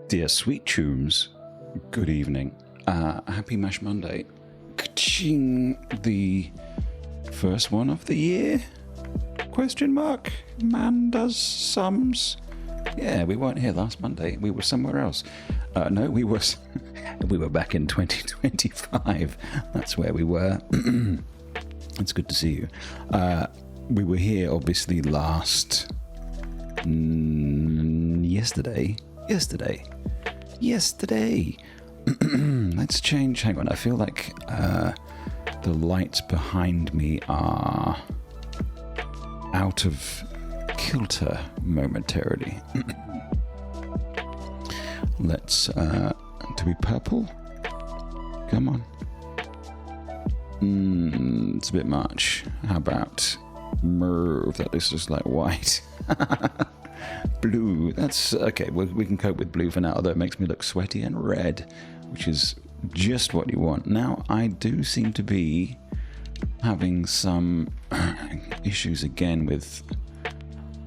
Dear Sweet Tunes, good evening. Happy Mash Monday. Ka-ching, the first one of the year? Question mark? Man does sums. Yeah, we weren't here last Monday. We were somewhere else. No, we were back in 2025. That's where we were. It's good to see you. We were here obviously last yesterday. Let's change. Hang on. I feel like the lights behind me are out of kilter momentarily. Let's do we purple? Come on. It's a bit much. How about mauve? That is just like white. Blue, that's okay. We can cope with blue for now, although it makes me look sweaty and red, which is just what you want. Now, I do seem to be having some issues again with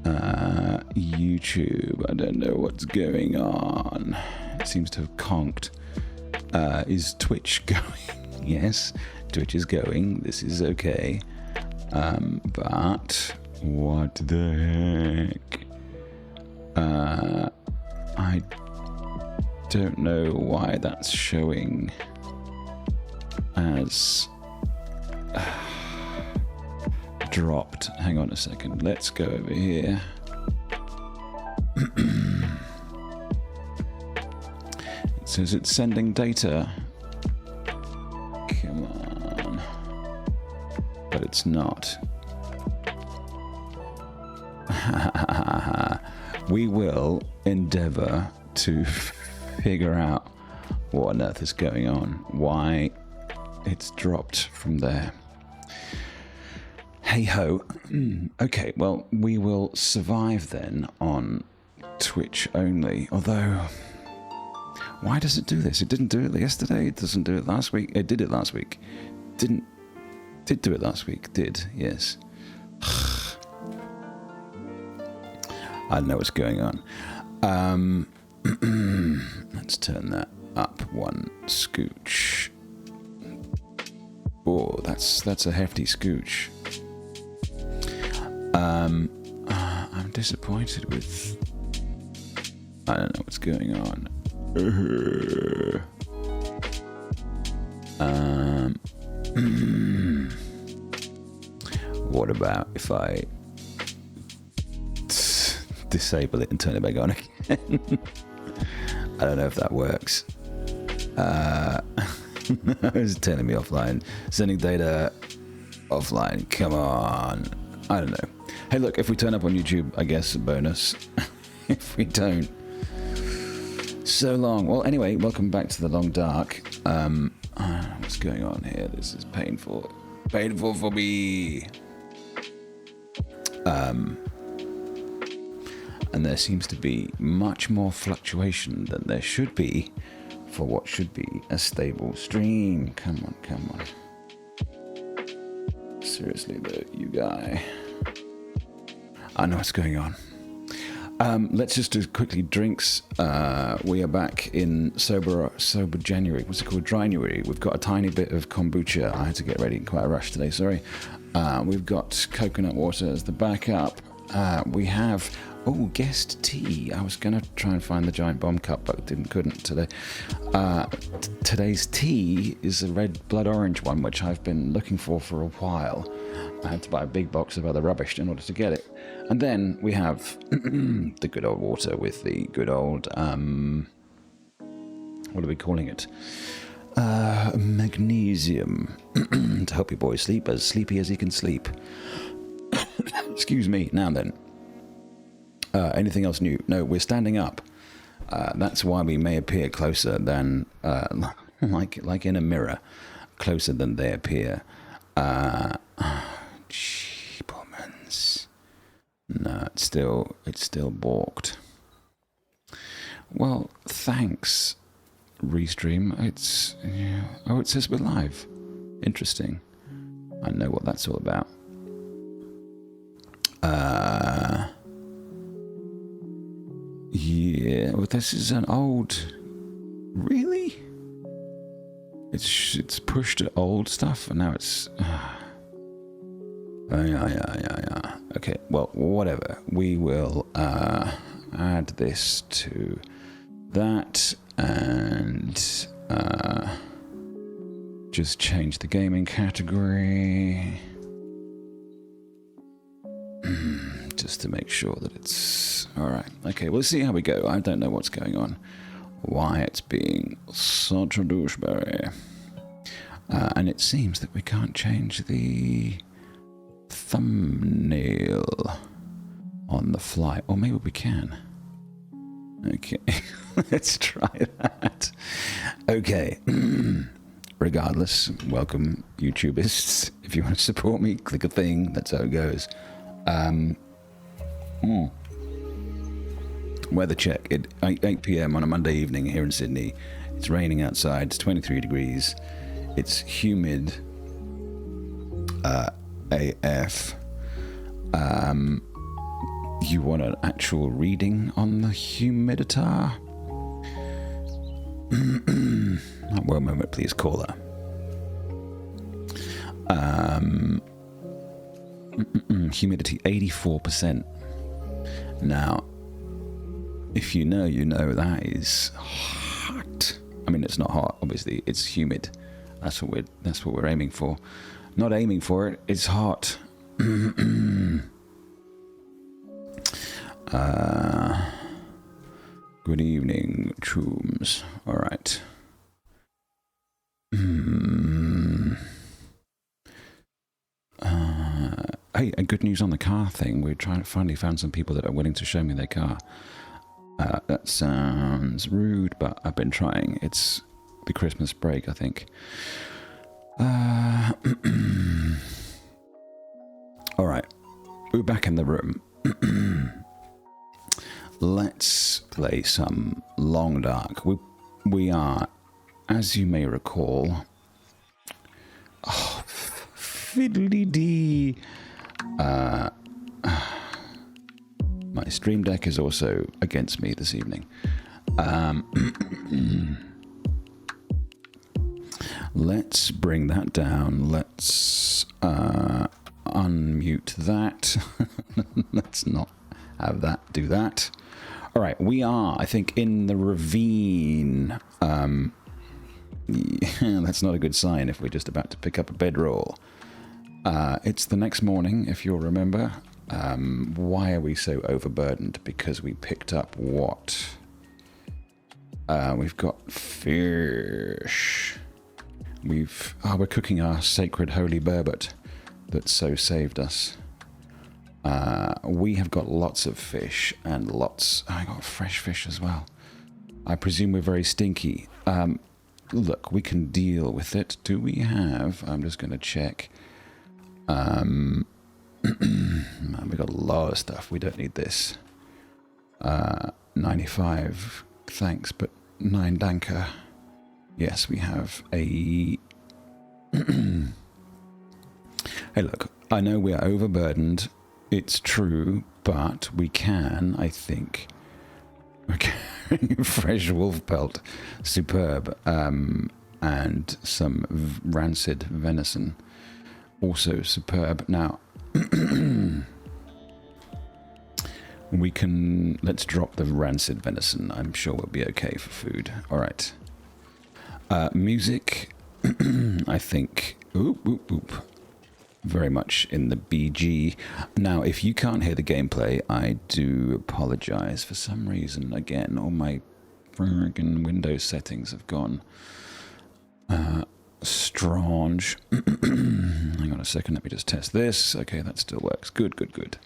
YouTube. I don't know what's going on. It seems to have conked. Is Twitch going? Yes, Twitch is going. This is okay. But what the heck? I don't know why that's showing as dropped. Hang on a second. Let's go over here. It says it's sending data. Come on. But it's not. We will endeavour to figure out what on earth is going on, why it's dropped from there. Hey ho. Okay, well, we will survive then on Twitch only, although why does it do this? It didn't do it yesterday, it doesn't do it last week. It did it last week. Did do it last week. Did, yes. I don't know what's going on. Let's turn that up one scooch. Oh, that's a hefty scooch. I'm disappointed with. I don't know what's going on. What about if I disable it and turn it back on again? I don't know if that works. It's turning me offline. Sending data offline. Come on. I don't know. Hey, look, if we turn up on YouTube, I guess a bonus. If we don't, so long. Well, anyway, welcome back to the Long Dark. What's going on here? This is painful. Painful for me. And there seems to be much more fluctuation than there should be for what should be a stable stream. Come on, come on. Seriously though, you guy. I know what's going on. Let's just do quickly drinks. We are back in sober January. What's it called? Drynuary. We've got a tiny bit of kombucha. I had to get ready in quite a rush today, sorry. We've got coconut water as the backup. We have, guest tea. I was going to try and find the giant bomb cup, but couldn't today. Today's tea is a red blood orange one, which I've been looking for a while. I had to buy a big box of other rubbish in order to get it. And then we have the good old water with the good old, what are we calling it? Magnesium to help your boy sleep as sleepy as he can sleep. Excuse me. Now then, anything else new? No, we're standing up. That's why we may appear closer than, like in a mirror, closer than they appear. Cheapomans. No, it's still balked. Well, thanks, Restream. It says we're live. Interesting. I know what that's all about. Yeah. Well, this is an old. Really? It's pushed to old stuff, and now it's. Yeah. Okay, well, whatever. We will add this to that and just change the gaming category. Just to make sure that it's... Alright, okay, we'll see how we go. I don't know what's going on. Why it's being such a doucheberry. And it seems that we can't change the thumbnail on the fly. Or maybe we can. Okay, let's try that. Okay. Regardless, welcome YouTubers. If you want to support me, click a thing. That's how it goes. Weather check. At 8 p.m. on a Monday evening here in Sydney. It's raining outside. It's 23 degrees. It's humid. AF. You want an actual reading on the humiditar? One moment, please, caller. Humidity 84%. Now, if you know, that is hot. I mean, it's not hot, obviously. It's humid. That's what we're aiming for. Not aiming for it. It's hot. Good evening, Chooms. All right. Hey, and good news on the car thing. We're finally found some people that are willing to show me their car. That sounds rude, but I've been trying. It's the Christmas break, I think. All right, we're back in the room. Let's play some Long Dark. We are, as you may recall, fiddly-dee. My stream deck is also against me this evening. Let's bring that down. Let's unmute that. Let's not have that do that. All right, we are, I think, in the ravine. Yeah, that's not a good sign if we're just about to pick up a bedroll. It's the next morning, if you'll remember. Why are we so overburdened? Because we picked up what? We've got fish. We're cooking our sacred holy burbot that so saved us. We have got lots of fish and lots... I got fresh fish as well. I presume we're very stinky. Look, we can deal with it. Do we have... I'm just going to check. Man, we got a lot of stuff. We don't need this. 95. Thanks, but 9 danker. Yes, we have a... Hey, look, I know we're overburdened. It's true, but we can, I think... We're carrying fresh wolf pelt. Superb. And some rancid venison. Also superb. Now, we can... Let's drop the rancid venison. I'm sure we'll be okay for food. All right. Music, I think... Oop, oop, oop. Very much in the BG. Now, if you can't hear the gameplay, I do apologize. For some reason, again, all my friggin' Windows settings have gone strange. Hang on a second, let me just test this. Okay, that still works. Good, good, good.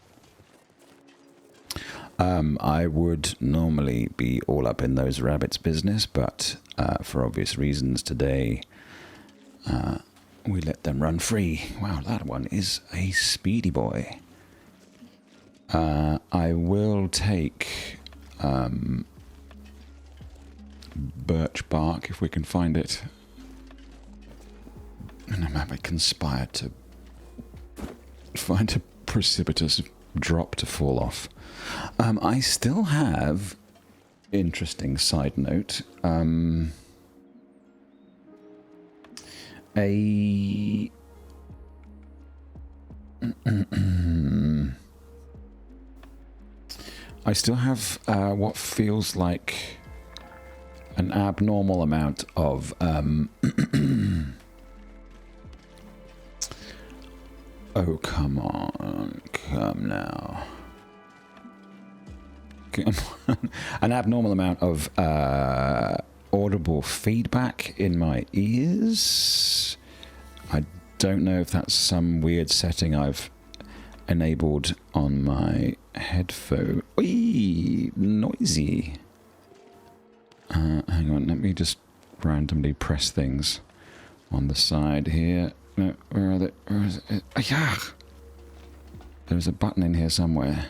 I would normally be all up in those rabbits' business, but for obvious reasons today, we let them run free. Wow, that one is a speedy boy. I will take birch bark if we can find it. And I might conspire to find a precipitous drop to fall off. I still have, interesting side note, I still have what feels like an abnormal amount of oh, come on, come now. An abnormal amount of audible feedback in my ears. I don't know if that's some weird setting I've enabled on my headphone. Whee! Noisy. Hang on, let me just randomly press things on the side here. No, where are they? Where is it? Yeah! There's a button in here somewhere.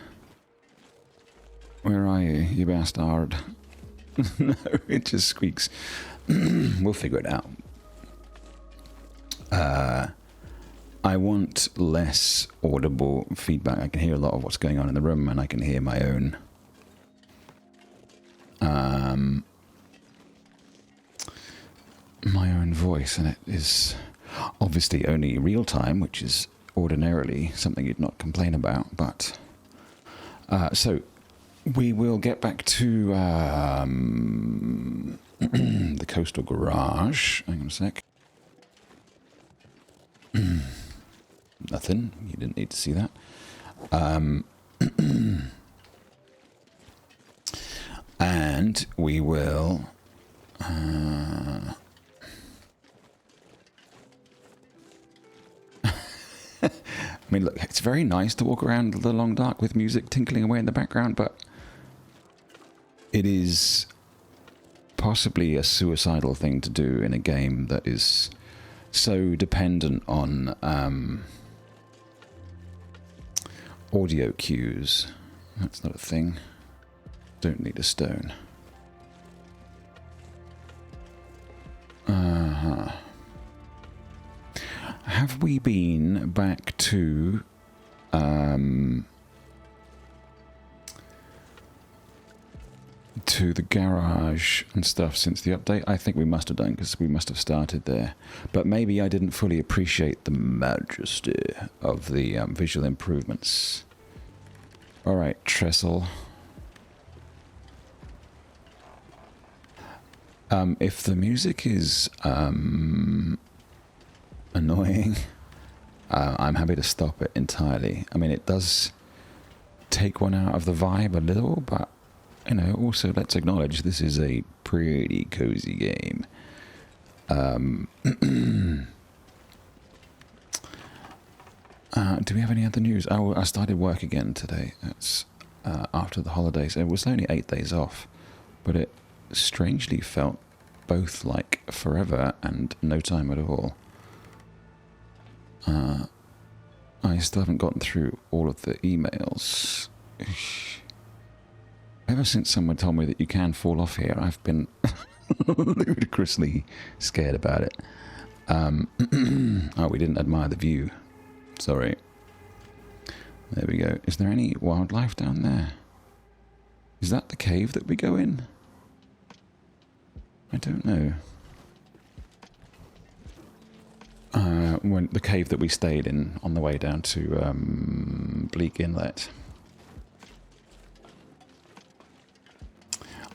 Where are you, you bastard? No, it just squeaks. We'll figure it out. I want less audible feedback. I can hear a lot of what's going on in the room, and I can hear my own voice, and it is obviously only real time, which is ordinarily something you'd not complain about. But so we will get back to the coastal garage. Hang on a sec. Nothing. You didn't need to see that. And we will... I mean, look, it's very nice to walk around the long dark with music tinkling away in the background, but it is possibly a suicidal thing to do in a game that is so dependent on audio cues. That's not a thing. Don't need a stone. Have we been back to the garage and stuff since the update? I think we must have done, because we must have started there. But maybe I didn't fully appreciate the majesty of the visual improvements. Alright, trestle. If the music is annoying, I'm happy to stop it entirely. I mean, it does take one out of the vibe a little, but, you know, also let's acknowledge this is a pretty cozy game. Do we have any other news? Oh, I started work again today. That's after the holidays. It was only 8 days off, but it strangely felt both like forever and no time at all. I still haven't gotten through all of the emails. Ever since someone told me that you can fall off here, I've been ludicrously scared about it. Oh, we didn't admire the view. Sorry. There we go. Is there any wildlife down there? Is that the cave that we go in? I don't know. When the cave that we stayed in on the way down to Bleak Inlet.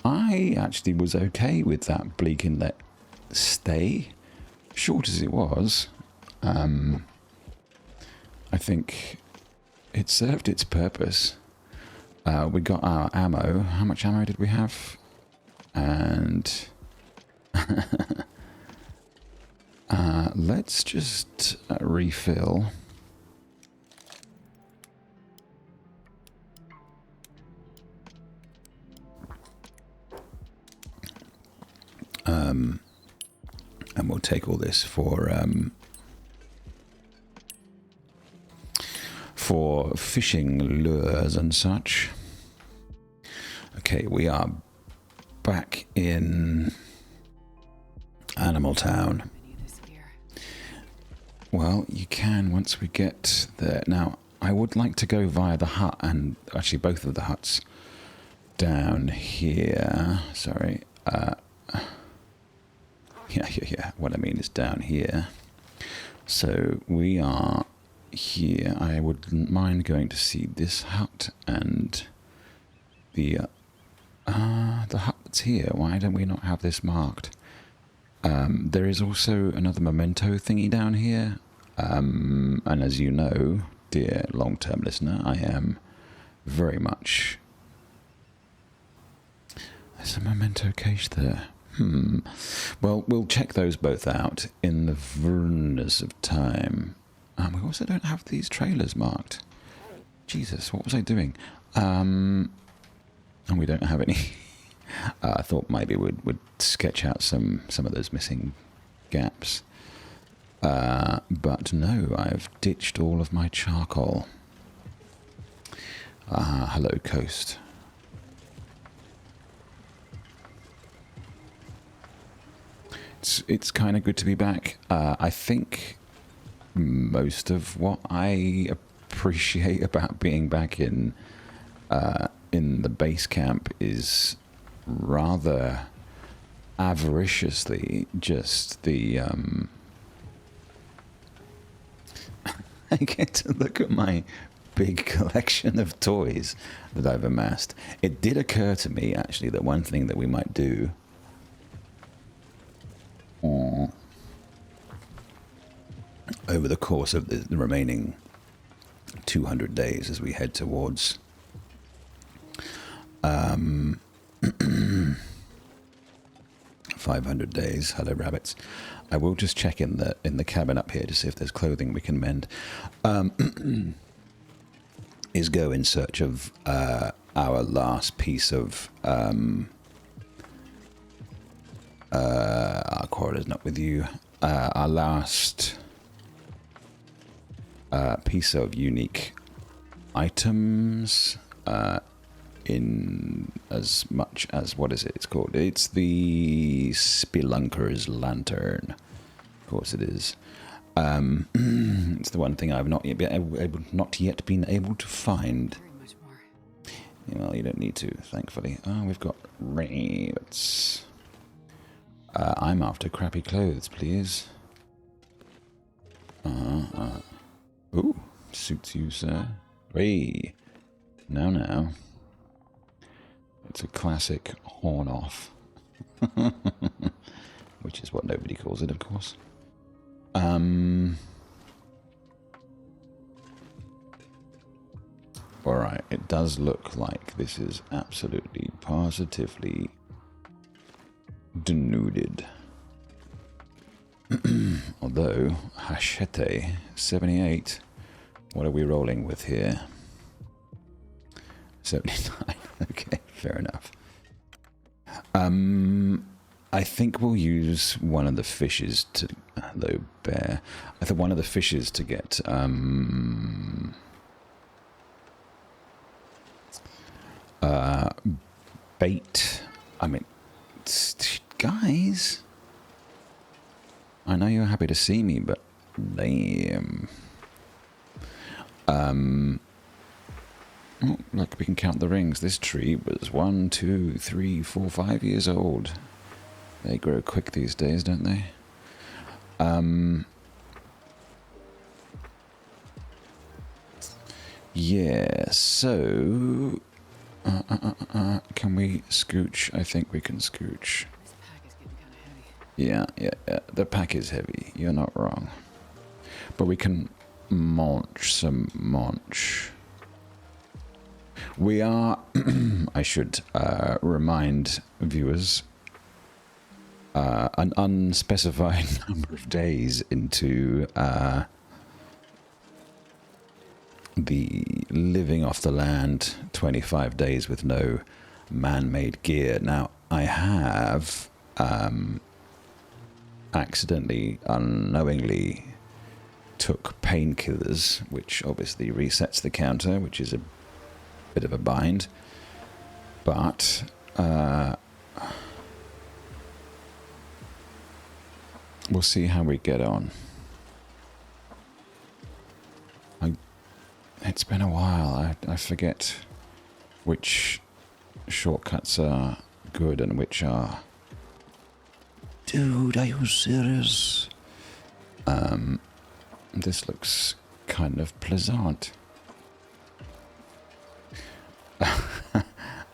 I actually was okay with that Bleak Inlet stay, short as it was. I think it served its purpose. We got our ammo. How much ammo did we have? And let's just refill. And we'll take all this for fishing lures and such. Okay, we are back in Animal Town. Well, you can once we get there. Now, I would like to go via the hut, and actually both of the huts down here. Sorry. Yeah. What I mean is down here. So we are here. I wouldn't mind going to see this hut and the hut that's here. Why don't we not have this marked? There is also another memento thingy down here. And as you know, dear long-term listener, I am very much... There's a memento cache there. Well, we'll check those both out in the fullness of time. We also don't have these trailers marked. Jesus, what was I doing? And we don't have any. I thought maybe we'd sketch out some of those missing gaps. But no, I've ditched all of my charcoal. Hello, coast. It's kind of good to be back. I think most of what I appreciate about being back in the base camp is rather avariciously just the I get to look at my big collection of toys that I've amassed. It did occur to me actually that one thing that we might do over the course of the remaining 200 days as we head towards 500 days. Hello, rabbits. I will just check in the cabin up here to see if there's clothing we can mend. Is go in search of our last piece of our quarrel is not with you. Our last piece of unique items in as much as, what is it? It's called? It's the Spelunker's Lantern. Of course it is. It's the one thing I've not yet been able to find. Well, you don't need to, thankfully. Oh, we've got rabbits. I'm after crappy clothes, please. Ooh, suits you, sir. Hey, now. It's a classic horn off. Which is what nobody calls it, of course. Alright, it does look like this is absolutely, positively denuded. Although, Hachette 78, what are we rolling with here? 79, okay, fair enough. I think we'll use one of the fishes to, hello bear, I think one of the fishes to get, bait. I mean, guys, I know you're happy to see me, but damn. Oh, look, we can count the rings. This tree was 1, 2, 3, 4, 5 years old. They grow quick these days, don't they? Yeah, so... can we scooch? I think we can scooch. This pack is getting kind of heavy. Yeah. The pack is heavy. You're not wrong. But we can munch some munch. We are... I should remind viewers... an unspecified number of days into the living off the land, 25 days with no man-made gear. Now, I have accidentally, unknowingly took painkillers, which obviously resets the counter, which is a bit of a bind. But we'll see how we get on. It's been a while. I forget which shortcuts are good and which are... Dude, are you serious? This looks kind of pleasant.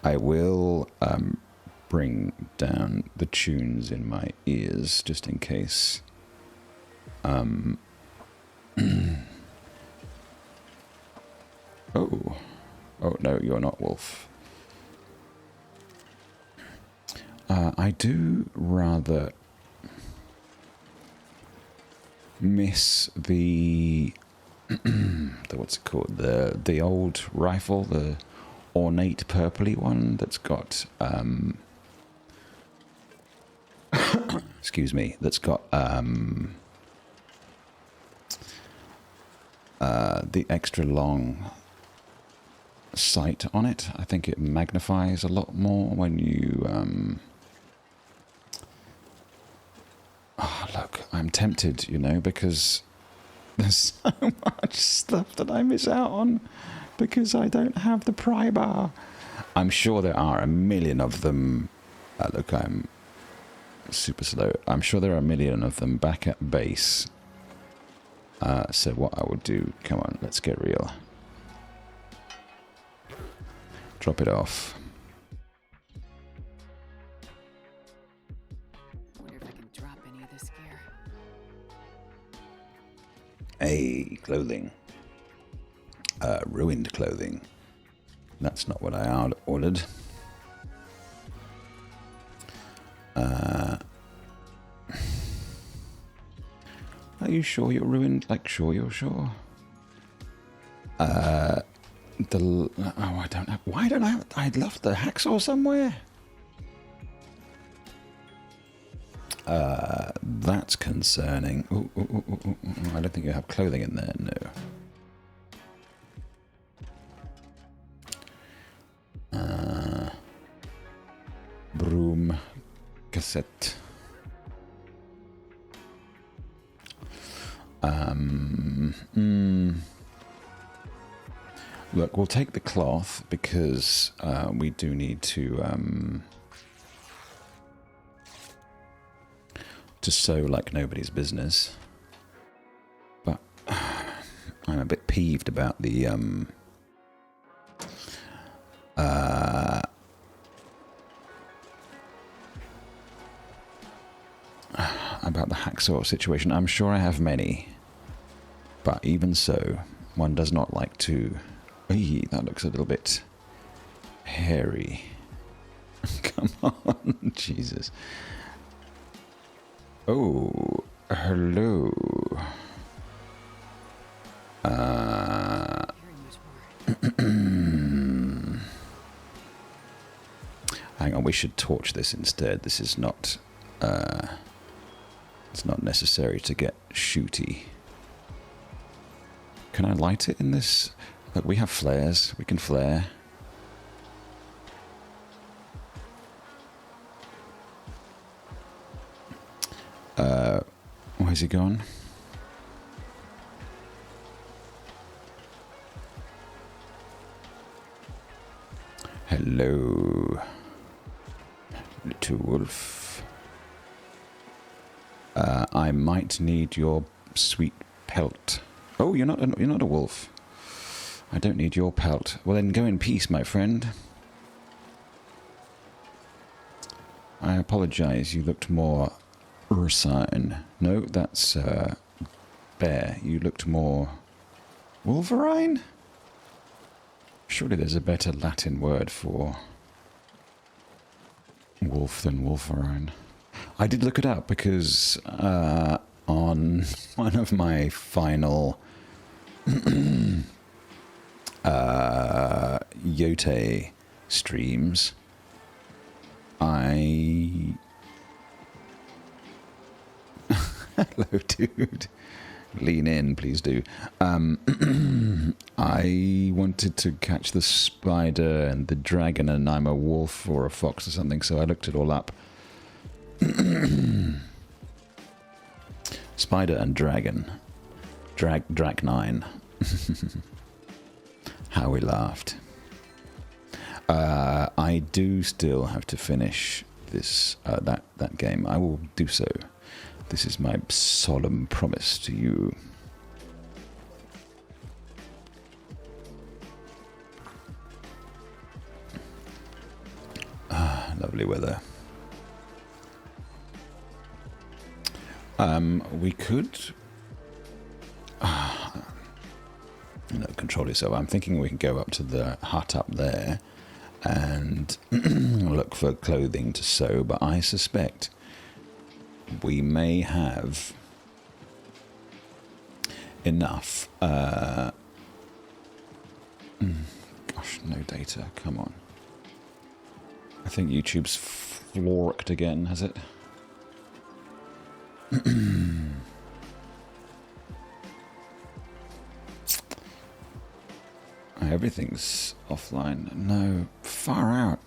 I will bring down the tunes in my ears just in case. Oh no, you're not wolf. I do rather miss the what's it called? The old rifle, the ornate purpley one that's got excuse me, that's got the extra long sight on it. I think it magnifies a lot more when you oh, look, I'm tempted, you know, because there's so much stuff that I miss out on because I don't have the pry bar. I'm sure there are a million of them. Look, I'm super slow. I'm sure there are a million of them back at base. So what I will do, come on, let's get real. Drop it off. Wonder if I can drop any of this gear. Hey, clothing. Ruined clothing. That's not what I ordered. Are you sure you're ruined? Like, sure you're sure? Oh, I don't have... Why don't I have... I'd love the hacksaw somewhere. That's concerning. Ooh, I don't think you have clothing in there, no. Broom cassette. Look, we'll take the cloth because we do need to sew like nobody's business. But I'm a bit peeved about the hacksaw situation. I'm sure I have many. But even so, one does not like to... Eee, that looks a little bit hairy. Come on, Jesus. Oh, hello. Hang on, we should torch this instead. This is not... it's not necessary to get shooty. Can I light it in this? Look, we have flares. We can flare. Where's he gone? Hello, little wolf. I might need your sweet pelt. Oh, you're not a wolf. I don't need your pelt. Well, then go in peace, my friend. I apologize. You looked more ursine. No, that's bear. You looked more wolverine. Surely there's a better Latin word for wolf than wolverine. I did look it up because on one of my final Yote streams, Hello, dude. Lean in, please do. I wanted to catch the spider and the dragon, and I'm a wolf or a fox or something, so I looked it all up. Spider and dragon. Drac 9. How we laughed. I do still have to finish this that game. I will do so. This is my solemn promise to you. Ah, lovely weather. We could... control yourself. I'm thinking we can go up to the hut up there and look for clothing to sew, but I suspect we may have enough. Gosh, no data. Come on. I think YouTube's florked again, has it? Everything's offline. No, far out.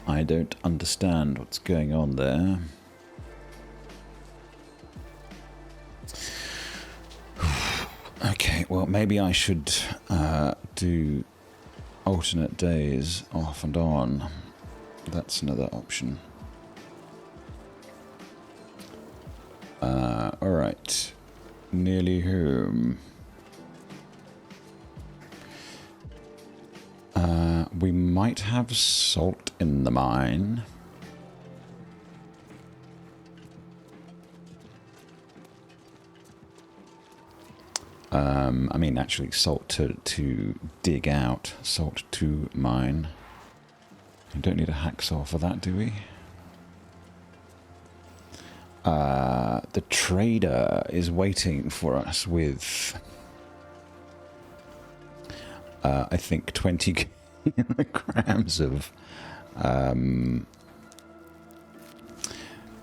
I don't understand what's going on there. Okay, well, maybe I should do alternate days off and on. That's another option. Alright. Nearly home. We might have salt in the mine. I mean, actually, salt to dig out, salt to mine. We don't need a hacksaw for that, do we? The trader is waiting for us with, I think, 20 kilograms of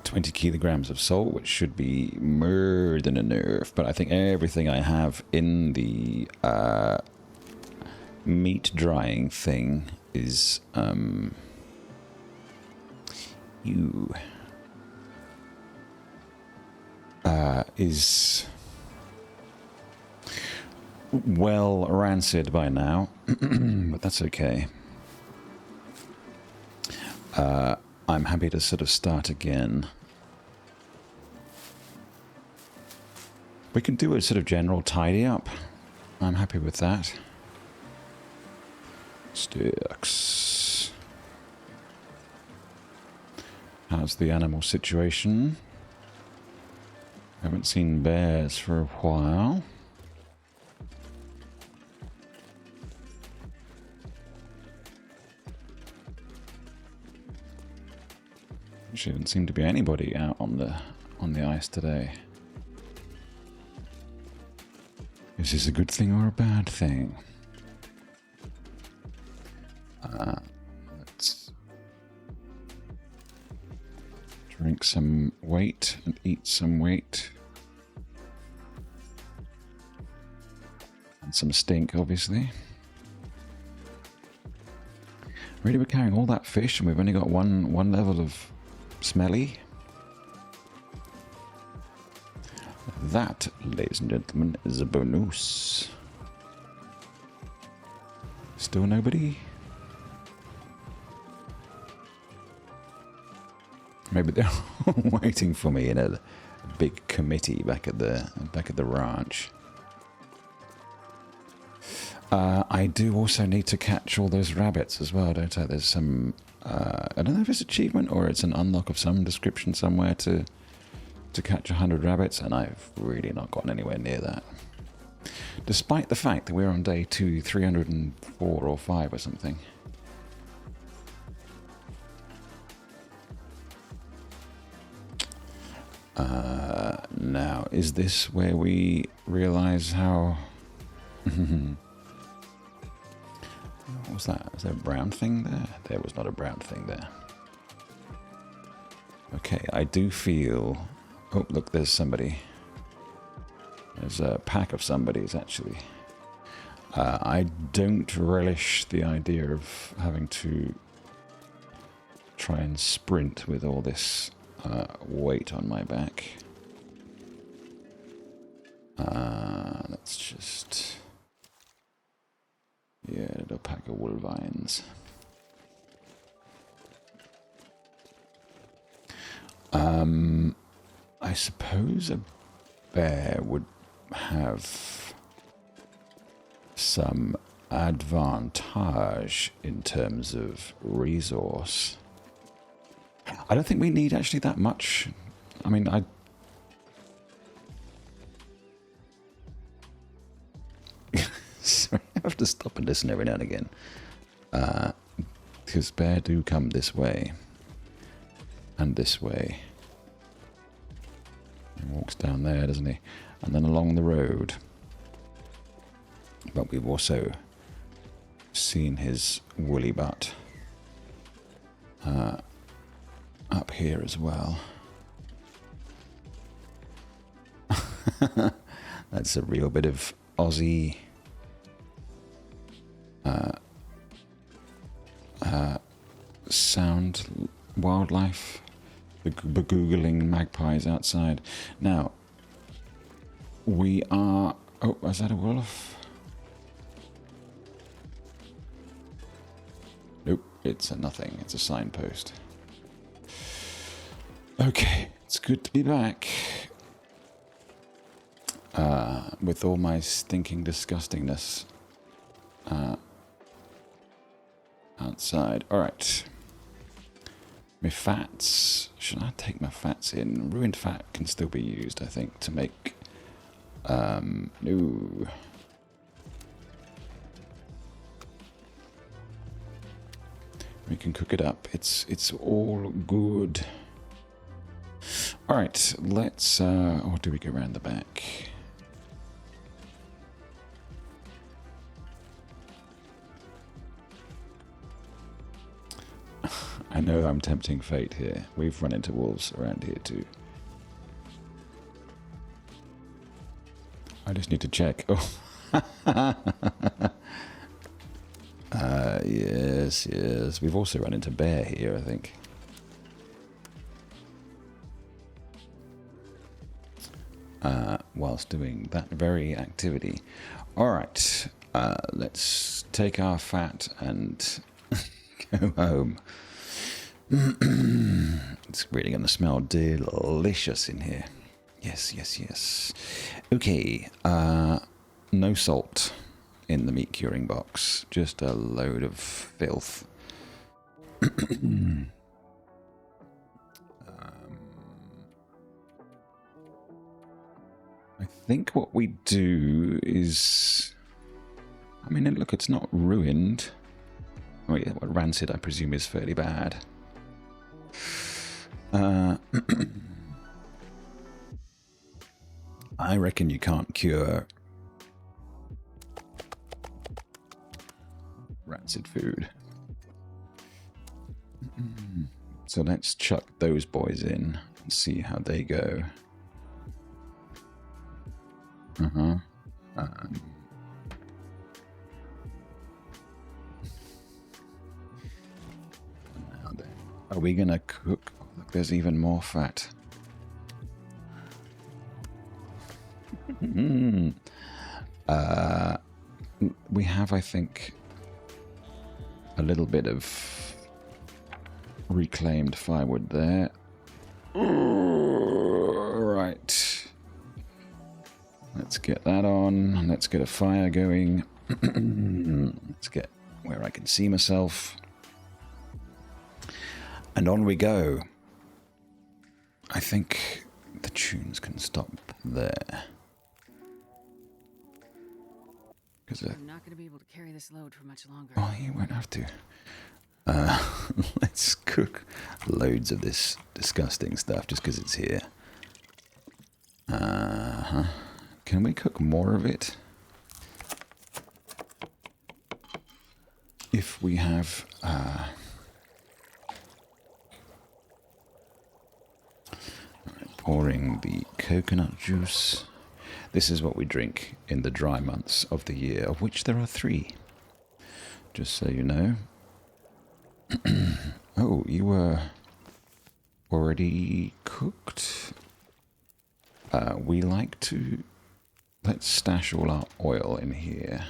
20 kilograms of salt, which should be more than enough. But I think everything I have in the meat drying thing is is well rancid by now, but that's okay. I'm happy to sort of start again. We can do a sort of general tidy up. I'm happy with that. Sticks. How's the animal situation? Haven't seen bears for a while. Actually, didn't seem to be anybody out on the ice today. Is this a good thing or a bad thing? Let's drink some weight and eat some weight. And some stink, obviously. Really, we're carrying all that fish and we've only got one level of smelly. That, ladies and gentlemen, is a bonus. Still nobody? Maybe they're waiting for me in a big committee back at the ranch. I do also need to catch all those rabbits as well, don't I? There's some I don't know if it's an achievement or it's an unlock of some description somewhere to catch 100 rabbits, and I've really not gotten anywhere near that. Despite the fact that we're on day 304 or 5 or something. Now, is this where we realize how... What was that? Was there a brown thing there? There was not a brown thing there. Okay, I do feel... Oh, look, there's somebody. There's a pack of somebodies, actually. I don't relish the idea of having to try and sprint with all this weight on my back. Let's just... Yeah, a little pack of wolverines. I suppose a bear would have some advantage in terms of resource. I don't think we need actually that much. I mean, sorry, I have to stop and listen every now and again. Because bear do come this way. And this way. He walks down there, doesn't he? And then along the road. But we've also seen his woolly butt up here as well. That's a real bit of Aussie sound wildlife. The googling magpies outside. Now, we are... Oh, is that a wolf? Nope, it's a nothing. It's a signpost. Okay, it's good to be back. With all my stinking disgustingness outside. Alright. My fats. Should I take my fats in? Ruined fat can still be used, I think, to make... no. We can cook it up. It's all good. Alright, let's... or do we go around the back? I know I'm tempting fate here. We've run into wolves around here too. I just need to check. Oh. Yes, yes. We've also run into bear here, I think. Whilst doing that very activity. Alright, let's take our fat and go home. It's really going to smell delicious in here. Yes, yes, yes. Okay, no salt in the meat curing box. Just a load of filth. I think what we do is... I mean, look, it's not ruined. Oh yeah, well, rancid, I presume, is fairly bad. I reckon you can't cure rancid food. So let's chuck those boys in and see how they go. Now then, are we gonna cook? Oh, look, there's even more fat. We have, I think, a little bit of reclaimed firewood there. Right. Let's get that on. Let's get a fire going. Let's get where I can see myself. And on we go. I think the tunes can stop there. I'm not going to be able to carry this load for much longer. Oh, you won't have to. Let's cook loads of this disgusting stuff just because it's here. Can we cook more of it? If we have... pouring the coconut juice. This is what we drink in the dry months of the year, of which there are 3. Just so you know. Oh, you were already cooked? We like to... Let's stash all our oil in here.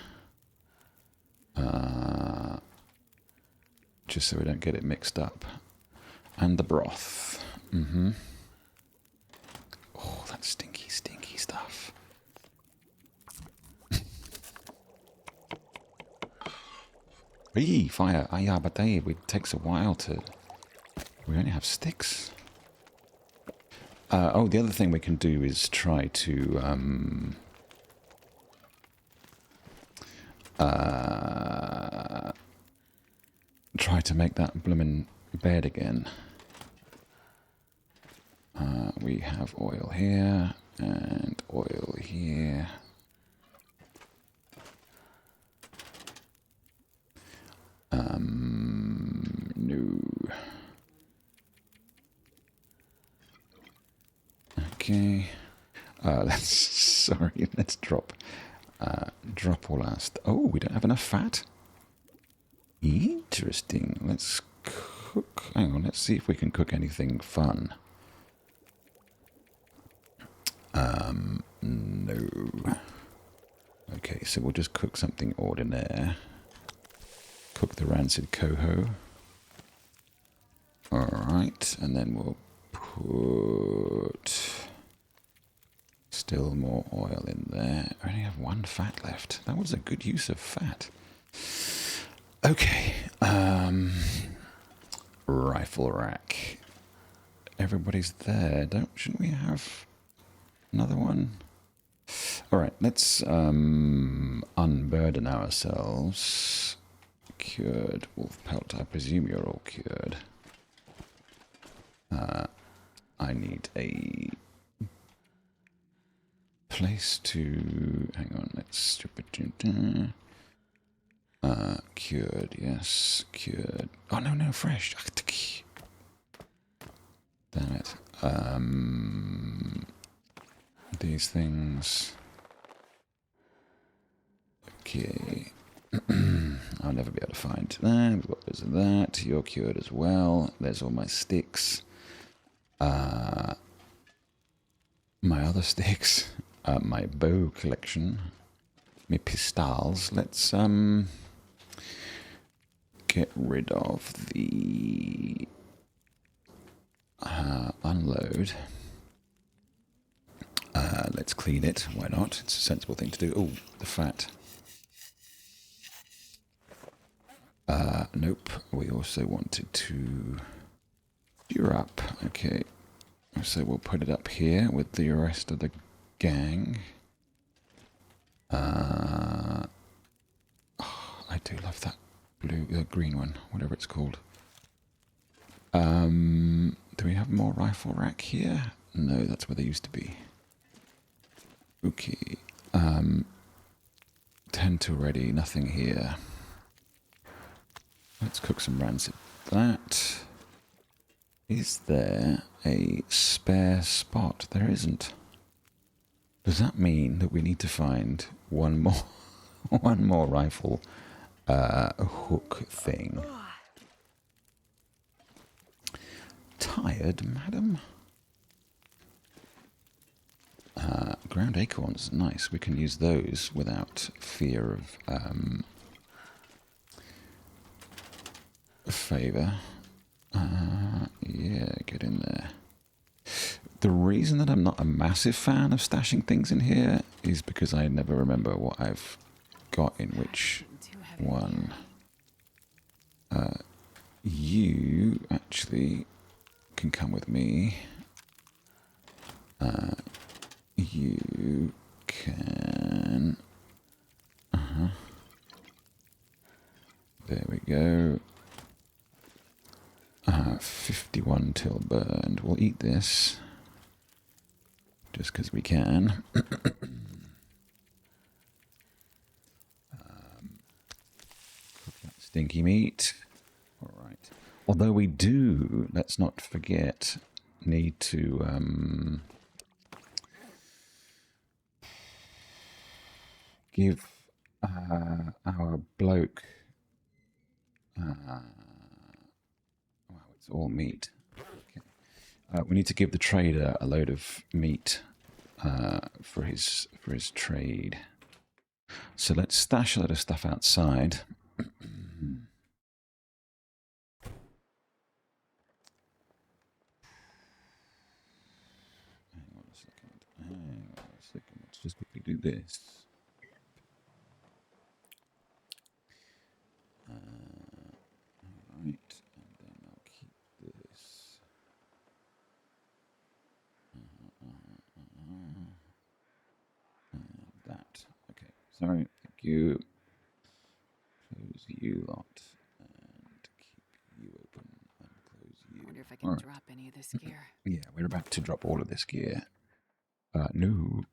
Just so we don't get it mixed up. And the broth. Oh, that stinky, stinky stuff. Eee, fire. Ah, yeah, but it takes a while to... We only have sticks. Oh, the other thing we can do is try to... try to make that bloomin' bed again. We have oil here, and oil here. No. Okay. Let's drop all our oh, we don't have enough fat? Interesting. Let's cook. Hang on, let's see if we can cook anything fun. No. Okay, so we'll just cook something ordinaire. Cook the rancid coho. Alright, and then we'll put still more oil in there. I only have 1 fat left. That was a good use of fat. Okay. Rifle rack. Everybody's there. Shouldn't we have another one? Alright, let's unburden ourselves. Cured wolf pelt. I presume you're all cured. I need a place to... Hang on, let's... cured, yes, cured. Oh, no, fresh. Damn it. These things... Okay. I'll never be able to find that. We've got those of that. You're cured as well. There's all my sticks. My other sticks. My bow collection. My pistols. Let's get rid of the unload. Let's clean it. Why not? It's a sensible thing to do. Oh, the fat. Nope. We also wanted to gear up. Okay. So we'll put it up here with the rest of the gang. Oh, I do love that green one, whatever it's called. Do we have more rifle rack here? No, that's where they used to be. Okay. 10 to ready, nothing here. Let's cook some rancid. That. Is there a spare spot? There isn't. Does that mean that we need to find one more, one more rifle hook thing? Tired, madam? Ground acorns, nice. We can use those without fear of favour. Yeah, get in there. The reason that I'm not a massive fan of stashing things in here is because I never remember what I've got in which one. You actually can come with me. You can... There we go. 51 till burned. We'll eat this. Just because we can. Cook that stinky meat. Alright. Although we do, let's not forget, need to give our bloke... wow, it's all meat. Okay. We need to give the trader a load of meat for his trade. So let's stash a lot of stuff outside. Hang on a second. Hang on a second. Let's just quickly do this. Right, and then I'll keep this. And that. Okay, sorry, thank you. Close you lot and keep you open and close you. I wonder if I can drop any of this gear. Yeah, we're about to drop all of this gear. No.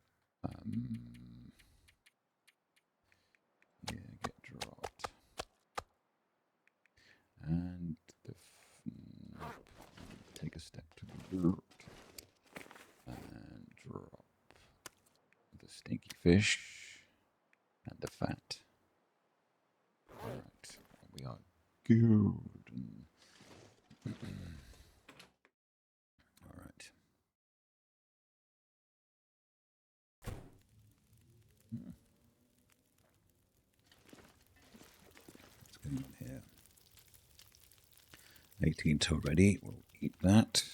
Yeah, get dropped. And the take a step to the left and drop the stinky fish and the fat. Alright, we are good. Alright. What's going on here? 18 till ready. We'll eat that.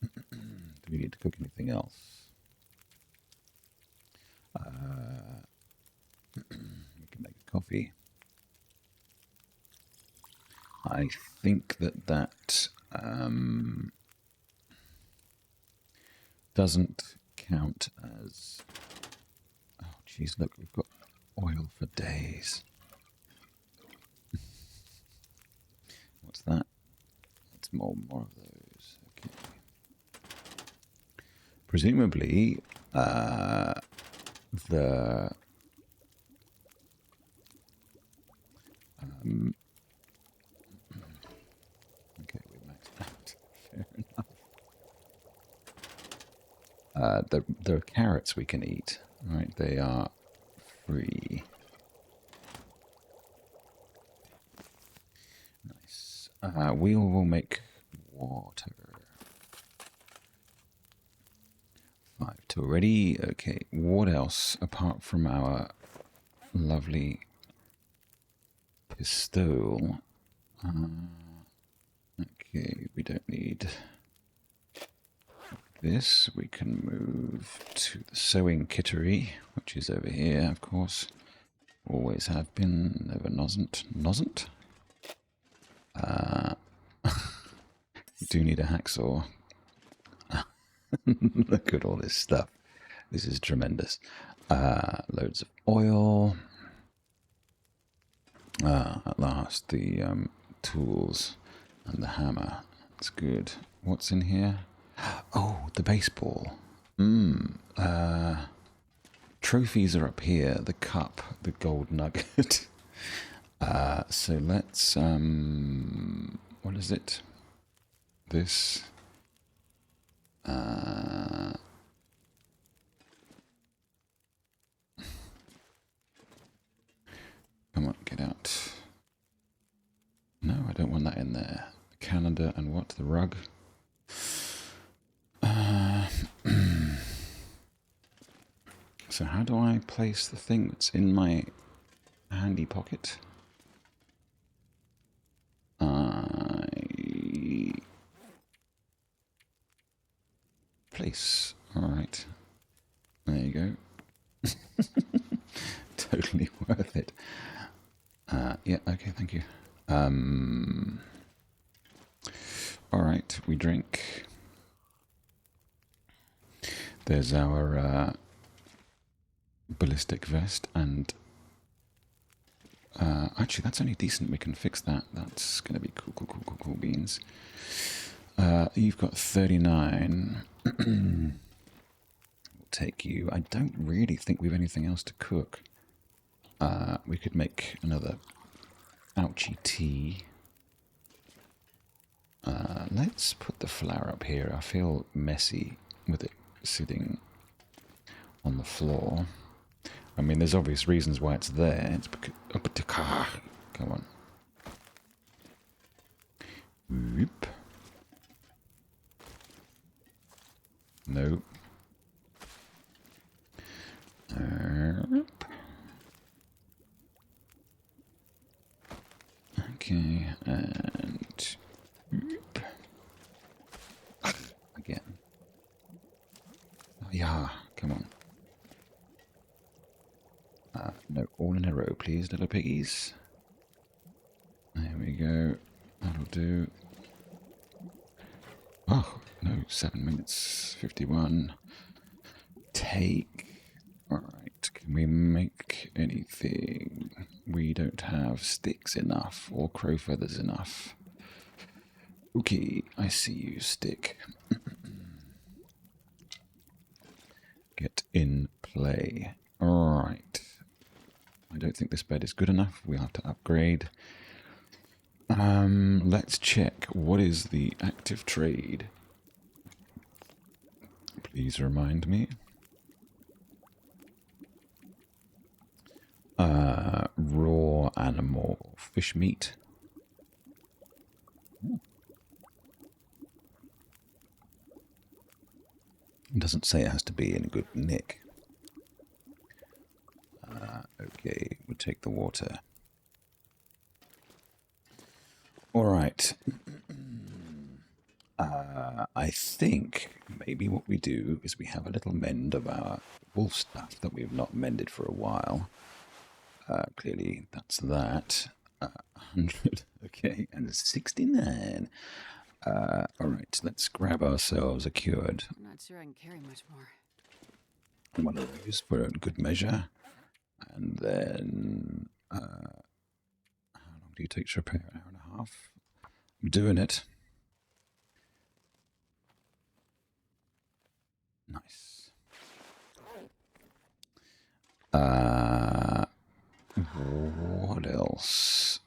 Do we need to cook anything else? We can make a coffee. I think that doesn't count as... Oh, geez, look, we've got oil for days. What's that? It's more of those. Okay. Presumably, the... okay, we maxed out. Fair enough. The carrots we can eat, right? They are free. Nice. We will make water. 5 till ready. Okay, what else apart from our lovely pistol? Okay, we don't need this. We can move to the sewing kittery, which is over here, of course. Always have been, never nosn't. Nosn't? We do need a hacksaw. Look at all this stuff. This is tremendous. Loads of oil. At last, the tools and the hammer. That's good. What's in here? Oh, the baseball. Trophies are up here. The cup, the gold nugget. So let's, what is it? This. Come on, get out. No, I don't want that in there. The calendar and what? The rug? So how do I place the thing that's in my handy pocket? Place. Alright. There you go. Totally worth it. Yeah, okay, thank you. Alright, we drink. There's our ballistic vest, and actually that's only decent. We can fix that. That's going to be cool beans. You've got 39. We'll take you. I don't really think we have anything else to cook. We could make another ouchie tea. Let's put the flour up here. I feel messy with it sitting on the floor. I mean, there's obvious reasons why it's there. It's because... Come on. Whoop. No. Okay, and... Whoop. Again. Oh, yeah, come on. No, all in a row, please, little piggies. There we go. That'll do. Oh, no, 7 minutes, 51. Take. Alright, can we make anything? We don't have sticks enough or crow feathers enough. Okay, I see you, stick. Get in play. Alright. I don't think this bed is good enough. We'll have to upgrade. Let's check. What is the active trade? Please remind me. Raw animal. Fish meat. It doesn't say it has to be in good nick. Okay, we'll take the water. Alright. I think maybe what we do is we have a little mend of our wolf stuff that we've not mended for a while. Clearly, that's that. 100. Okay, and 69. Alright, let's grab ourselves a cured. I'm not sure I can carry much more. One of those for a good measure. And then, how long do you take to repair? An hour and a half? I'm doing it. Nice. What else?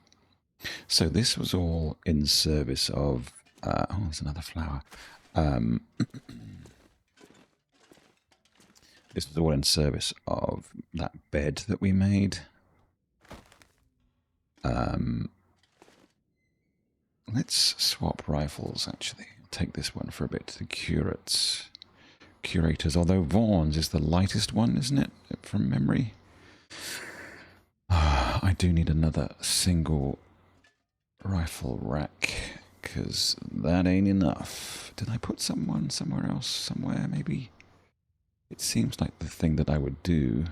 So this was all in service of, oh, there's another flower. This was all in service of that bed that we made. Let's swap rifles, actually. Take this one for a bit. The curators, although Vaughn's is the lightest one, isn't it? From memory. I do need another single rifle rack, because that ain't enough. Did I put someone somewhere else? Somewhere, maybe? It seems like the thing that I would do.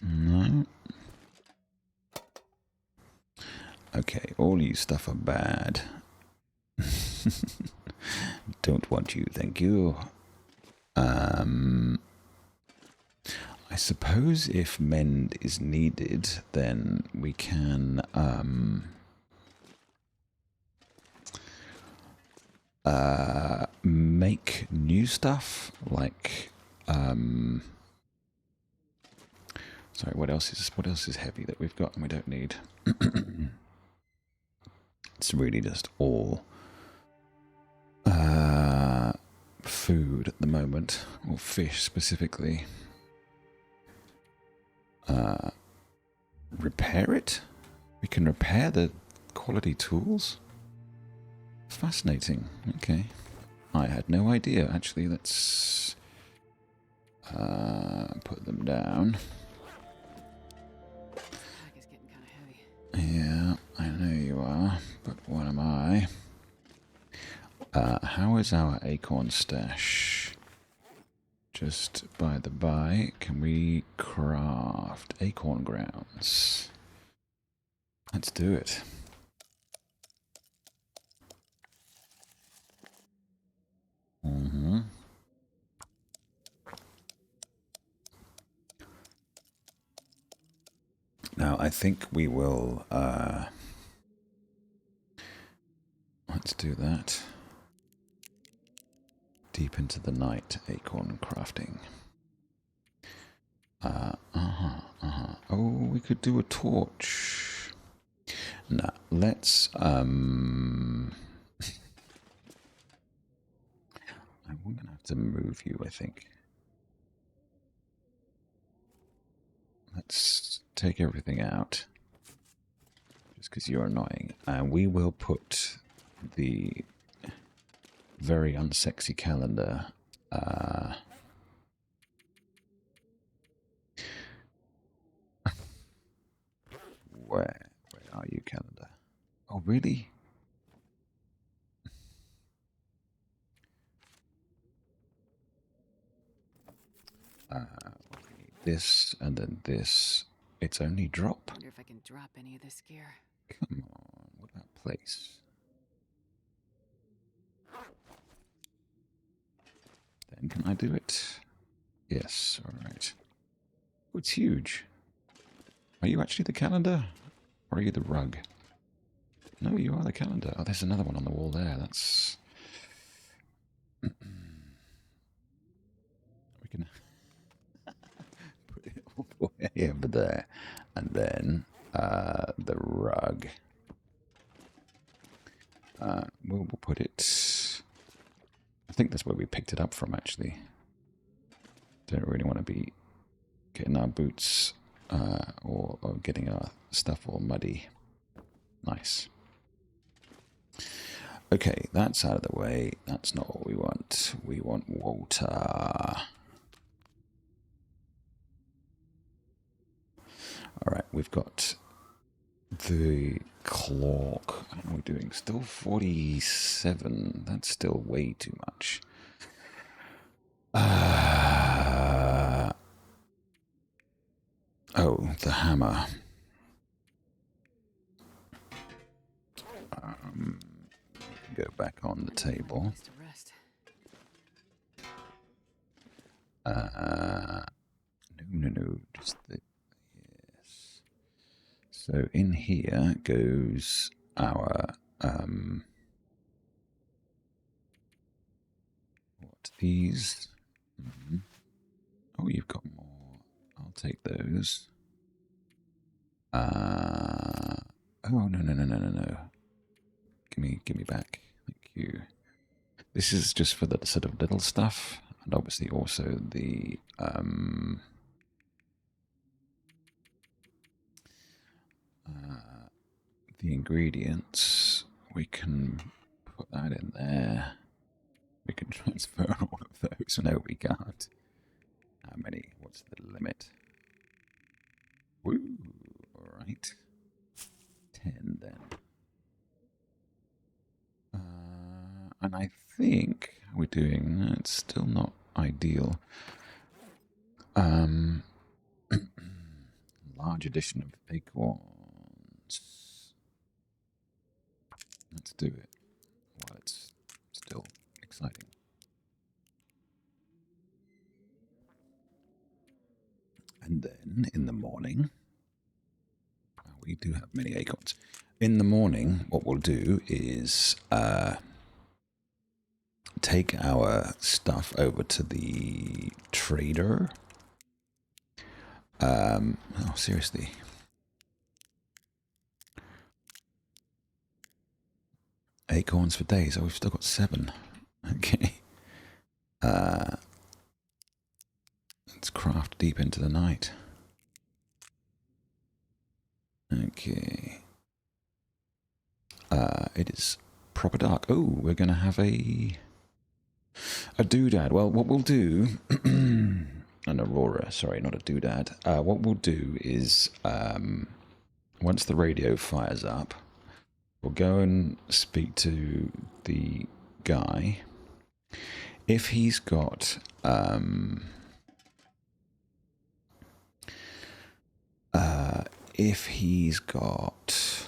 No. Okay, all you stuff are bad. don't want you, thank you. I suppose if mend is needed, then we can make new stuff, like sorry, what else is heavy that we've got and we don't need? It's really just all food at the moment, or fish specifically. Repair it? We can repair the quality tools? Fascinating. Okay. I had no idea, actually. Let's put them down. This pack is getting kind of heavy. Yeah, I know you are, but what am I? How is our acorn stash? Just by the by, can we craft acorn grounds? Let's do it. Now, I think we will, let's do that. Deep into the night, acorn crafting. Oh, we could do a torch. Now, let's, I'm going to have to move you, I think. Let's take everything out. Just because you're annoying. And we will put the very unsexy calendar where are you, calendar? Oh, really? This and then this. It's only drop. Wonder if I can drop any of this gear. Come on. What about place? Then can I do it? Yes. All right. Oh, it's huge. Are you actually the calendar? Or are you the rug? No, you are the calendar. Oh, there's another one on the wall there. That's... we can put it all the way over there. And then the rug. We'll put it... I think that's where we picked it up from, actually. Don't really want to be getting our boots or getting our stuff all muddy. Nice. Okay, that's out of the way. That's not what we want. We want water. Alright, we've got the clock. How are we doing? Still 47. That's still way too much. Oh, the hammer. Go back on the table. No, just the... Yes. So in here goes our... what, these? Oh, you've got more. I'll take those. Oh, no. Give me back. Thank you. This is just for the sort of little stuff, and obviously also the ingredients. We can put that in there. We can transfer all of those. No, we can't. How many? What's the limit? Woo! All right. 10 then. And I think we're doing... It's still not ideal. Large edition of acorns. Let's do it while it's still exciting. then, in the morning, we do have many acorns. In the morning, what we'll do is take our stuff over to the trader. Oh, seriously. Acorns for days. Oh, we've still got 7. Okay. Let's craft deep into the night. Okay. It is proper dark. Oh, we're going to have a doodad. Well, what we'll do... an aurora, sorry, not a doodad. What we'll do is, once the radio fires up, we'll go and speak to the guy. If he's got... if he's got...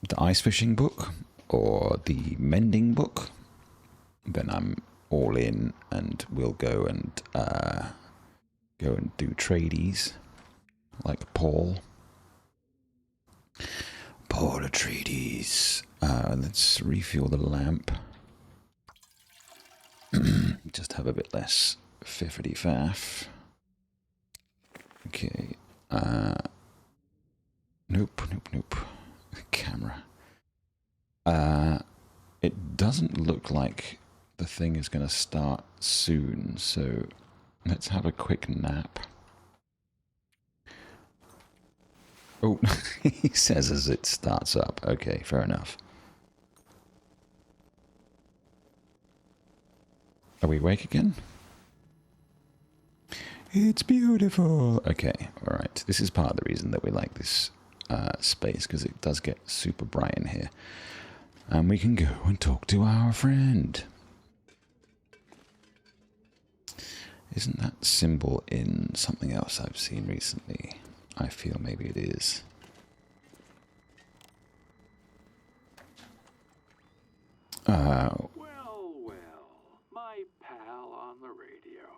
the ice fishing book or the mending book, then I'm all in, and we'll go and do tradies like Paul Atreides. Let's refuel the lamp. Just have a bit less fiffity faff. Okay. Nope. Camera. It doesn't look like the thing is going to start soon, so let's have a quick nap. Oh, he says as it starts up. Okay, fair enough. Are we awake again? It's beautiful. Okay, all right. This is part of the reason that we like this space, because it does get super bright in here. And we can go and talk to our friend. Isn't that symbol in something else I've seen recently? I feel maybe it is. Well, my pal on the radio.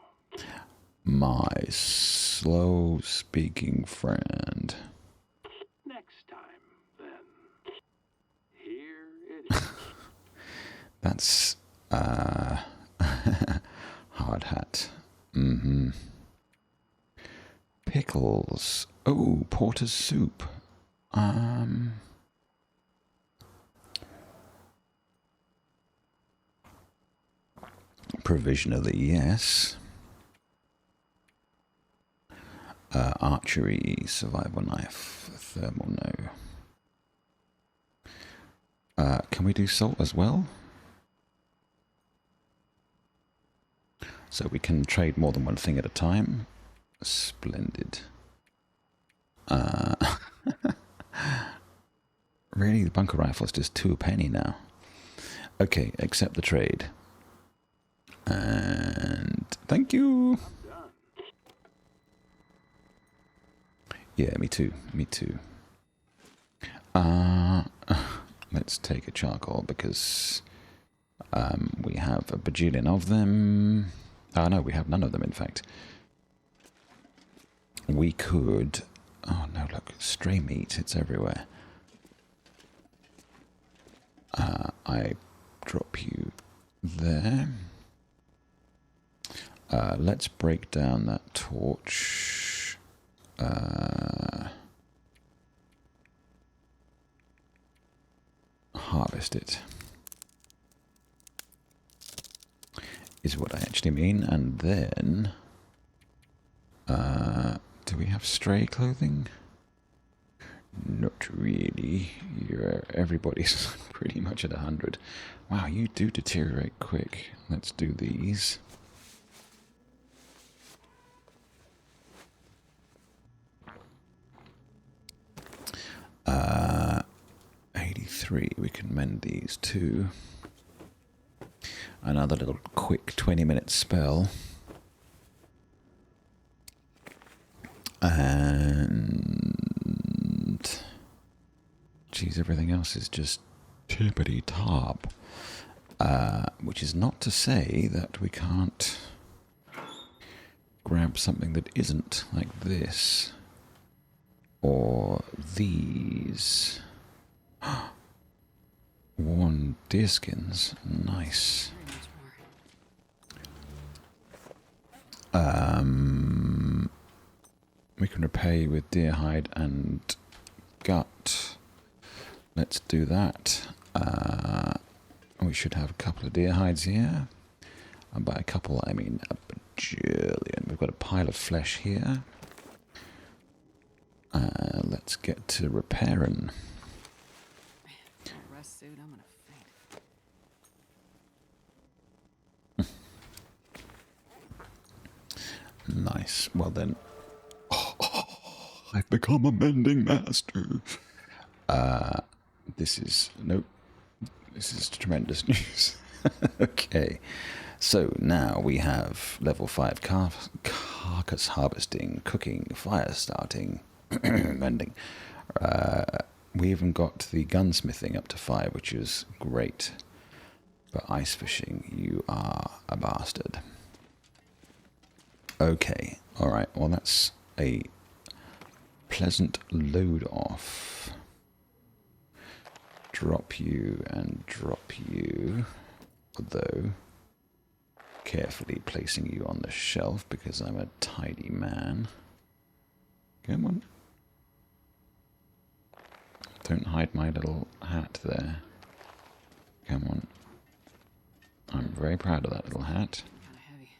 My slow-speaking friend. Next time, then. Here it is. That's, hard hat. Mm-hmm. Pickles. Oh, porter's soup. Provisionally, yes. Archery, survival knife, thermal, no. Can we do salt as well? So we can trade more than one thing at a time. Splendid. Really, the bunker rifle is just 2 a penny now. Okay, accept the trade. And thank you. Yeah, me too. Me too. Let's take a charcoal because we have a bajillion of them. Oh no, we have none of them, in fact. We could... Oh no, look, stray meat, it's everywhere. I drop you there. Let's break down that torch. Harvest it. Is what I actually mean. And then... do we have stray clothing? Not really. Everybody's pretty much at 100. Wow, you do deteriorate quick. Let's do these. Uh, 83. We can mend these too. Another little quick 20-minute spell. And... Geez, everything else is just tippity top. Which is not to say that we can't grab something that isn't, like this. Or these. Worn deerskins. Nice. Very much more. We can repay with deer hide and gut. Let's do that. We should have a couple of deer hides here. And by a couple, I mean a bajillion. We've got a pile of flesh here. Let's get to repairing. Rest suit, I'm gonna faint. Nice. Well then. I've become a mending master. This is... Nope. This is tremendous news. Okay. So now we have level 5 carcass harvesting, cooking, fire starting, mending. We even got the gunsmithing up to 5, which is great. But ice fishing, you are a bastard. Okay. Alright. Well, that's a pleasant load off. Drop you and drop you. Although, carefully placing you on the shelf because I'm a tidy man. Come on. Don't hide my little hat there. Come on. I'm very proud of that little hat. Kinda heavy.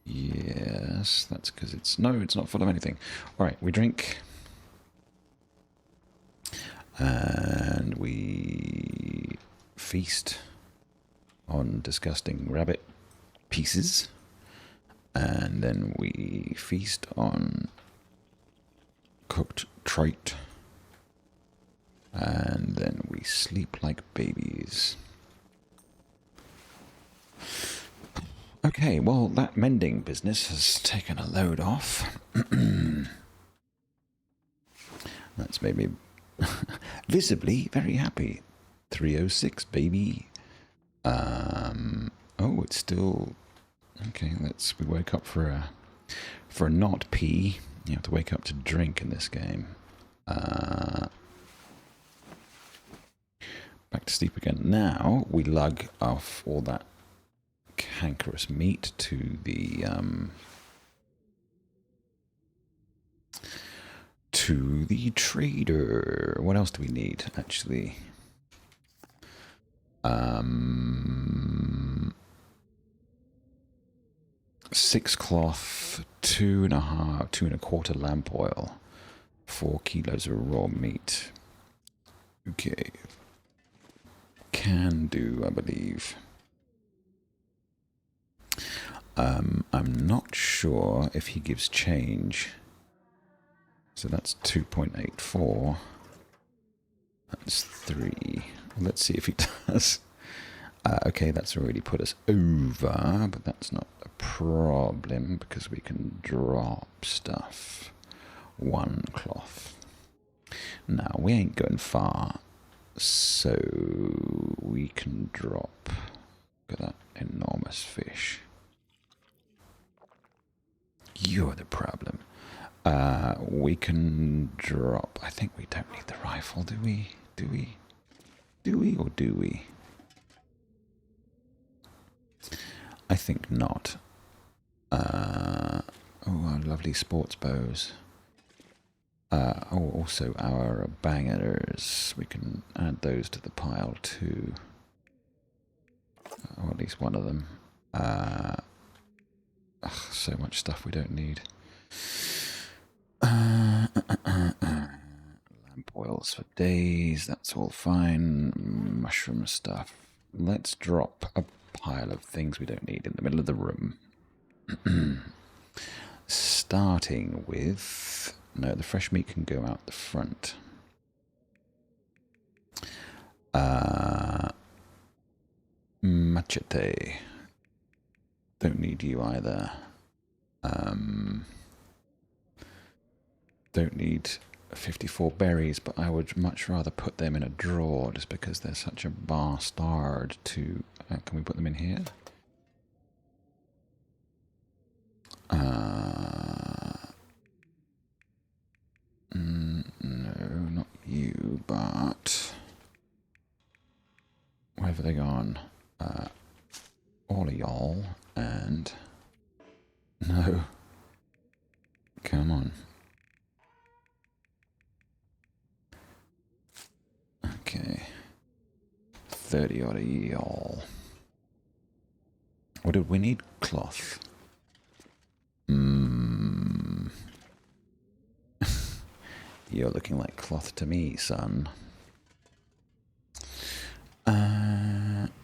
Yes, that's because it's... No, it's not full of anything. Alright, we drink. And we feast on disgusting rabbit pieces. And then we feast on cooked trout. And then we sleep like babies. Okay, well, that mending business has taken a load off. That's made me visibly very happy. 306, baby. Oh, it's still... Okay, we woke up for a not pee. You have to wake up to drink in this game. Back to sleep again. Now, we lug off all that cankerous meat to the trader. What else do we need, actually? 6 cloth, 2.25 lamp oil, 4 kilos of raw meat. Okay. Can do, I believe. I'm not sure if he gives change. So that's 2.84. That's 3. Let's see if he does. Okay, that's already put us over, but that's not a problem because we can drop stuff. 1 cloth. Now, we ain't going far, so we can drop. Look at that enormous fish. You're the problem. We can drop... I think we don't need the rifle, do we? Do we? Do we or do we? I think not. Oh, our lovely sports bows. Oh, also our bangers. We can add those to the pile too. Or at least one of them. So much stuff we don't need. Lamp oils for days, that's all fine. Mushroom stuff. Let's drop a pile of things we don't need in the middle of the room. Starting with... No, the fresh meat can go out the front. Machete. Don't need you either. Don't need 54 berries, but I would much rather put them in a drawer just because they're such a bastard to... can we put them in here? No, not you, but... Where have they gone? All of y'all, and... No. Come on. Okay. 30 odd of y'all. What did we need? Cloth. You're looking like cloth to me, son.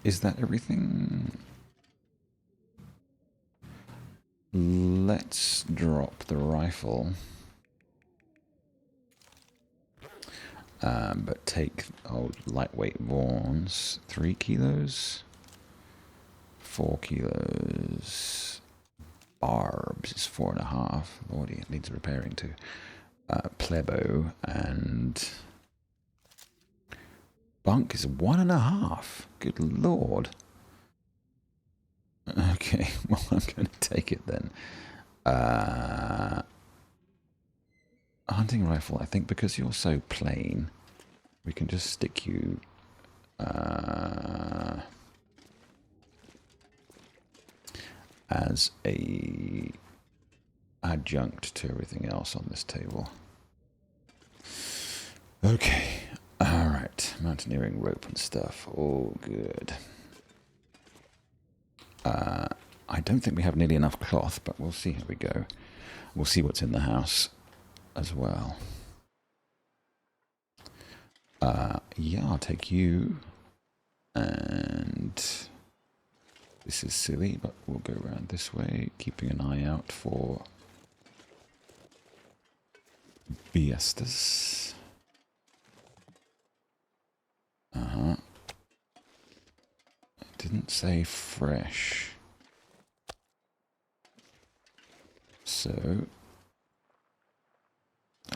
Is that everything? Let's drop the rifle. But take old lightweight Vaughns. 3 kilos? 4 kilos. Barbs is 4.5. Lordy, it needs repairing too. Plebo and bunk is 1.5. Good lord. Okay, well I'm going to take it then. Hunting rifle, I think because you're so plain, we can just stick you as a adjunct to everything else on this table. Okay, alright, mountaineering rope and stuff, all good. I don't think we have nearly enough cloth, but we'll see how we go. We'll see what's in the house as well. Yeah, I'll take you. And this is silly, but we'll go around this way, keeping an eye out for Base-ics. It didn't say fresh. So,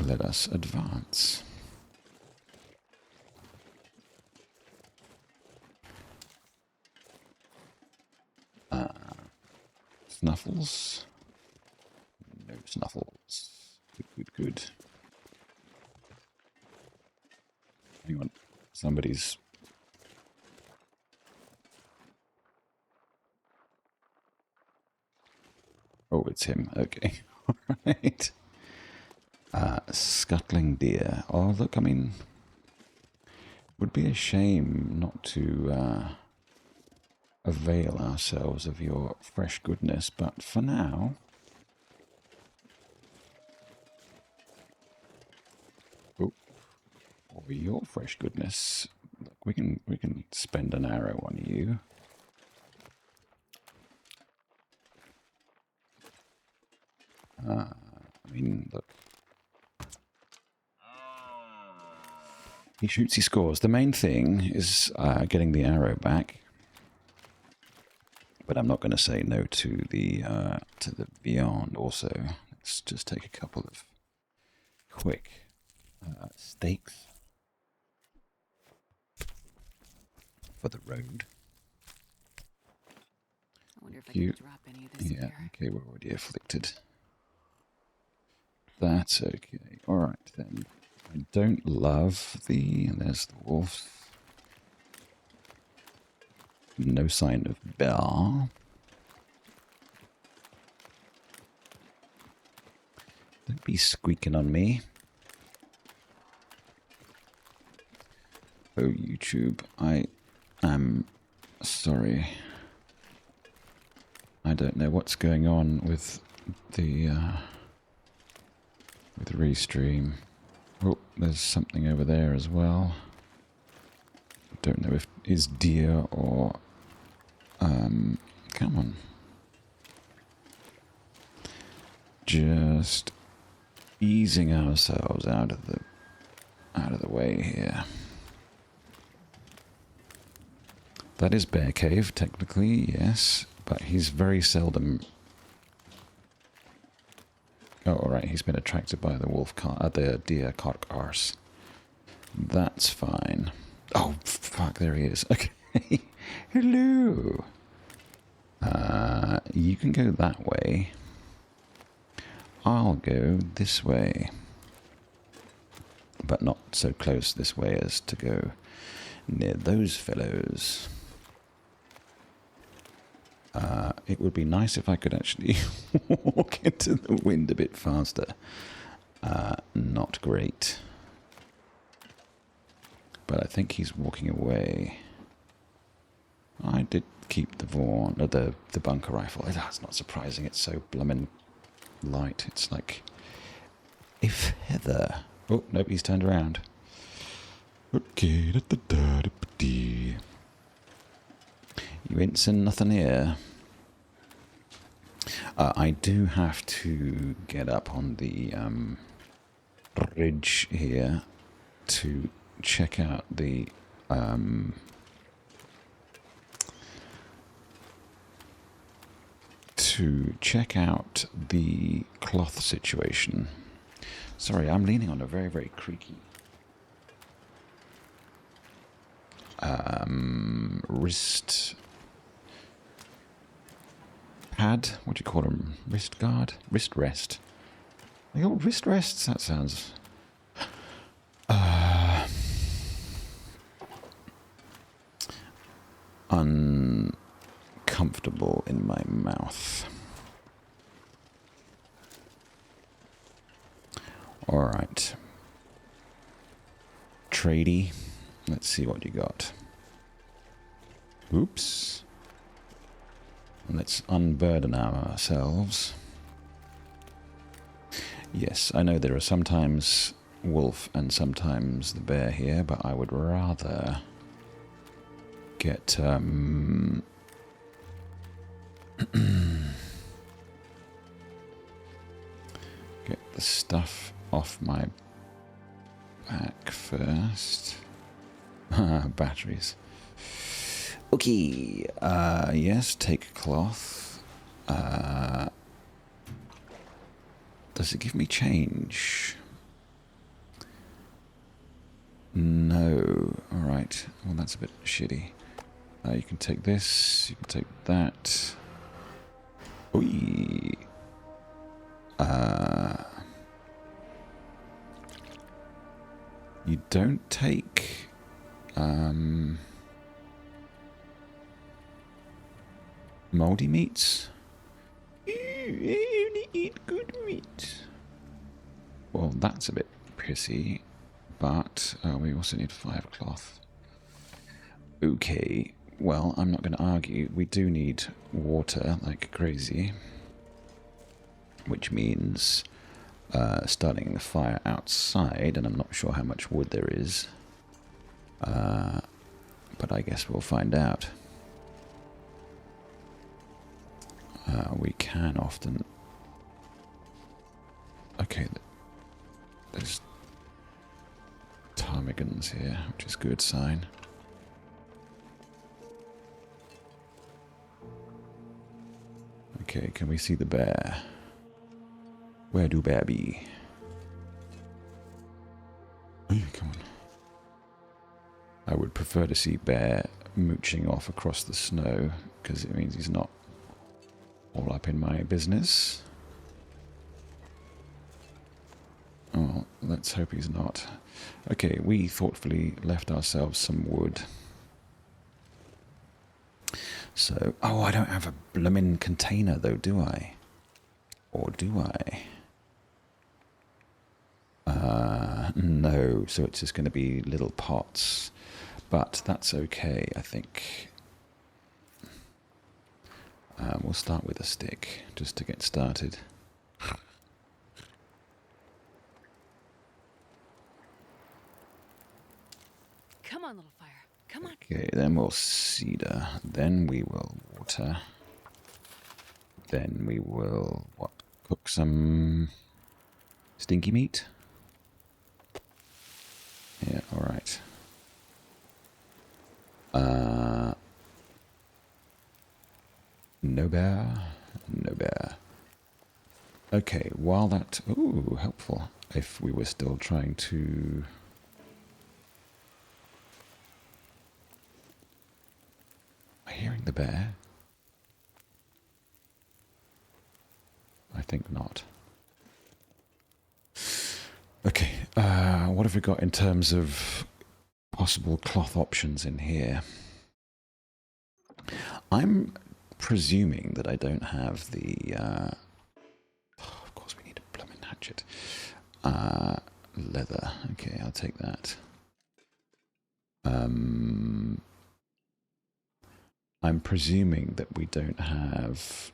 let us advance. Snuffles? No snuffles. Good, good, good. Hang on. Somebody's... Oh, it's him. Okay. Alright. Scuttling deer. Oh, look, I mean... Would be a shame not to avail ourselves of your fresh goodness, but for now... Oh, or your fresh goodness. Look, we can spend an arrow on you. I mean, look. He shoots, he scores. The main thing is getting the arrow back. But I'm not going to say no to the beyond also. Let's just take a couple of quick steaks for the road. I wonder if I can drop any of this Yeah, here. okay, we're already afflicted. That's okay. Alright then. I don't love the... There's the wolf. No sign of bear. Don't be squeaking on me. Oh, YouTube, I am sorry. I don't know what's going on with the restream. Oh, there's something over there as well. Don't know if it's deer or come on. Just easing ourselves out of the way here. That is Bear Cave, technically, yes, but he's very seldom Oh, alright, he's been attracted by the the deer cock arse. That's fine. Oh, fuck, there he is. Okay. Hello. You can go that way. I'll go this way. But not so close this way as to go near those fellows. It would be nice if I could actually walk into the wind a bit faster. Not great. But I think he's walking away. I did keep the the bunker rifle. That's not surprising. It's so bloomin' light. It's like a feather. Oh, nope, he's turned around. Okay. You ain't seen nothing here. I do have to get up on the ridge here to check out the cloth situation. Sorry, I'm leaning on a very, very creaky wrist pad. What do you call them? Wrist guard? Wrist rest. The old wrist rests? That sounds... uncomfortable in my mouth. Alright. Tradie. Let's see what you got. Oops. Let's unburden ourselves. Yes, I know there are sometimes wolf and sometimes the bear here, but I would rather get get the stuff off my back first. Batteries. Okay, yes, take cloth. Does it give me change? No. Alright, well that's a bit shitty. You can take this, you can take that. Oi. You don't take... moldy meats? You only eat good meat. Well, that's a bit pissy, but we also need 5 cloth. Okay, well, I'm not going to argue. We do need water like crazy, which means starting the fire outside, and I'm not sure how much wood there is, but I guess we'll find out. We can often... Okay, there's ptarmigans here, which is a good sign. Okay, can we see the bear? Where do bear be? Oh, come on. I would prefer to see bear mooching off across the snow, because it means he's not all up in my business. Oh, let's hope he's not. Okay, we thoughtfully left ourselves some wood. So, oh, I don't have a bloomin' container though, do I? Or do I? No, so it's just going to be little pots. But that's okay, I think. We'll start with a stick, just to get started. Come on, little fire. Come on. Okay, then we'll cedar. Then we will water. Then we will, what, cook some stinky meat? Yeah, alright. No bear. No bear. Okay, while that... Ooh, helpful. If we were still trying to... Am I hearing the bear? I think not. Okay, what have we got in terms of possible cloth options in here? I'm presuming that I don't have the... of course we need a blooming hatchet. Leather. Okay, I'll take that. I'm presuming that we don't have...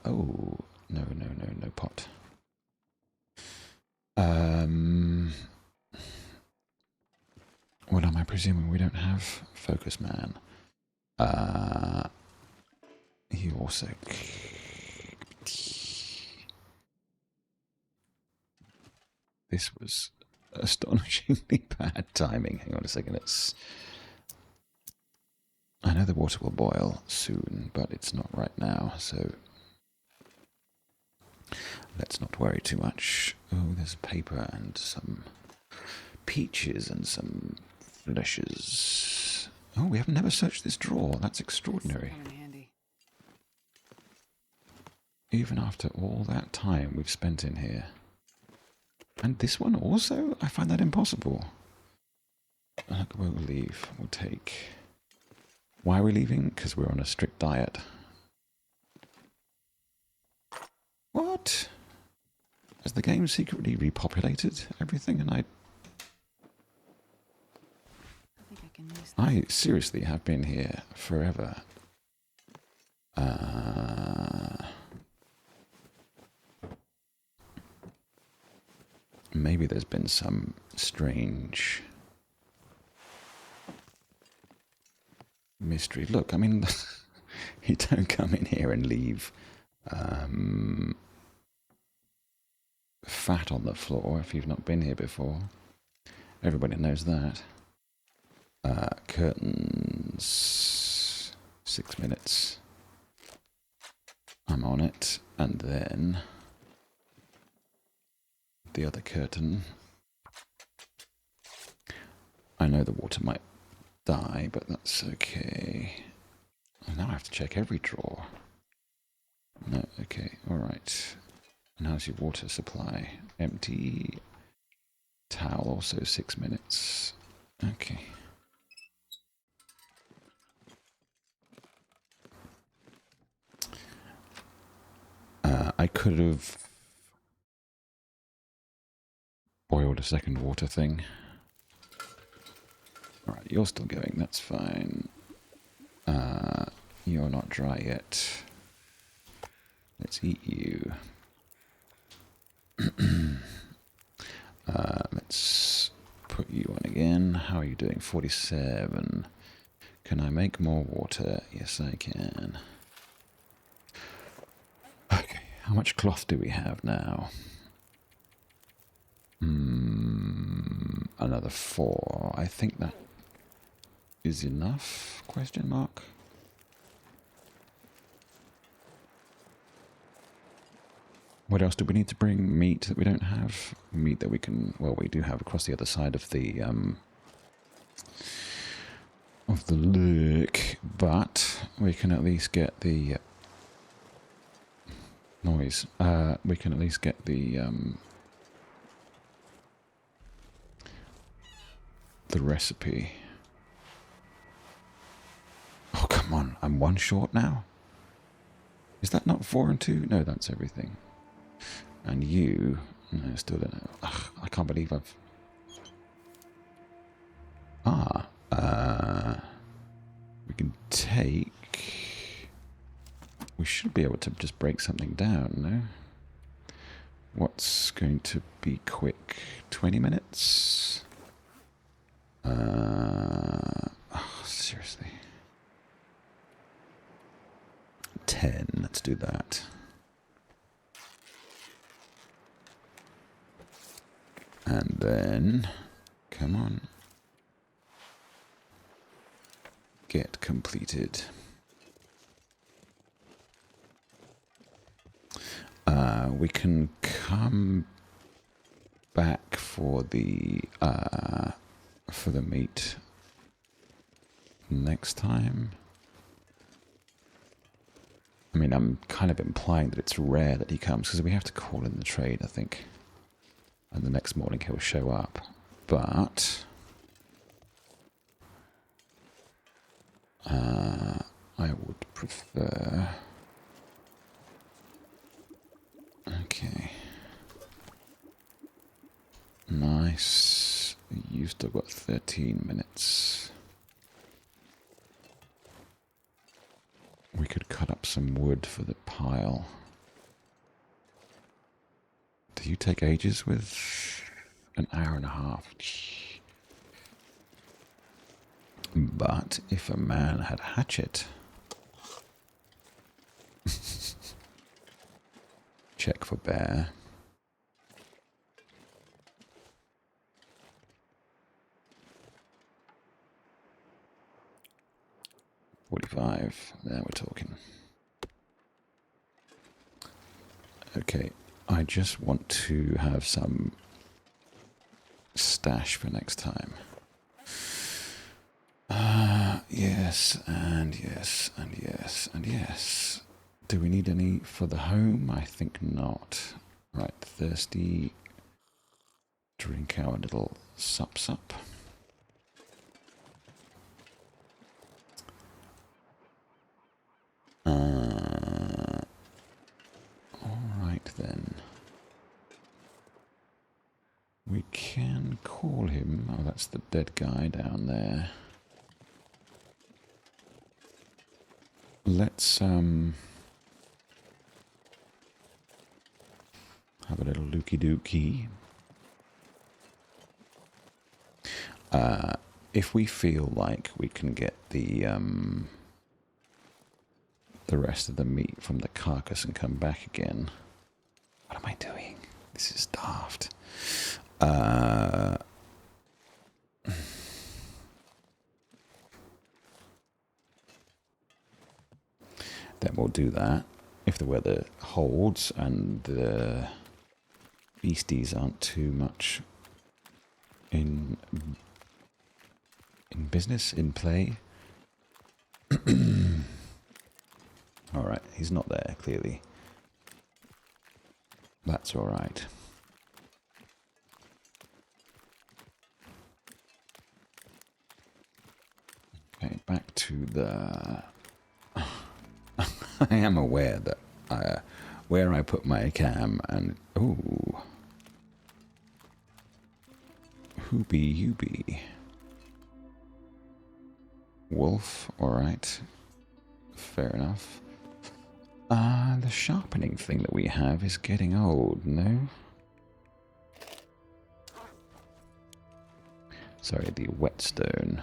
oh, no pot. What am I presuming? We don't have Focus Man. You also... This was astonishingly bad timing. Hang on a second. I know the water will boil soon, but it's not right now, so let's not worry too much. Oh, there's paper and some peaches and some fleshes. Oh, we have never searched this drawer. That's extraordinary. Come in handy. Even after all that time we've spent in here. And this one also? I find that impossible. We'll leave. We'll take... Why are we leaving? Because we're on a strict diet. What? Has the game secretly repopulated everything and I think I can use that. I seriously have been here forever. Maybe there's been some strange mystery. Look, I mean, you don't come in here and leave fat on the floor if you've not been here before. Everybody knows that. Curtains, 6 minutes. I'm on it, and then the other curtain. I know the water might die, but that's okay. And now I have to check every drawer. No, okay, alright. And how's your water supply? Empty. Towel, also 6 minutes. Okay. I could have boiled a second water thing. Alright, you're still going, that's fine. You're not dry yet. Let's eat you. Let's put you on again. How are you doing? 47. Can I make more water? Yes, I can. Okay, how much cloth do we have now? Another 4. I think that is enough? Question mark. What else do we need to bring? Meat that we don't have? Meat that we can... Well, we do have across the other side of the lake, but we can at least get the... noise. We can at least get the recipe. Oh, come on. I'm 1 short now? Is that not 4 and 2? No, that's everything. And you... No, still don't know. Ugh, I can't believe I've... We can take... We should be able to just break something down, no? What's going to be quick? 20 minutes? Seriously. 10, let's do that. And then, come on. Get completed. We can come back for the meat next time. I mean, I'm kind of implying that it's rare that he comes, because we have to call in the trade, I think. And the next morning he'll show up. But I would prefer... Okay. Nice. You've still got 13 minutes. We could cut up some wood for the pile. Do you take ages with an hour and a half? But if a man had a hatchet... Check for bear. $45. There we're talking. Okay, I just want to have some stash for next time. Yes, and yes, and yes, and yes. Do we need any for the home? I think not. Right, thirsty. Drink our little sup-sup. Alright then. We can call him. Oh, that's the dead guy down there. Let's have a little looky dookie. If we feel like we can get the rest of the meat from the carcass and come back again. What am I doing? This is daft. Then we'll do that. If the weather holds and the beasties aren't too much in business, in play. Alright, he's not there, clearly. That's alright. Okay, back to the... I am aware that where I put my cam and... Ooh. Who be you be? Wolf, alright. Fair enough. The sharpening thing that we have is getting old, no? Sorry, the whetstone.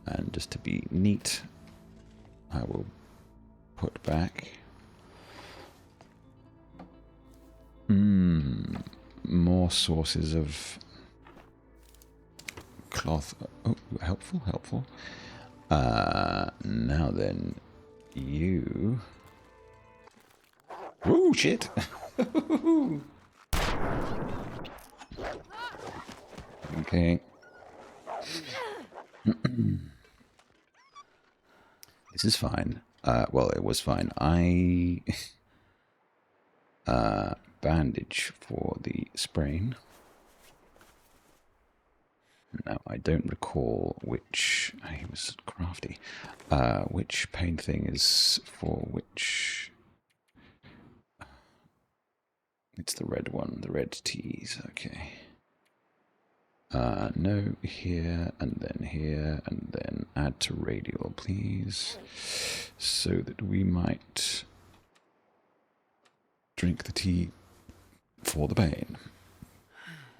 And just to be neat, I will put back. More sources of cloth. Oh, helpful, helpful. Now then, you... Oh, shit! Okay. This is fine. Well, it was fine. I... bandage for the sprain. Now, I don't recall which... He was crafty. Which pain thing is for which... It's the red one, the red teas, okay. No, here, and then add to radial, please. So that we might drink the tea for the pain.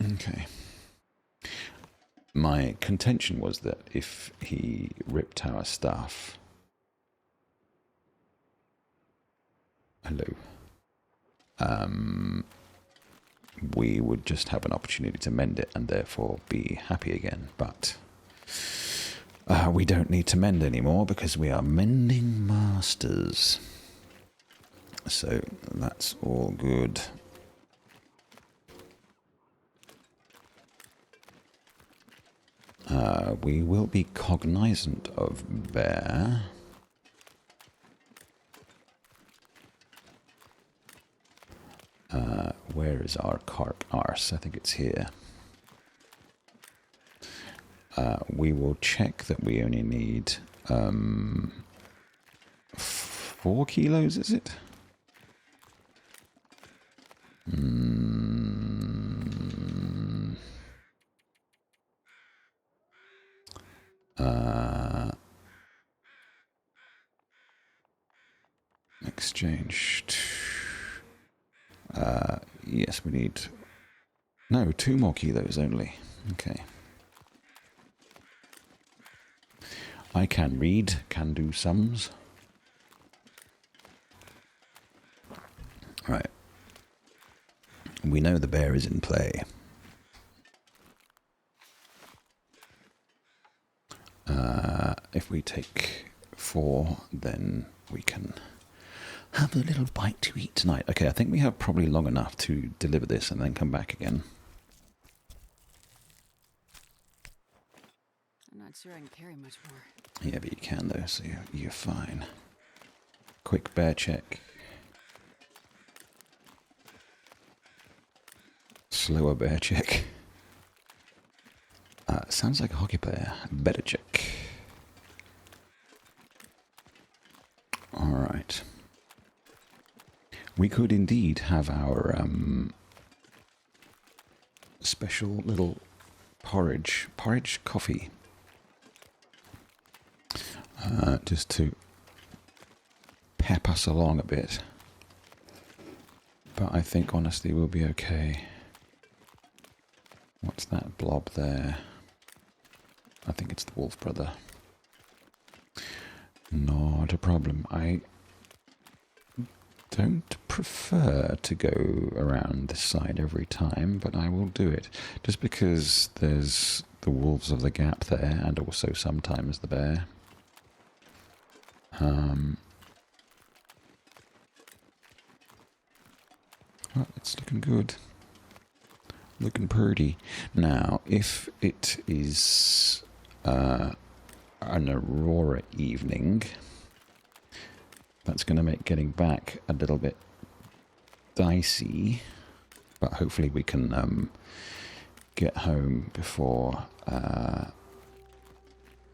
Okay. My contention was that if he ripped our stuff... Hello. We would just have an opportunity to mend it and therefore be happy again. But we don't need to mend anymore because we are mending masters. So that's all good. We will be cognizant of bear. Where is our carp arse? I think it's here. We will check that we only need 4 kilos, is it? Exchanged. Yes, we need... No, 2 more kilos only. Okay. I can read, can do sums. Right. We know the bear is in play. If we take 4, then we can have a little bite to eat tonight. Okay, I think we have probably long enough to deliver this and then come back again. I'm not sure I can carry much more. Yeah, but you can though, so you're fine. Quick bear check. Slower bear check. Sounds like a hockey player. Better check. Alright. We could indeed have our special little porridge coffee. Just to pep us along a bit. But I think honestly we'll be okay. What's that blob there? I think it's the wolf brother. Not a problem. I don't prefer to go around this side every time, but I will do it. Just because there's the wolves of the gap there, and also sometimes the bear. Oh, it's looking good. Looking pretty. Now, if it is an aurora evening, that's going to make getting back a little bit dicey, but hopefully we can get home before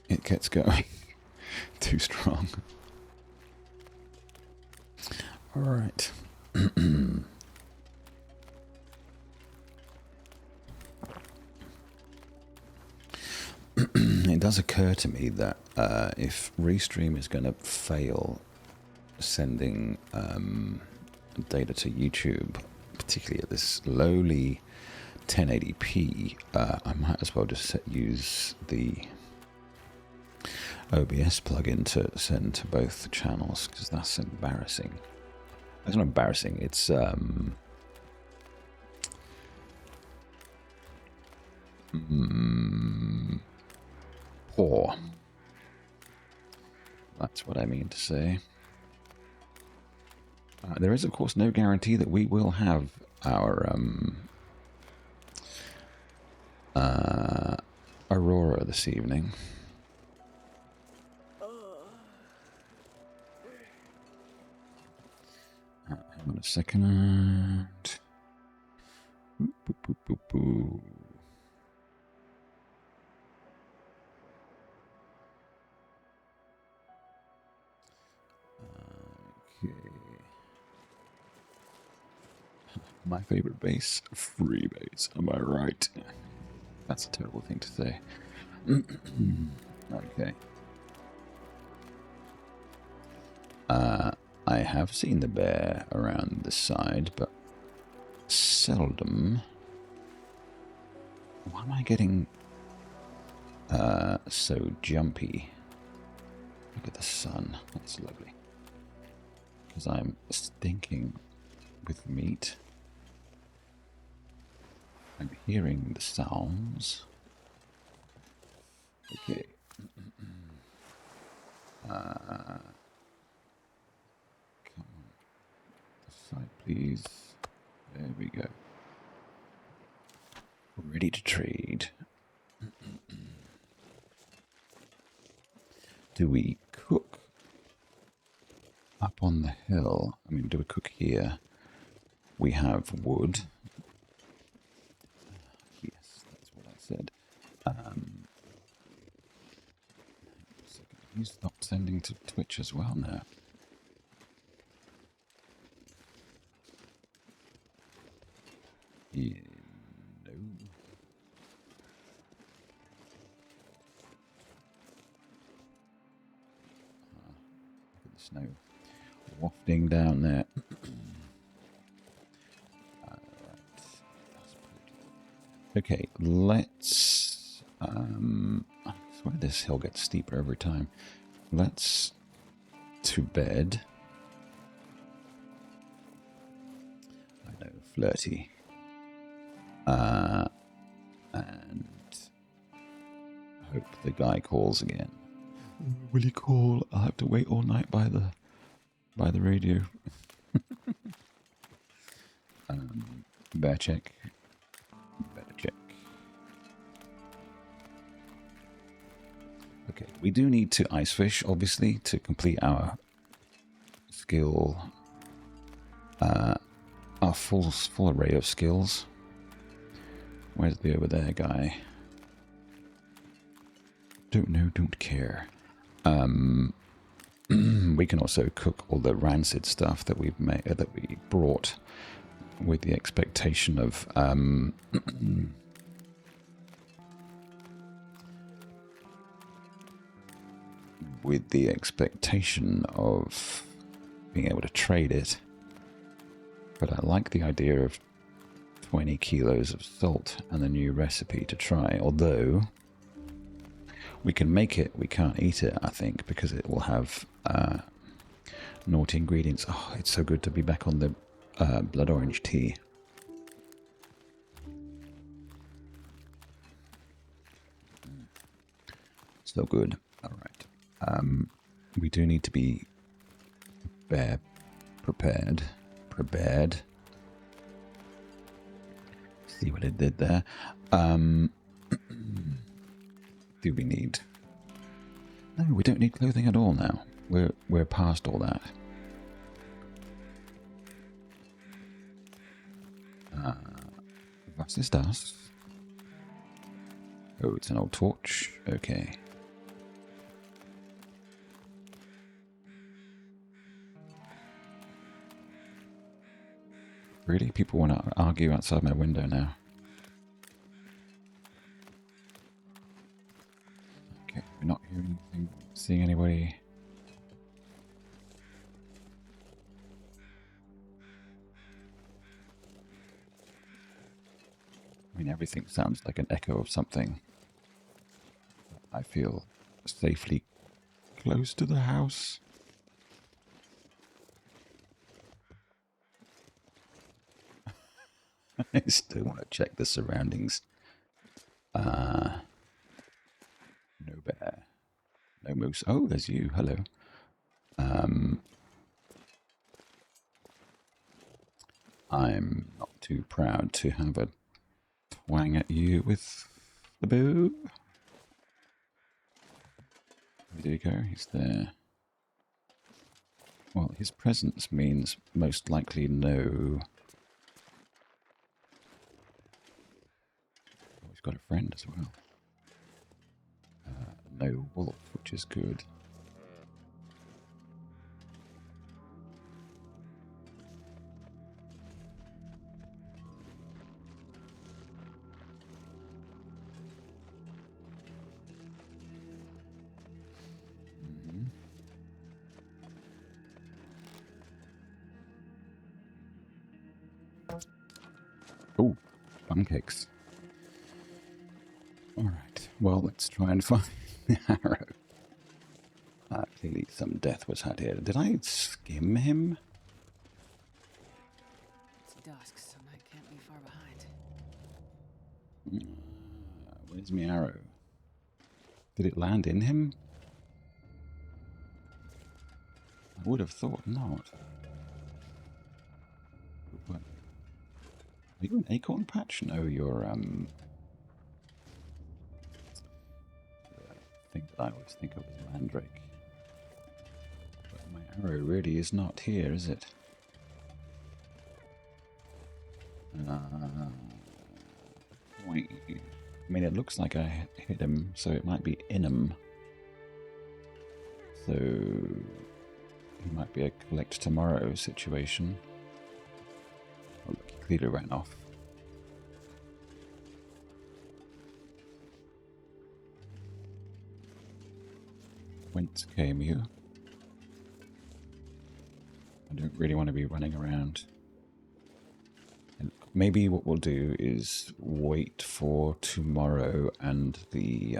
it gets going too strong. All right. It does occur to me that if Restream is going to fail sending data to YouTube, particularly at this lowly 1080p, I might as well just use the OBS plugin to send to both channels, because that's embarrassing. It's not embarrassing, it's poor. That's what I mean to say. There is, of course, no guarantee that we will have our aurora this evening. Hang on a second. Boop, boop, boop, boop, boop. Okay. My favorite base, free base. Am I right? That's a terrible thing to say. Okay. I have seen the bear around this side, but seldom. Why am I getting so jumpy? Look at the sun. That's lovely. Because I'm stinking with meat. I'm hearing the sounds. Okay. Come on. please. There we go. Ready to trade. Do we cook up on the hill? I mean, do we cook here? We have wood. Yes, that's what I said. You stopped sending to Twitch as well now. Yeah, no. Look at the snow wafting down there. Okay, let's... I swear this hill gets steeper every time. Let's... to bed. I know, flirty. And... hope the guy calls again. Will he call? I'll have to wait all night by the radio. Bear check. Okay, we do need to ice fish, obviously, to complete our skill, our full array of skills. Where's the over there guy? Don't know, don't care. We can also cook all the rancid stuff that we've made, that we brought, with the expectation of being able to trade it. But I like the idea of 20 kilos of salt and a new recipe to try, although we can make it, we can't eat it, I think, because it will have naughty ingredients. Oh, it's so good to be back on the blood orange tea. So good. All right. We do need to be prepared. See what it did there. Do we need... No, we don't need clothing at all now. We're past all that. What's this does? Oh, it's an old torch. Okay. Really? People want to argue outside my window now. Okay, we're not hearing anything, seeing anybody. I mean, everything sounds like an echo of something. I feel safely close to the house. I still want to check the surroundings. No bear. No moose. Oh, there's you. Hello. I'm not too proud to have a twang at you with the bow. Where did he go? He's there. Well, his presence means most likely no... got a friend as well. No wolf, which is good. Oh, pancakes. Alright, well, let's try and find the arrow. Clearly some death was had here. Did I skim him? It's dusk, so night can't be far behind. Where's my arrow? Did it land in him? I would have thought not. Are you an acorn patch? No, you're I think that I always think of as mandrake. But my arrow really is not here, is it? Wait. I mean, it looks like I hit him, so it might be in him. So it might be a collect tomorrow situation. Oh, look, he clearly ran off. Whence came you? I don't really want to be running around. And maybe what we'll do is wait for tomorrow and the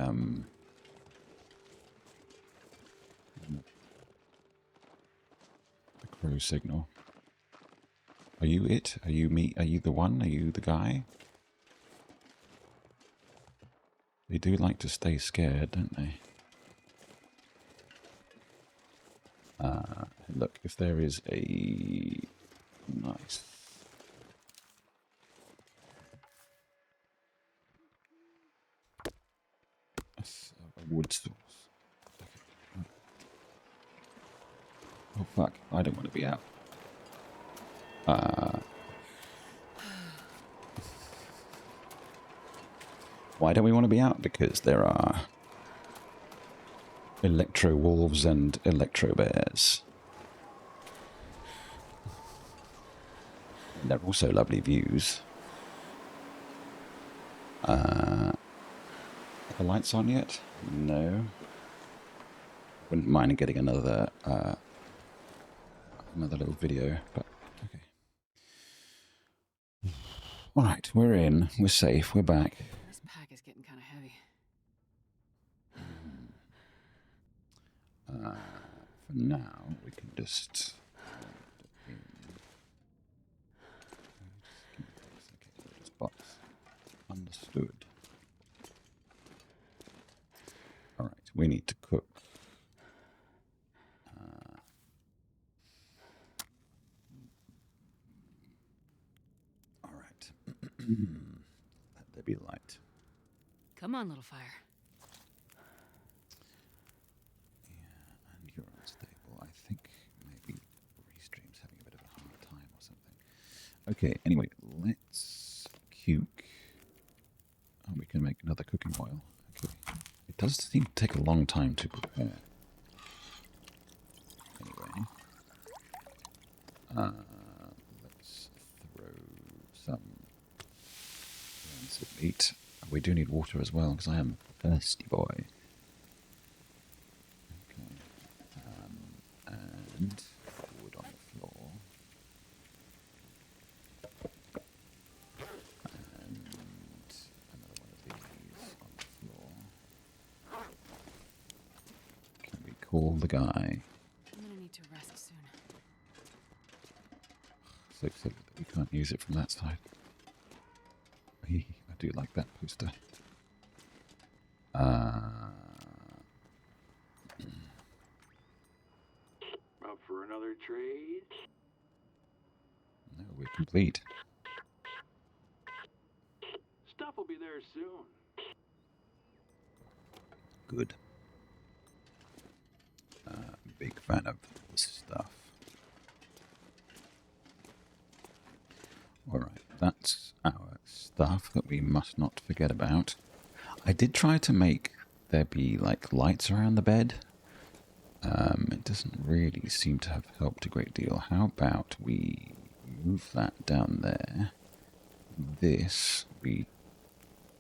crow signal. Are you it? Are you me? Are you the one? Are you the guy? They do like to stay scared, don't they? Look, if there is a nice a wood source. Okay. Oh fuck! I don't want to be out. Why don't we want to be out? Because there are electro wolves and electro bears. And they're also lovely views. Are the lights on yet? No. Wouldn't mind getting another little video, but okay. Alright, we're in. We're safe. We're back. This pack is getting kind of heavy. For now, we can just... box. Understood. Alright, we need to cook. Alright. Let there be light. Come on, little fire. Yeah, and you're unstable. I think maybe Restream's having a bit of a hard time or something. Okay, anyway, let's cook. Oh, we can make another cooking oil. Okay. It does seem to take a long time to prepare. Anyway. Let's throw some meat. We do need water as well, because I am a thirsty boy. Okay. And wood on the floor. And another one of these on the floor. Can we call the guy? I'm gonna need to rest soon. So silly that we can't use it from that side. I do like that poster. Up for another trade? No, we're complete. Stuff will be there soon. Good. Big fan of the stuff. Alright, that's our stuff that we must not forget about. I did try to make there be like lights around the bed. It doesn't really seem to have helped a great deal. How about we move that down there? This we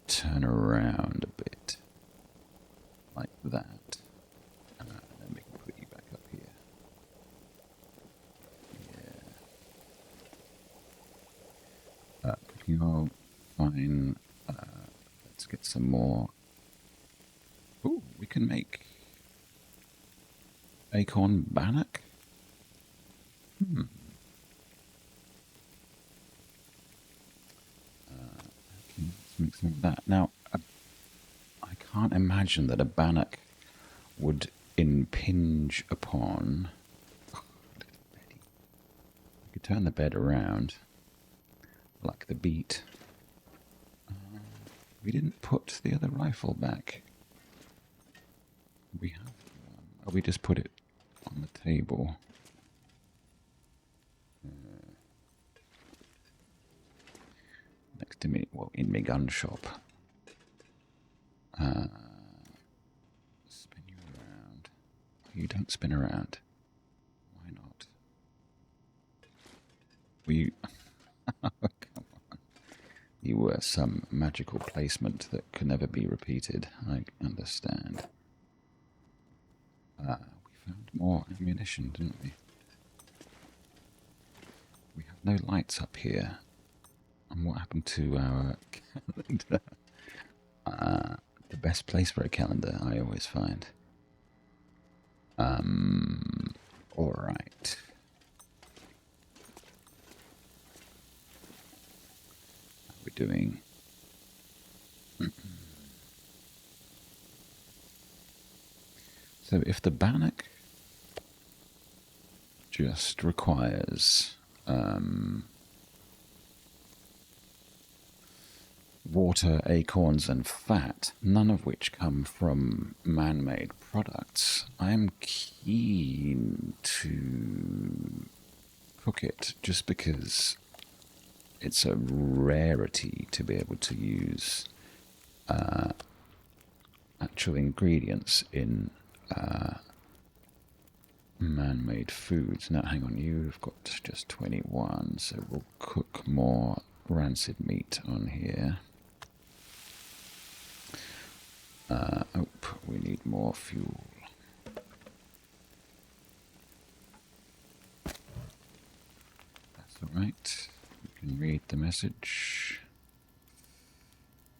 turn around a bit. Like that. And then we can put you back up here. Yeah. Cooking oil, fine. Let's get some more. Ooh, we can make acorn bannock. Okay, let's make some of that. Now, I can't imagine that a bannock would impinge upon... Oh, little Betty. You could turn the bed around. like the beat. We didn't put the other rifle back. We have one. Oh, we just put it on the table. Next to me, well, in my gun shop. Spin you around. You don't spin around. Why not? You... Come on. You were some magical placement that could never be repeated. I understand. We found more ammunition, didn't we? We have no lights up here. And what happened to our calendar? The best place for a calendar, I always find. Alright. How are we doing? So if the bannock just requires water, acorns and fat, none of which come from man-made products, I'm keen to cook it just because it's a rarity to be able to use actual ingredients in man-made foods. Now, hang on, you've got just 21, so we'll cook more rancid meat on here. Oh, we need more fuel. That's all right. You can read the message.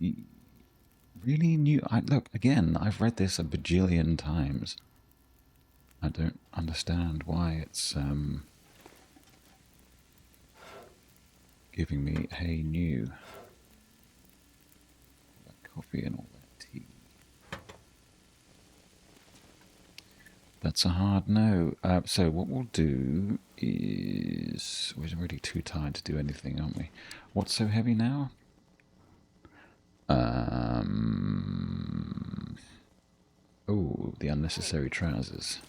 Really new. Look, again, I've read this a bajillion times. I don't understand why it's giving me "Hey, new." That coffee and all that tea. That's a hard no. So what we'll do is... We're already too tired to do anything, aren't we? What's so heavy now? Oh, the unnecessary trousers.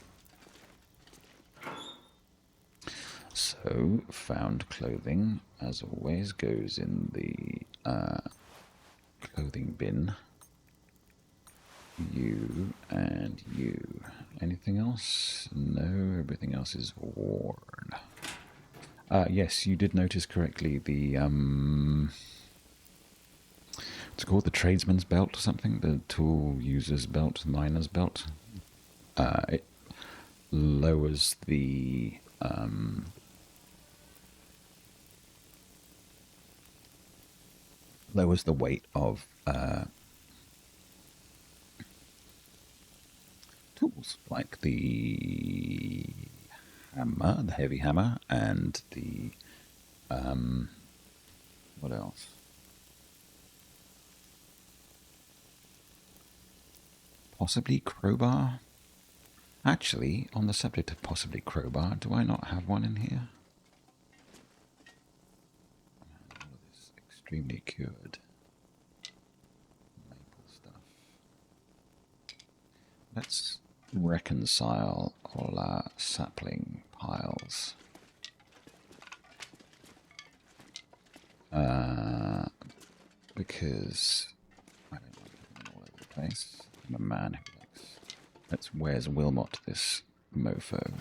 So, found clothing, as always, goes in the clothing bin. You and you. Anything else? No, everything else is worn. Yes, you did notice correctly the, it's called the tradesman's belt or something, the tool user's belt, miner's belt. It lowers the, weight of tools, like the hammer, the heavy hammer, and the, what else? Possibly crowbar? Actually, on the subject of possibly crowbar, do I not have one in here? All of this extremely cured maple stuff. Let's reconcile all our sapling piles. Because I don't like them all over the place. I'm a man who likes... Where's Wilmot, this mofo?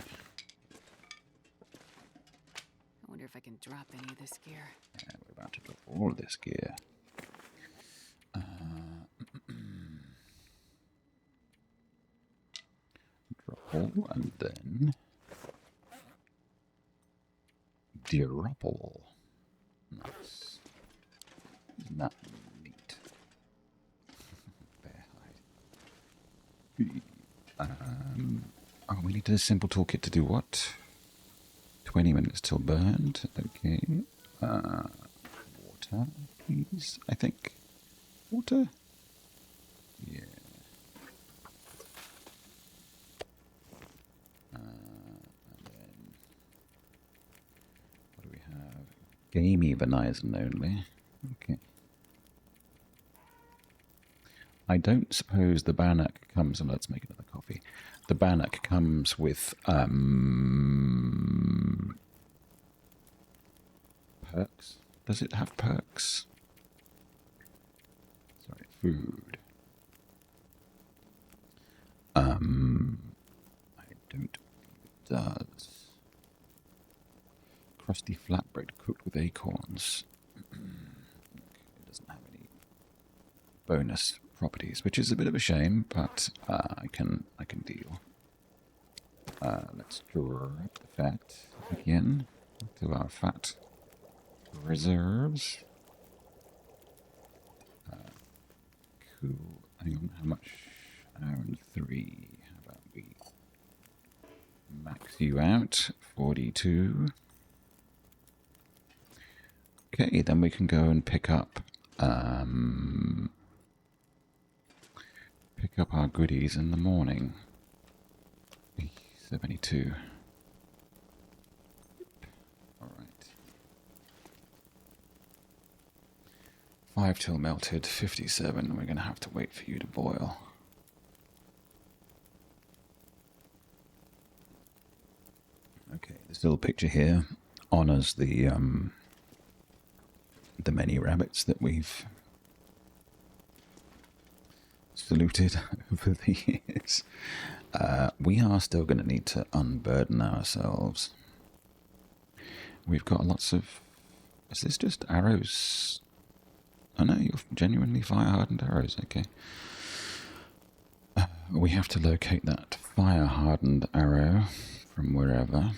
I wonder if I can drop any of this gear. Yeah, we're about to drop all of this gear. Drop all and then... Deropple. Nice. Isn't that neat? Bear hide. Oh, we need a simple toolkit to do what? 20 minutes till burned. Okay. Water, please. I think. Water? Yeah. And then... What do we have? Gamey Venison only. Okay. I don't suppose the Bannock comes, and let's make another coffee. The Bannock comes with perks. Does it have perks? Sorry, food. I don't think it does. Crusty flatbread cooked with acorns. Okay, it doesn't have any bonus properties, which is a bit of a shame, but I can deal. Let's draw up the fat again to our fat reserves. Cool. Hang on, how much? Hour and 3. How about we max you out? 42. Okay, then we can go and pick up our goodies in the morning. 72. All right. 5 till melted. 57. We're going to have to wait for you to boil. Okay, this little picture here honors the many rabbits that we've saluted over the years. We are still going to need to unburden ourselves. We've got lots of... Is this just arrows? Oh no, you're genuinely fire-hardened arrows, okay. We have to locate that fire-hardened arrow from wherever.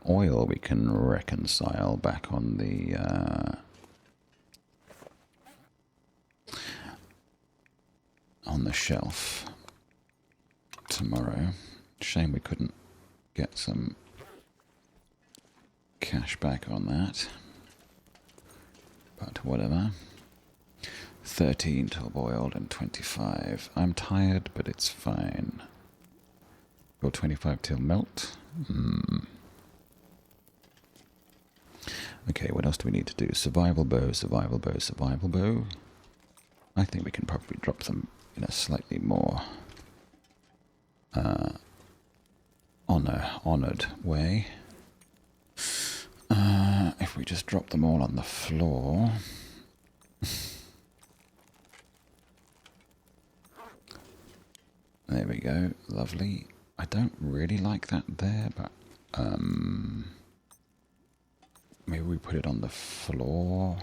Oil we can reconcile back on the shelf tomorrow. Shame we couldn't get some cash back on that, but whatever. 13 till boiled and 25. I'm tired, but it's fine. Or 25 till melt. Okay, what else do we need to do? Survival bow, survival bow, survival bow. I think we can probably drop them in a slightly more honoured way. If we just drop them all on the floor. There we go, lovely. I don't really like that there, but maybe we put it on the floor.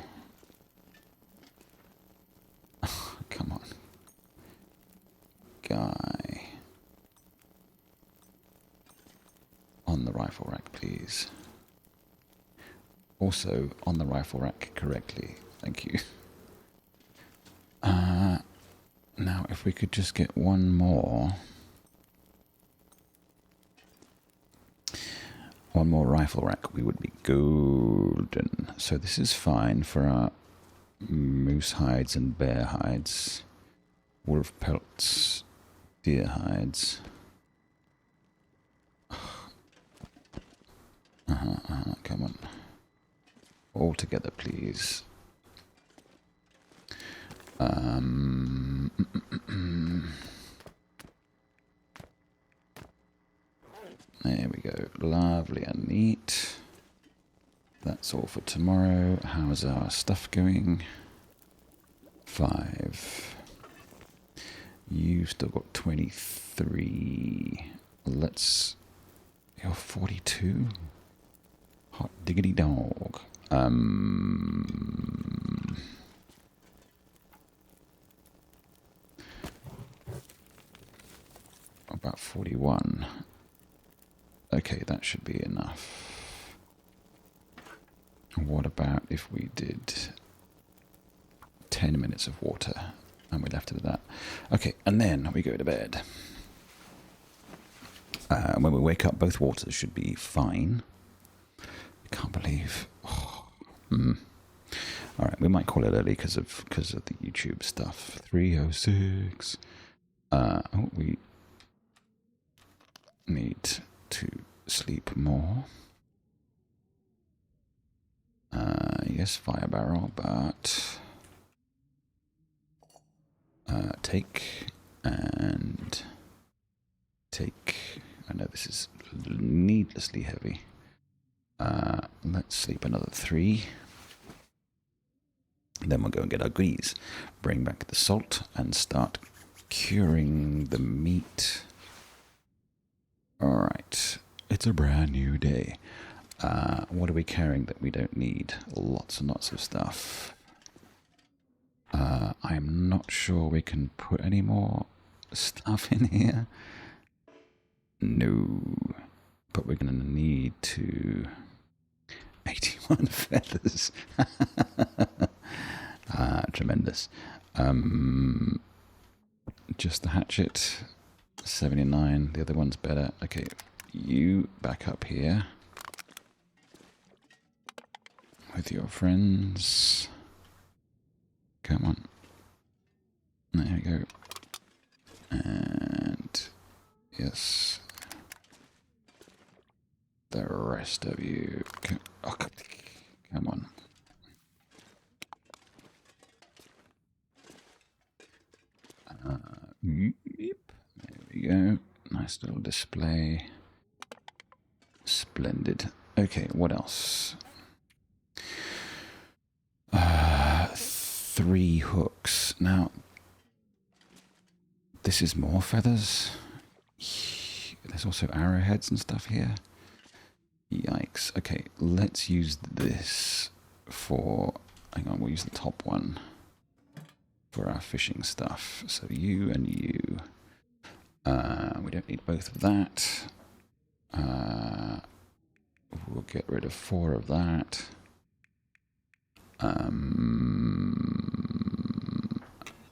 Come on. Guy. On the rifle rack, please. Also, on the rifle rack correctly. Thank you. Now, if we could just get one more rifle rack, we would be golden. So this is fine for our moose hides and bear hides, wolf pelts, deer hides. Come on. All together, please. There we go. Lovely and neat. That's all for tomorrow. How's our stuff going? 5. You've still got 23. Let's... You're 42? Hot diggity dog. About 41. Okay, that should be enough. What about if we did 10 minutes of water and we left it at that? Okay, and then we go to bed. When we wake up, both waters should be fine. I can't believe... Alright, we might call it early because of the YouTube stuff. 3:06. We need to sleep more. Yes, fire barrel, but take and take. I know this is needlessly heavy. Let's sleep another 3. Then we'll go and get our goodies. Bring back the salt and start curing the meat. Alright, it's a brand new day. What are we carrying that we don't need? Lots and lots of stuff. I'm not sure we can put any more stuff in here. No. But we're going to need to... 81 feathers. Tremendous. Just the hatchet. 79. The other one's better. Okay, you back up here. With your friends. Come on. There we go. And yes. The rest of you. Come on. Yep. There we go. Nice little display. Splendid. Okay, what else? 3 hooks. Now, this is more feathers. There's also arrowheads and stuff here. Yikes. Okay, let's use this for... Hang on, we'll use the top one for our fishing stuff. So you and you. We don't need both of that. We'll get rid of 4 of that.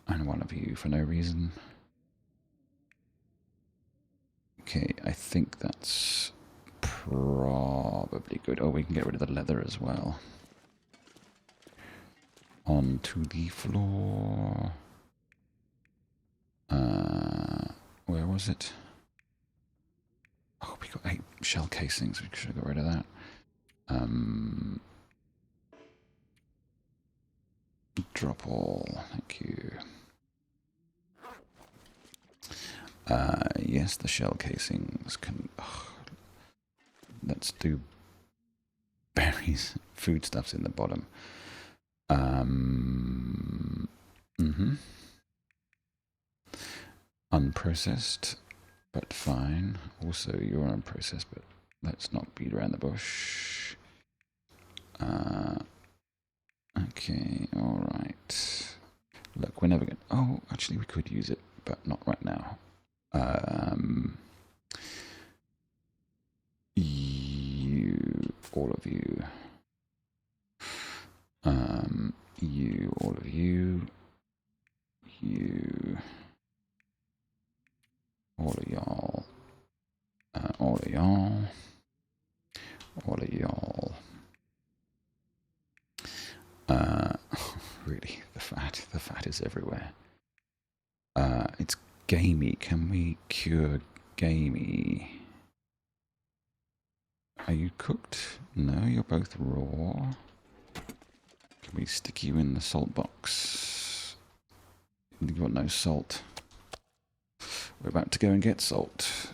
And 1 of you for no reason. Okay, I think that's probably good. Oh, we can get rid of the leather as well. Onto the floor. Where was it? Oh, we got 8 shell casings. We should have got rid of that. Drop all. Thank you. Yes, the shell casings can... let's do berries. Foodstuffs in the bottom. Unprocessed, but fine. Also, you're unprocessed, but let's not beat around the bush. Okay, alright. Look, we're never going to... Oh, actually, we could use it, but not right now. You, all of you. You, all of you. You. All of y'all. All of y'all. All of y'all. Really, the fat is everywhere. It's gamey. Can we cure gamey? Are you cooked? No, you're both raw. Can we stick you in the salt box? You've got no salt. We're about to go and get salt.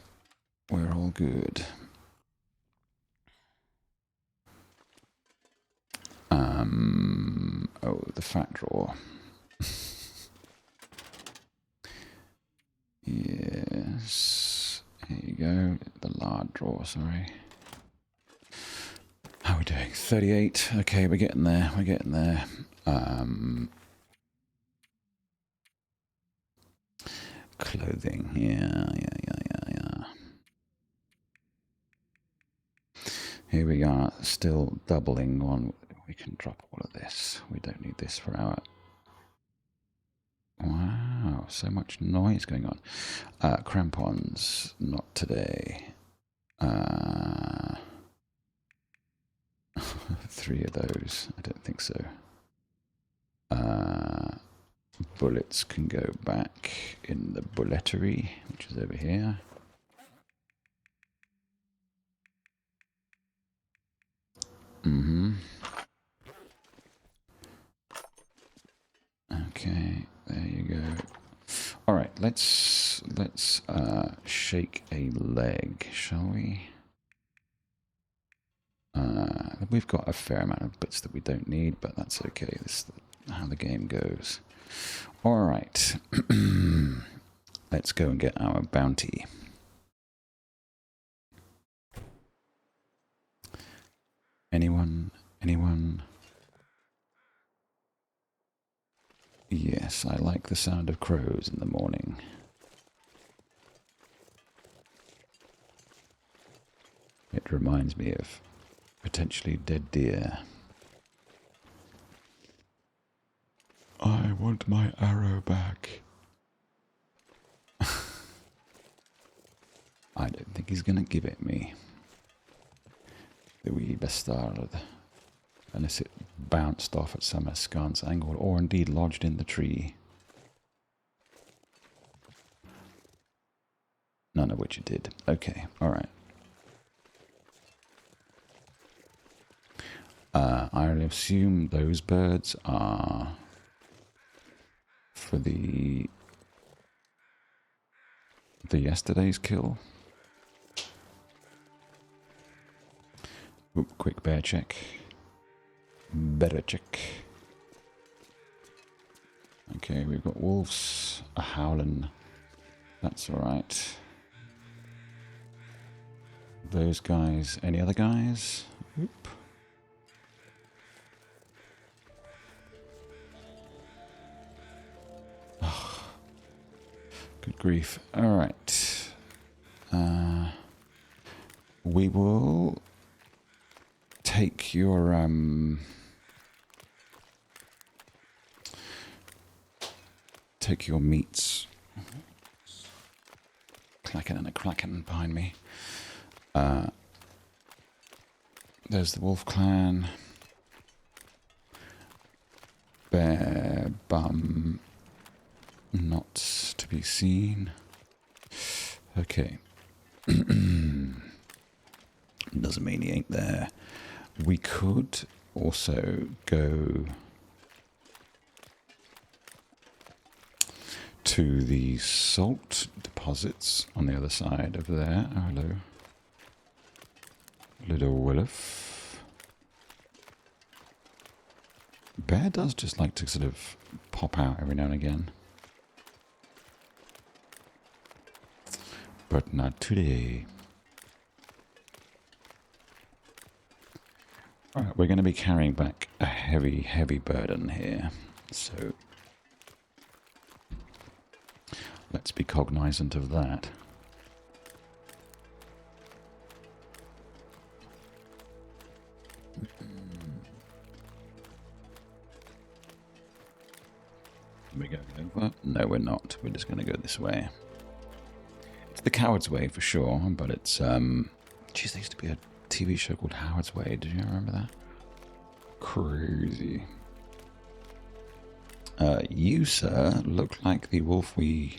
We're all good. Oh, the fat drawer. Yes. Here you go. The lard drawer, sorry. How are we doing? 38. Okay, we're getting there. We're getting there. Clothing. Yeah. Here we are, still doubling on. We can drop all of this. We don't need this for our... Wow, so much noise going on. Crampons, not today. 3 of those. I don't think so. Bullets can go back in the bullettery, which is over here. All right, let's shake a leg, shall we? We've got a fair amount of bits that we don't need, but that's okay. This is how the game goes. All right, let's go and get our bounty. Anyone? Anyone? Yes, I like the sound of crows in the morning. It reminds me of potentially dead deer. I want my arrow back. I don't think he's going to give it me. The wee bastard. Unless it bounced off at some askance angle, or indeed lodged in the tree. None of which it did. Okay, alright. I assume those birds are for the yesterday's kill. Oop, quick bear check. Better check. Okay, we've got wolves, a howling. That's alright. Those guys, any other guys? Oop. Oh, good grief. Alright. We will take your meats. Clacking and a clacking behind me. There's the wolf clan. Bear bum. Not to be seen. Okay. Doesn't mean he ain't there. We could also go to the salt deposits on the other side of there. Oh, hello. Little wolf. Bear does just like to sort of pop out every now and again. But not today. Alright, we're going to be carrying back a heavy, heavy burden here. So let's be cognizant of that. We're going over? No, we're not. We're just going to go this way. It's the Coward's Way for sure, but it's, geez, there used to be a TV show called Howard's Way. Did you remember that? Crazy. You, sir, look like the wolf we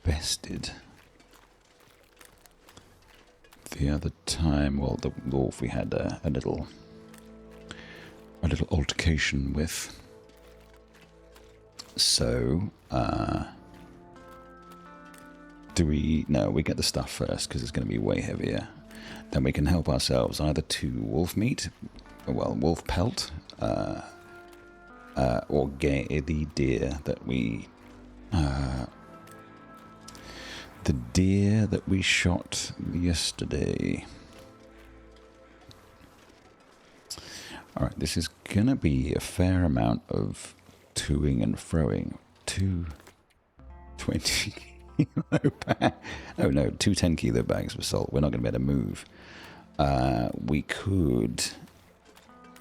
bested the other time. Well, the wolf we had a little altercation with. So, do we... No, we get the stuff first, because it's going to be way heavier. Then we can help ourselves either to wolf meat, well, wolf pelt, or get the deer that we... the deer that we shot yesterday. Alright, this is going to be a fair amount of toing and froing. 220 kilo bag. Oh no, 2 10 kilo bags of salt. We're not going to be able to move. We could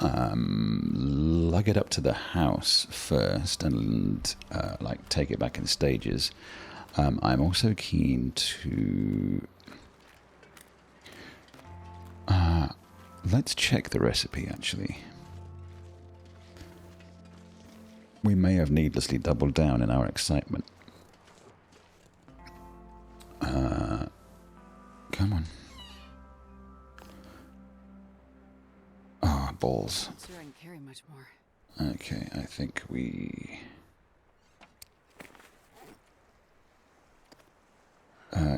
lug it up to the house first and like take it back in stages. I'm also keen to let's check the recipe actually. We may have needlessly doubled down in our excitement. Come on. Ah, oh, balls. I'm sure I can carry much more. Okay, I think we...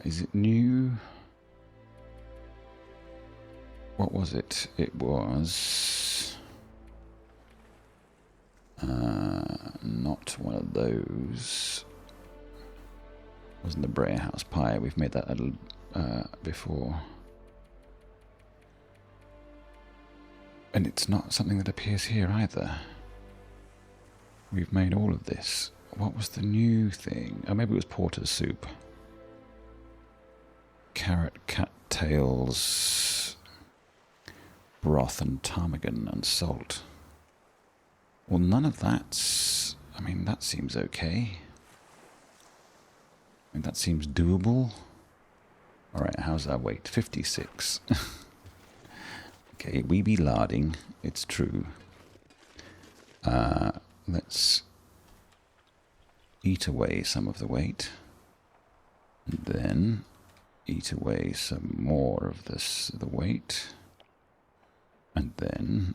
Is it new? What was it? It was... not one of those. Wasn't the Bray House pie. We've made that a little before. And it's not something that appears here either. We've made all of this. What was the new thing? Oh, maybe it was porter's soup. Carrot, cattails, broth and ptarmigan and salt. Well, none of that's... I mean, that seems okay. I mean, that seems doable. Alright, how's our weight? 56. Okay, we be larding. It's true. Let's eat away some of the weight. And then eat away some more of the weight. And then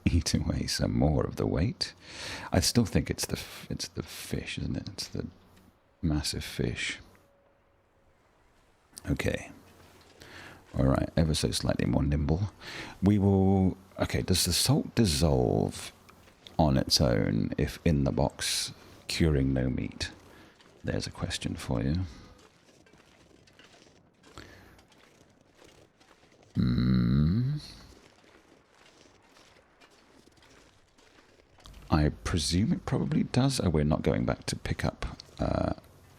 eat away some more of the weight. I still think it's the fish, isn't it? It's the massive fish. Okay. Alright, ever so slightly more nimble. We will... Okay, does the salt dissolve on its own if in the box, curing no meat? There's a question for you. I presume it probably does. Oh, we're not going back to pick up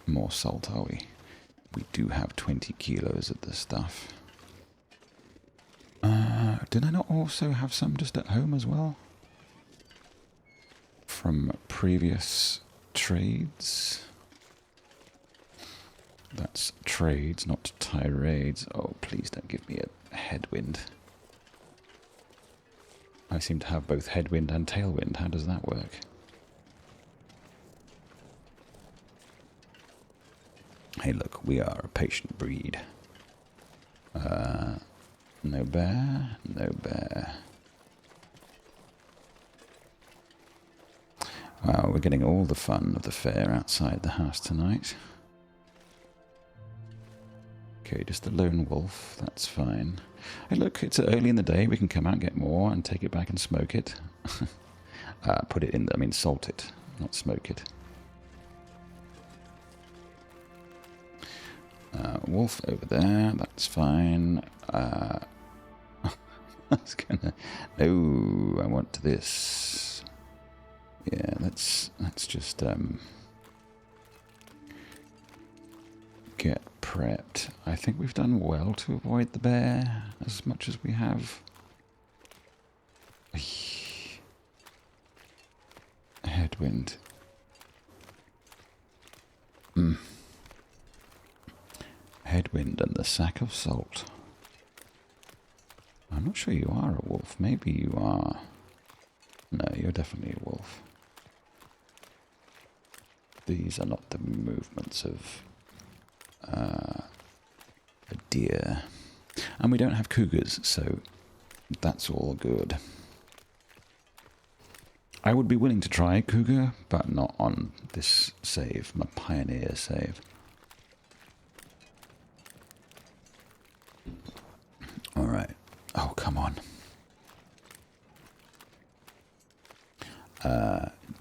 more salt, are we? We do have 20 kilos of this stuff. Did I not also have some just at home as well? From previous trades? That's trades, not tirades. Oh, please don't give me a headwind. I seem to have both headwind and tailwind. How does that work? Hey, look, we are a patient breed. No bear, no bear. Wow, we're getting all the fun of the fair outside the house tonight. Okay, just the lone wolf, that's fine. Hey look, it's early in the day, we can come out and get more and take it back and smoke it. Put it in, I mean salt it, not smoke it. Wolf over there, that's fine. I was gonna... No, I want this. Yeah, let's just get prepped. I think we've done well to avoid the bear as much as we have. Headwind. Headwind and the sack of salt. I'm not sure you are a wolf. Maybe you are. No, you're definitely a wolf. These are not the movements of a deer. And we don't have cougars, so that's all good. I would be willing to try cougar, but not on this save, my pioneer save. Alright. Oh, come on.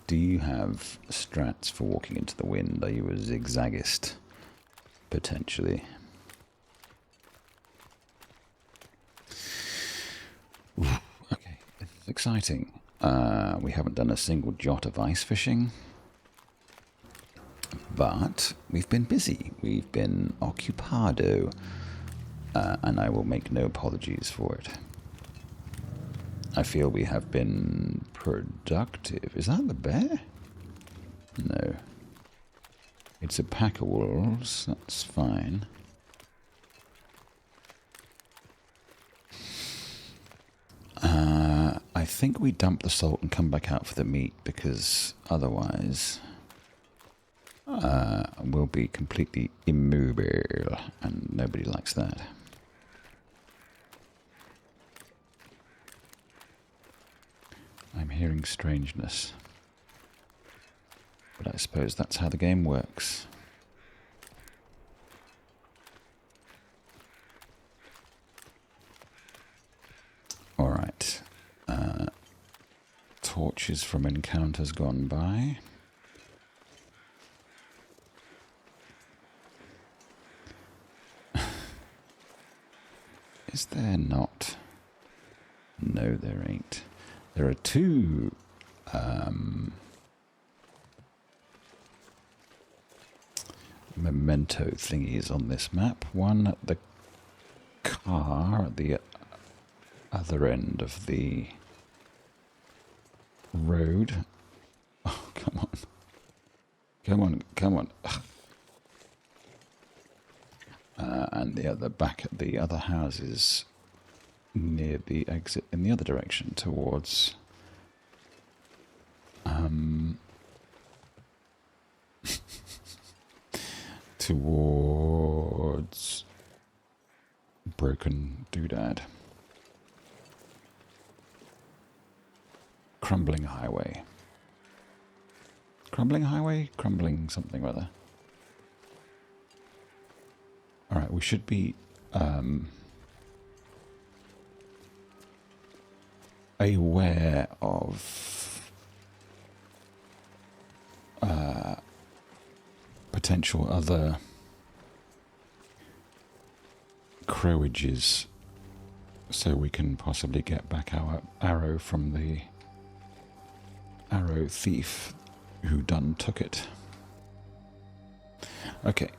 Do you have strats for walking into the wind? Are you a zigzagist? Potentially. Ooh, okay, this is exciting. We haven't done a single jot of ice fishing. But we've been busy. We've been occupado. And I will make no apologies for it. I feel we have been productive. Is that the bear? No. It's a pack of wolves. That's fine. I think we dump the salt and come back out for the meat, because otherwise we'll be completely immobile, and nobody likes that. I'm hearing strangeness. But I suppose that's how the game works. torches from encounters gone by. Is there not? No, there ain't. There are two memento thingies on this map. One at the car at the other end of the road. Oh, come on. Come on, come on. And the other back at the other houses near the exit in the other direction towards towards Broken Doodad. Crumbling Highway. Crumbling Highway? Crumbling something or other. Alright, we should be aware of potential other crowages so we can possibly get back our arrow from the arrow thief who done took it. Okay.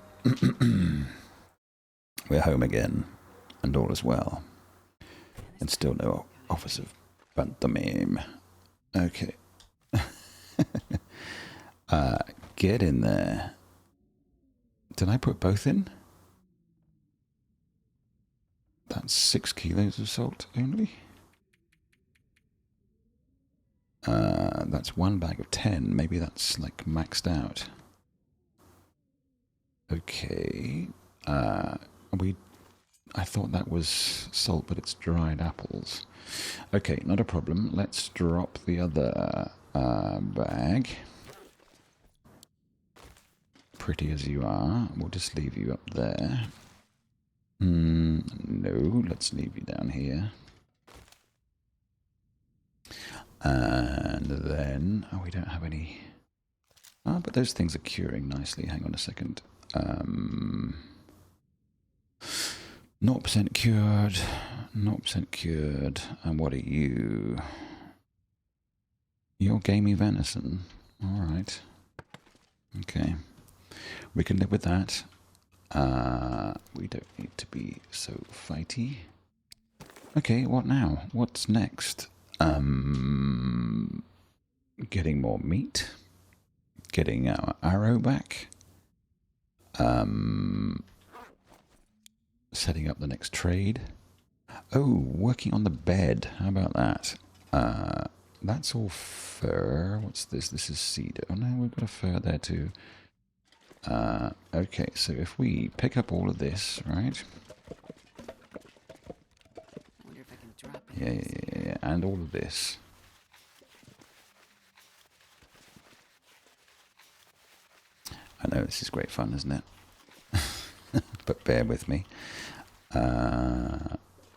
We're home again, and all is well. And still no Office of Pantomime. Okay. Get in there. Did I put both in? That's 6 kilos of salt only. That's 1 bag of 10. Maybe that's like maxed out. Okay. I thought that was salt, but it's dried apples. Okay, not a problem. Let's drop the other bag. Pretty as you are. We'll just leave you up there. No, let's leave you down here. And then... Oh, we don't have any... Ah, but those things are curing nicely. Hang on a second. 0% cured. 0% cured. And what are you? You're gamey venison. Alright. Okay. We can live with that. We don't need to be so fighty. Okay, what now? What's next? Getting more meat. Getting our arrow back. Setting up the next trade. Oh, working on the bed. How about that? That's all fur. What's this? This is cedar. Oh no, we've got a fur there too. Okay, so if we pick up all of this, right? I wonder if I can drop it. Yeah, and all of this. I know this is great fun, isn't it? But bear with me.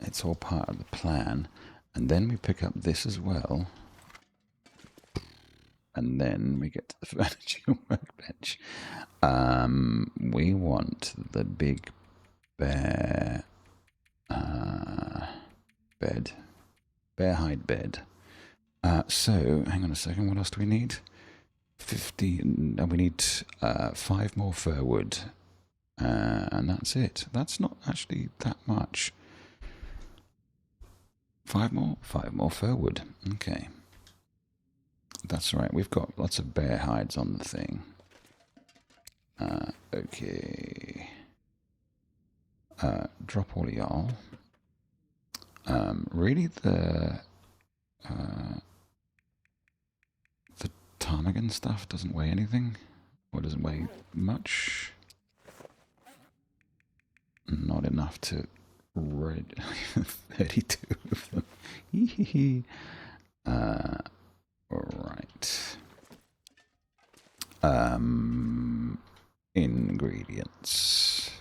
It's all part of the plan. And then we pick up this as well. And then we get to the furniture workbench. We want the big bear bed. Bear hide bed. So, hang on a second, what else do we need? 15, we need 5 more fir wood. And that's it. That's not actually that much. 5 more? 5 more fir wood. Okay. That's right, we've got lots of bear hides on the thing. Okay. Drop all y'all. Really the ptarmigan stuff doesn't weigh anything? Or doesn't weigh much? Not enough to read 32 of them. Alright. Ingredients.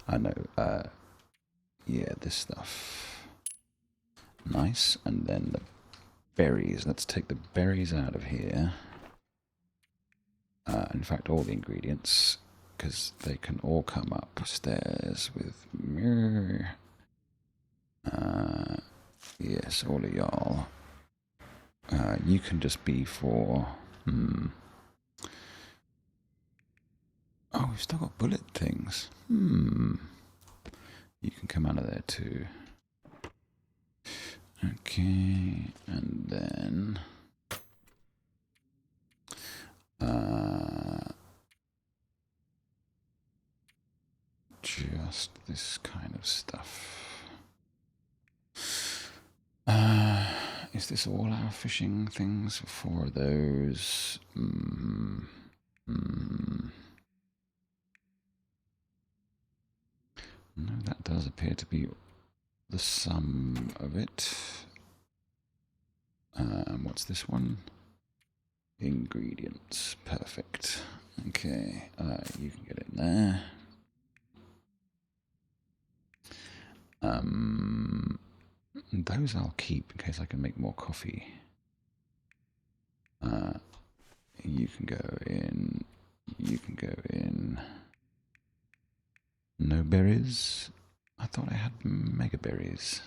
I know, yeah, this stuff. Nice. And then the berries. Let's take the berries out of here. In fact, all the ingredients, because they can all come upstairs with me. Yes, all of y'all. You can just be for... Oh, we've still got bullet things. You can come out of there too. Okay, and then... just this kind of stuff. Is this all our fishing things? 4 of those. No, that does appear to be the sum of it. What's this one? Ingredients. Perfect. Okay, you can get it in there. Those I'll keep in case I can make more coffee. You can go in. You can go in. No berries? I thought I had mega berries.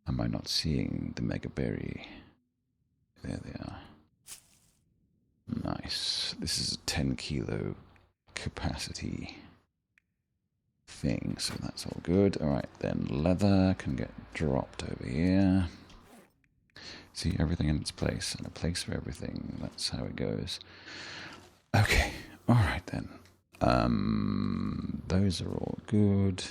Am I not seeing the mega berry? There they are. Nice. This is a 10 kilo capacity thing, so that's all good. Alright, then leather can get dropped over here. See, everything in its place, and a place for everything. That's how it goes. Okay, alright then. Those are all good.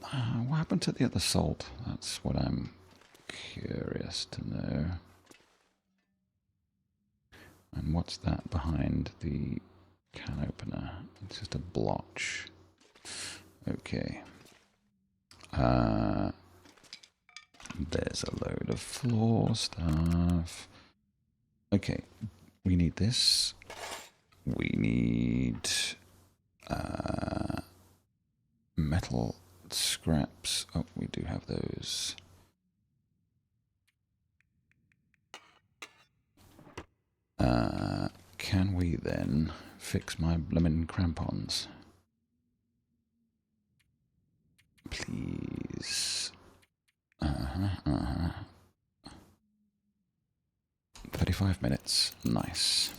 What happened to the other salt? That's what I'm curious to know. And what's that behind the can opener? It's just a blotch. Okay. There's a load of floor stuff. Okay, we need this. We need metal scraps. Oh, we do have those. Can we then fix my blimmin' crampons? Please. 35 minutes. Nice.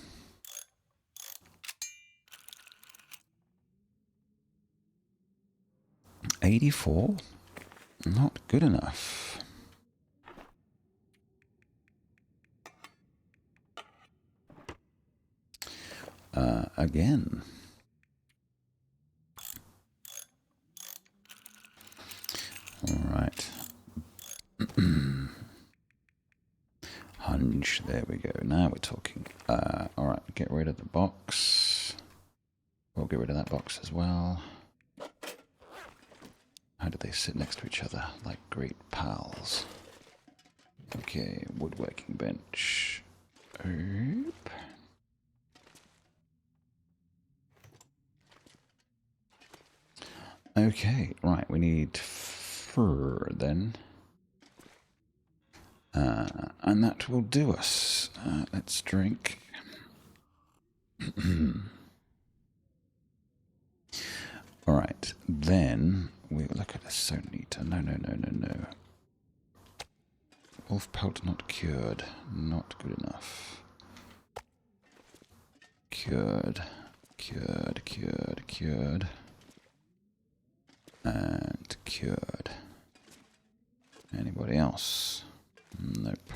$84? Not good enough. Again. All right. Hunch. There we go. Now we're talking. All right. Get rid of the box. We'll get rid of that box as well. How do they sit next to each other like great pals? Okay. Woodworking bench. Oop. Okay, right, we need fur then. And that will do us. Let's drink. Alright, then we look at a sonita. No. Wolf pelt not cured. Not good enough. Cured. And cured. Anybody else? Nope.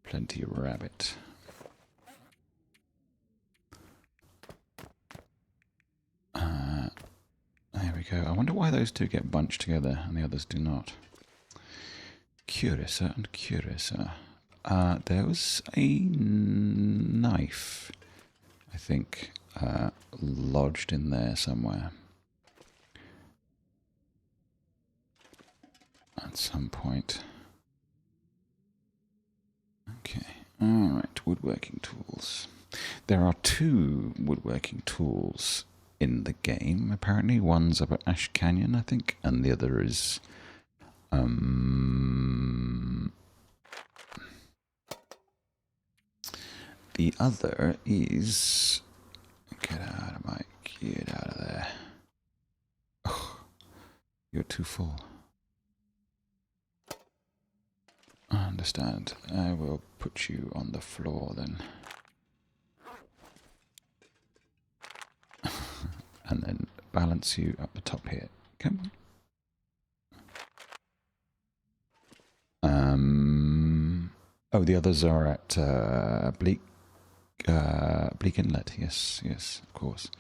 Plenty of rabbit. There we go. I wonder why those two get bunched together and the others do not. Curiouser and curiouser. There was a knife, I think, lodged in there somewhere. At some point. Okay, alright, woodworking tools. There are 2 woodworking tools in the game, apparently. One's up at Ash Canyon, I think, and the other is The other is... Get out of there. Oh, you're too full. I understand. I will put you on the floor then. And then balance you up the top here. Come on. Oh, the others are at Bleak Inlet. Yes, of course.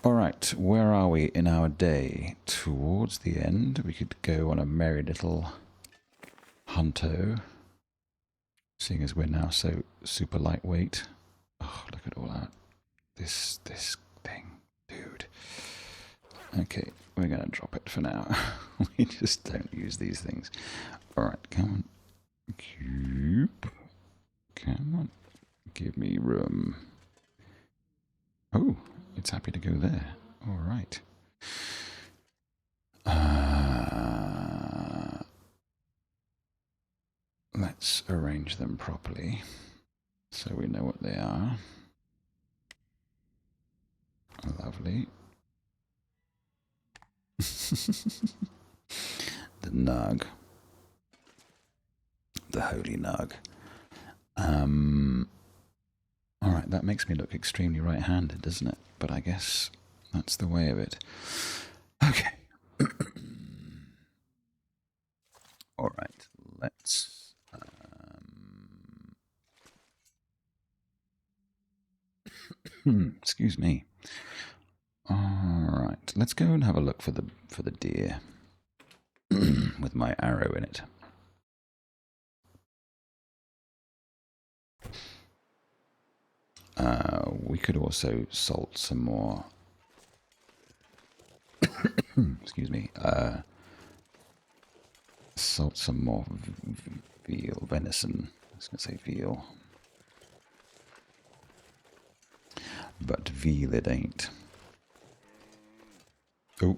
All right, where are we in our day? Towards the end, we could go on a merry little hunto, seeing as we're now so super lightweight. Oh, look at all that. This thing, dude. Okay, we're gonna drop it for now. We just don't use these things. All right, come on. Cube. Come on. Give me room. Oh, it's happy to go there. All right. Let's arrange them properly so we know what they are. Lovely. The nug. The holy nug. Alright, that makes me look extremely right-handed, doesn't it? But I guess that's the way of it. Okay. Alright, let's... excuse me. Alright, let's go and have a look for the deer. With my arrow in it. We could also salt some more. Excuse me. Salt some more venison. I was going to say veal. But veal it ain't. Oh.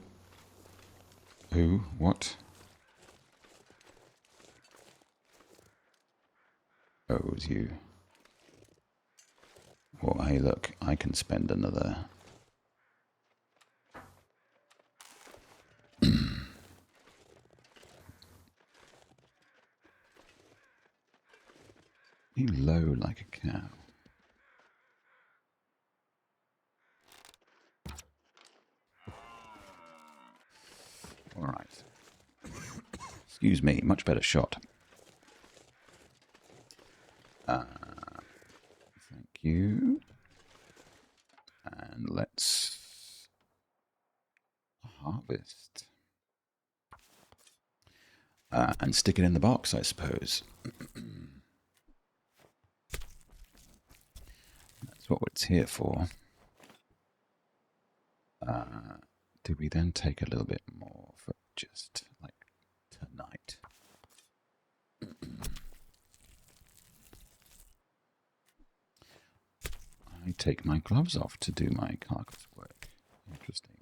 Who? What? Oh, it was you. Well, hey, look, I can spend another... You low like a cow. All right. Excuse me, much better shot. Thank you. And let's harvest. And stick it in the box, I suppose. That's what it's here for. Do we then take a little bit more for just like tonight? I take my gloves off to do my carcass work. Interesting.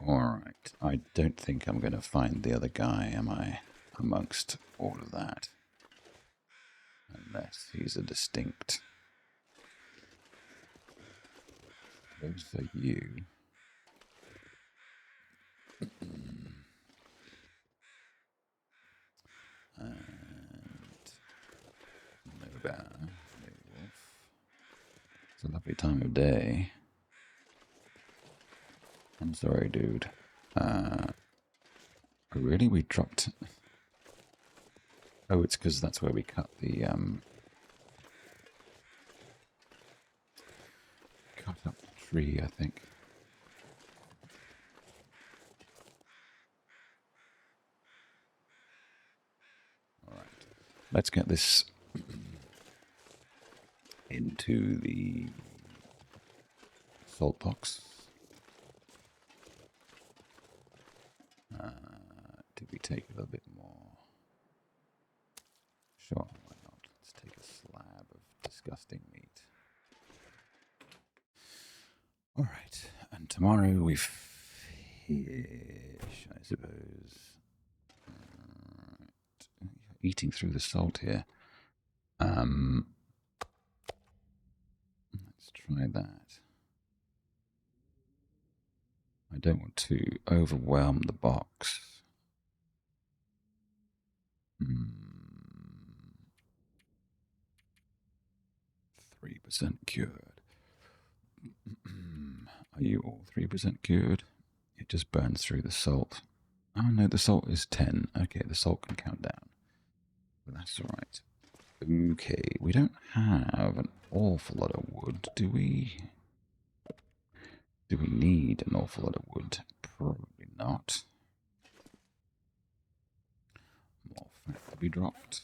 Alright, I don't think I'm going to find the other guy, am I? Amongst all of that. Unless he's a distinct... Those are you. And... no bear, no wolf. It's a lovely time of day. I'm sorry, dude. Really? We dropped... Oh, it's because that's where we cut the, cut up the tree, I think. Alright. Let's get this into the salt box. Did we take a little bit more? Sure, why not? Let's take a slab of disgusting meat. Alright, and tomorrow we fish, I suppose. Eating through the salt here. Let's try that. I don't want to overwhelm the box. 3% cured. Are you all 3% cured? It just burns through the salt. Oh no, the salt is 10. Okay, the salt can count down. But that's alright. Okay, we don't have an awful lot of wood, do we? Do we need an awful lot of wood? Probably not. More fat to be dropped.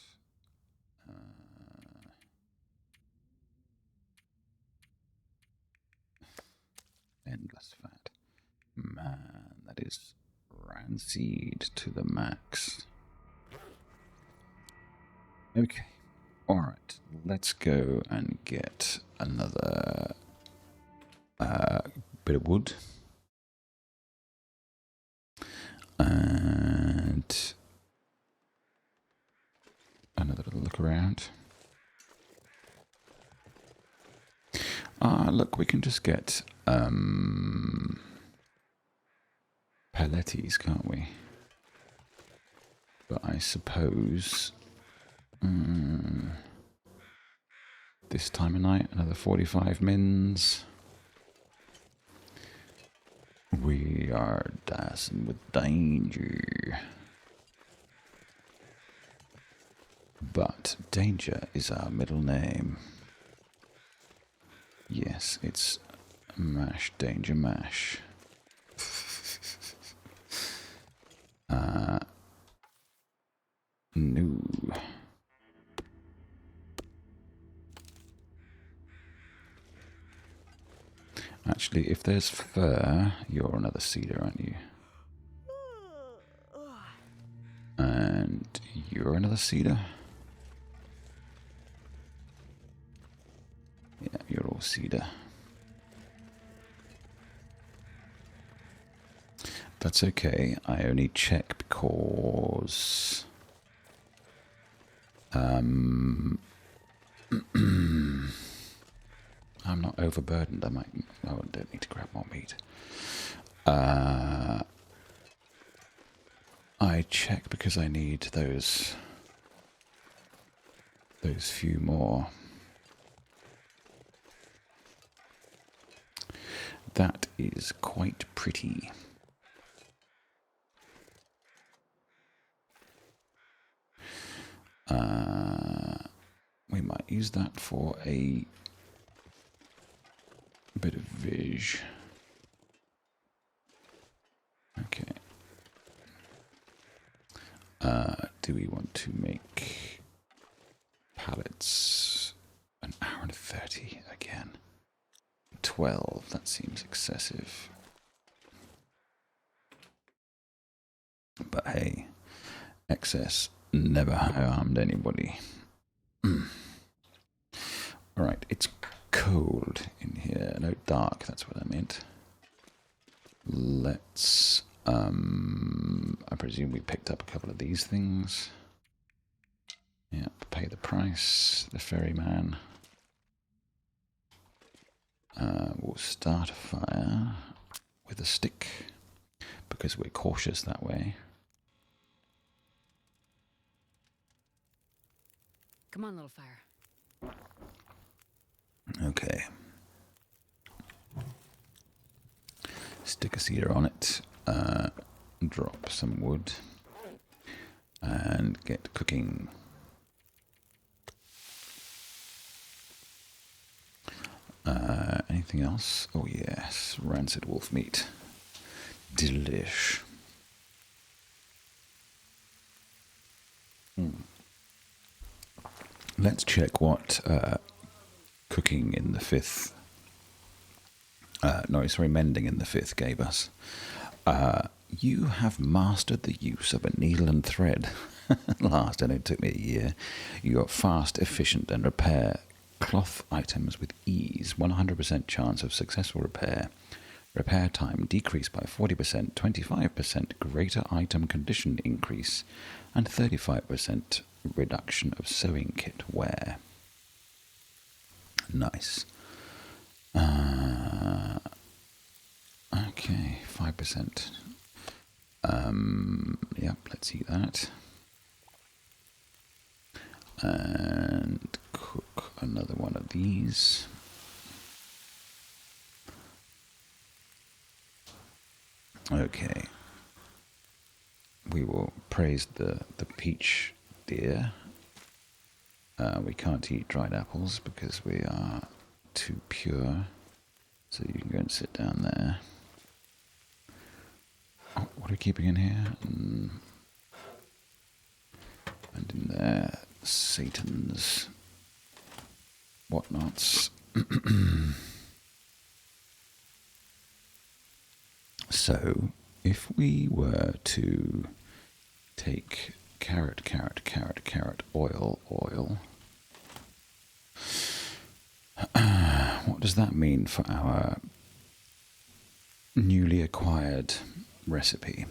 Endless fat. Man, that is rancid to the max. Okay. Alright, let's go and get another bit of wood. And another little look around. Look, we can just get pelletes, can't we? But I suppose this time of night, another 45 mins. We are dancing with danger. But danger is our middle name. Yes, it's Mash Danger Mash. No. Actually, if there's fur, you're another cedar, aren't you? And you're another cedar? Yeah, you're all cedar. That's okay. I only check because I'm not overburdened. I might. Oh, I don't need to grab more meat. I check because I need those few more. That is quite pretty. We might use that for a bit of viz. Okay. Do we want to make pallets? An hour and 30 again. 12, that seems excessive. But hey, excess never harmed anybody. Alright, it's cold in here. No, dark, that's what I meant. Let's, I presume we picked up a couple of these things. Yep, pay the price, the ferryman. We'll start a fire with a stick, because we're cautious that way. Come on, little fire. Okay. Stick a cedar on it, drop some wood, and get cooking. Anything else? Oh yes, rancid wolf meat. Delish. Let's check what cooking in the fifth. Mending in the fifth gave us. You have mastered the use of a needle and thread. Last, and it took me a year. You are fast, efficient, and repair cloth items with ease. 100% chance of successful repair. Repair time decreased by 40%, 25% greater item condition increase, and 35% reduction of sewing kit wear. Nice. Okay, 5%. Yep, let's eat that. And cook another one of these. Okay. We will praise the peach deer. We can't eat dried apples because we are too pure. So you can go and sit down there. Oh, what are we keeping in here? And in there, Satan's whatnots. So, if we were to take carrot, oil, what does that mean for our newly acquired recipe?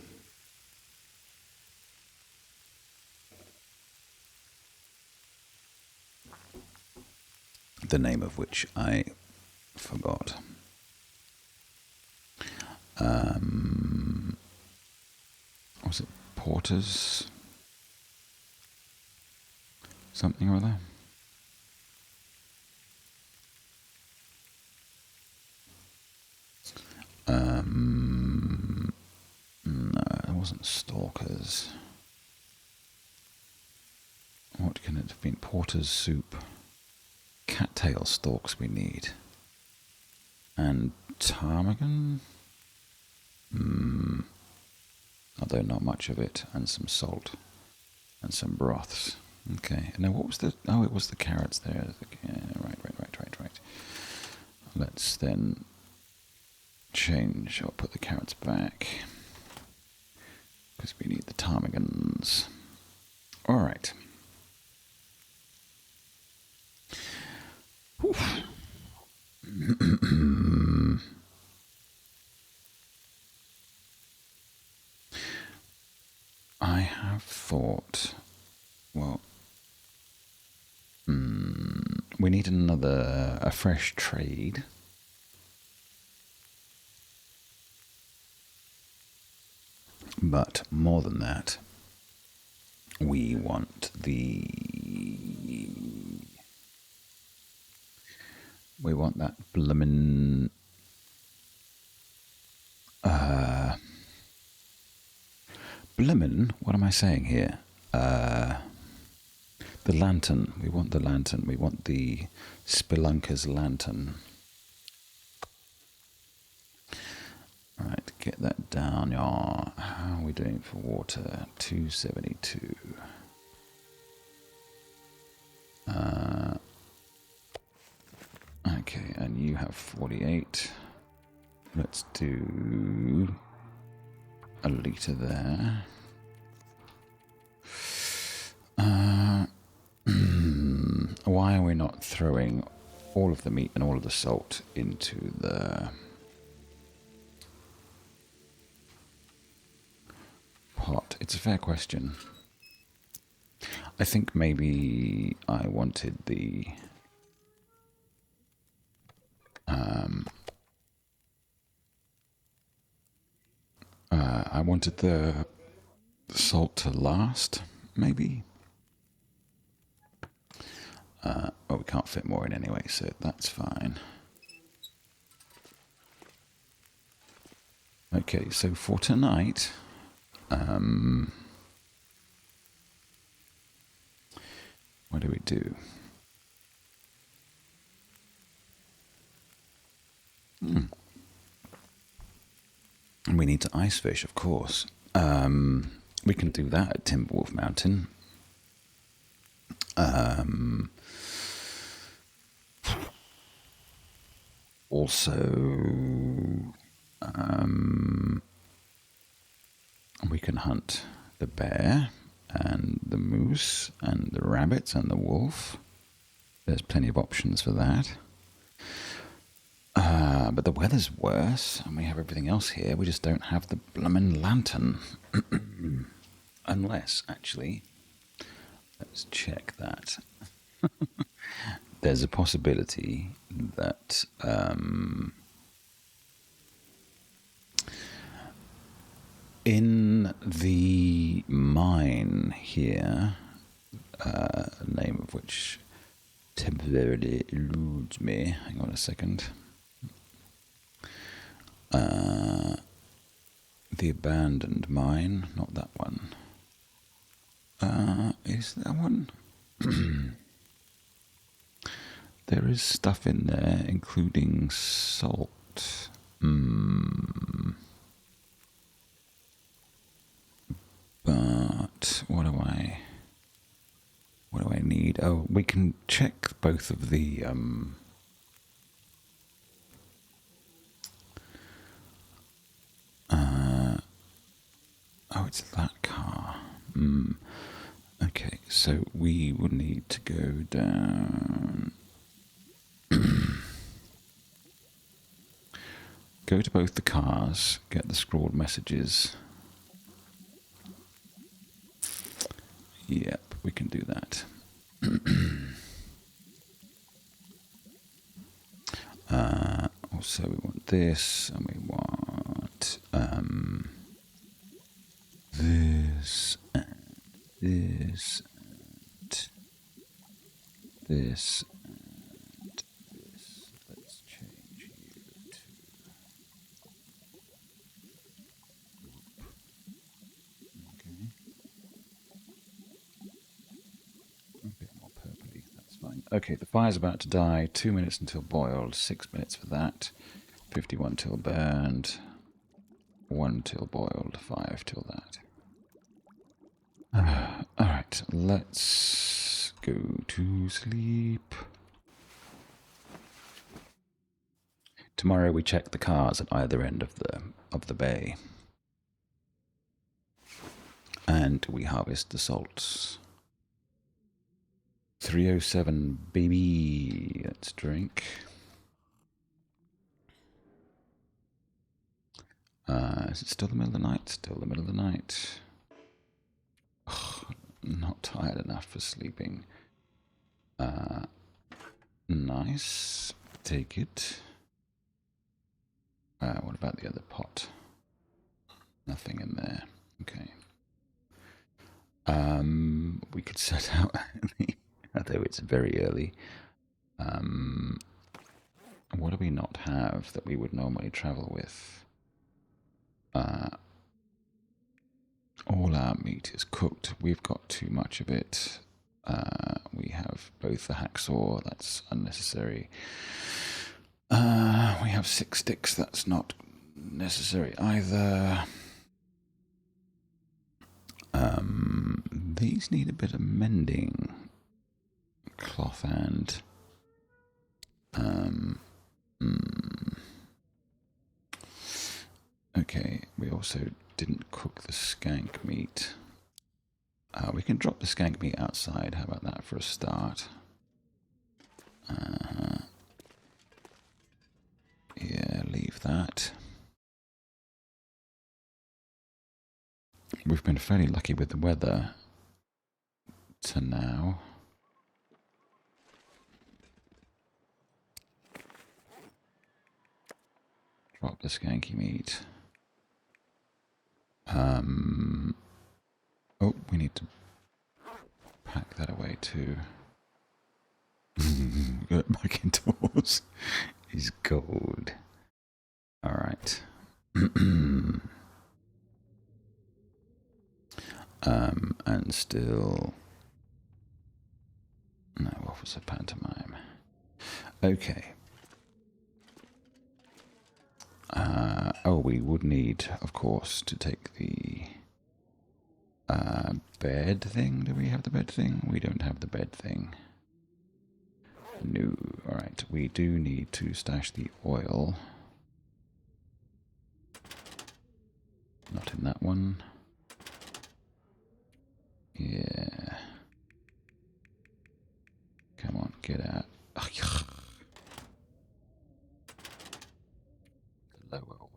The name of which I forgot. Was it Porter's? Something or other? No, it wasn't Stalker's. What can it have been? Porter's soup. Cattail stalks we need. And ptarmigan? Although not much of it. And some salt. And some broths. Okay. Now what was the... Oh, it was the carrots there. Yeah, right. Let's then change. I'll put the carrots back. Because we need the ptarmigans. Alright. I have thought, well, we need a fresh trade. But more than that, we want that bloomin' what am I saying here? The lantern. We want the lantern. We want the Spelunker's lantern. Right, get that down, y'all. How are we doing for water? 272. Okay, and you have 48. Let's do a litre there. Why are we not throwing all of the meat and all of the salt into the pot? It's a fair question. I think maybe I wanted the salt to last, maybe. Well, we can't fit more in anyway, so that's fine. Okay, so for tonight, what do we do? We need to ice fish, of course. We can do that at Timberwolf Mountain. Also, we can hunt the bear and the moose and the rabbits and the wolf. There's plenty of options for that. But the weather's worse, and we have everything else here. We just don't have the bloomin' lantern. Unless, actually, let's check that. There's a possibility that in the mine here, name of which temporarily eludes me. Hang on a second. The abandoned mine, not that one. Is that one? There is stuff in there, including salt. But what do I need? Oh, we can check both of the oh, it's that car. Okay, so we will need to go down. Go to both the cars, get the scrawled messages. Yep, we can do that. Also, we want this, and we want this, and this, and this, and this. Let's change you to... Okay. A bit more purpley, that's fine. Okay, the fire's about to die. 2 minutes until boiled, 6 minutes for that. 51 till burned. 1 till boiled, 5 till that. Alright, let's go to sleep. Tomorrow we check the cars at either end of the bay. And we harvest the salts. 3:07, baby. Let's drink. Is it still the middle of the night? Still the middle of the night. Ugh, not tired enough for sleeping. Nice. Take it. What about the other pot? Nothing in there. Okay. We could set out early, although it's very early. What do we not have that we would normally travel with? All our meat is cooked. We've got too much of it. We have both the hacksaw, that's unnecessary. We have 6 sticks, that's not necessary either. These need a bit of mending. Cloth and... Okay, we also didn't cook the skank meat. We can drop the skank meat outside. How about that for a start? Yeah, leave that. We've been fairly lucky with the weather to now. Drop the skanky meat. Oh, we need to pack that away too. Get back indoors. Is gold. Alright. And still... No, Officer Pantomime. Okay. Oh, we would need, of course, to take the bed thing. Do we have the bed thing? We don't have the bed thing. No. Alright, we do need to stash the oil. Not in that one. Yeah. Come on, get out. lower will.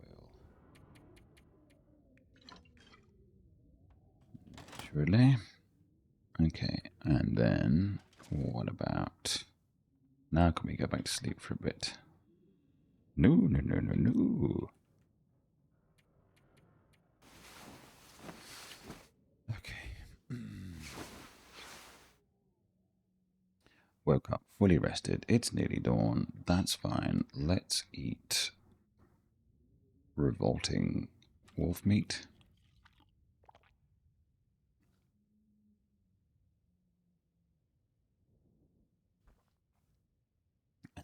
Surely. Okay, and then what about... Now can we go back to sleep for a bit? No, no, no, no, no. Okay. Woke up fully rested. It's nearly dawn. That's fine. Let's eat revolting wolf meat.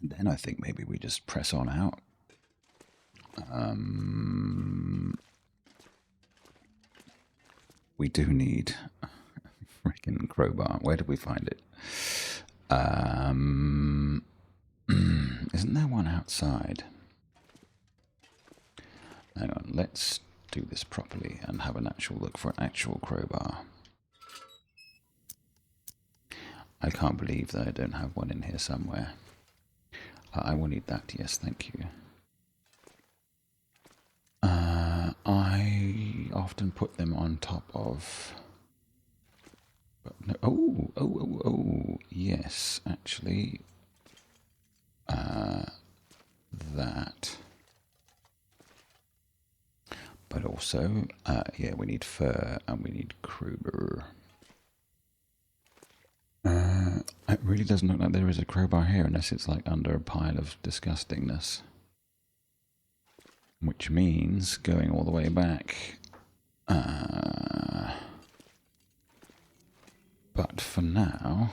And then I think maybe we just press on out. We do need a freaking crowbar. Where did we find it? Isn't there one outside? Hang on, let's do this properly and have an actual look for an actual crowbar. I can't believe that I don't have one in here somewhere. I will need that, yes, thank you. I often put them on top of... No, oh, yes, actually. That. But also, yeah, we need fur and we need crowbar. It really doesn't look like there is a crowbar here unless it's like under a pile of disgustingness. Which means going all the way back. But for now,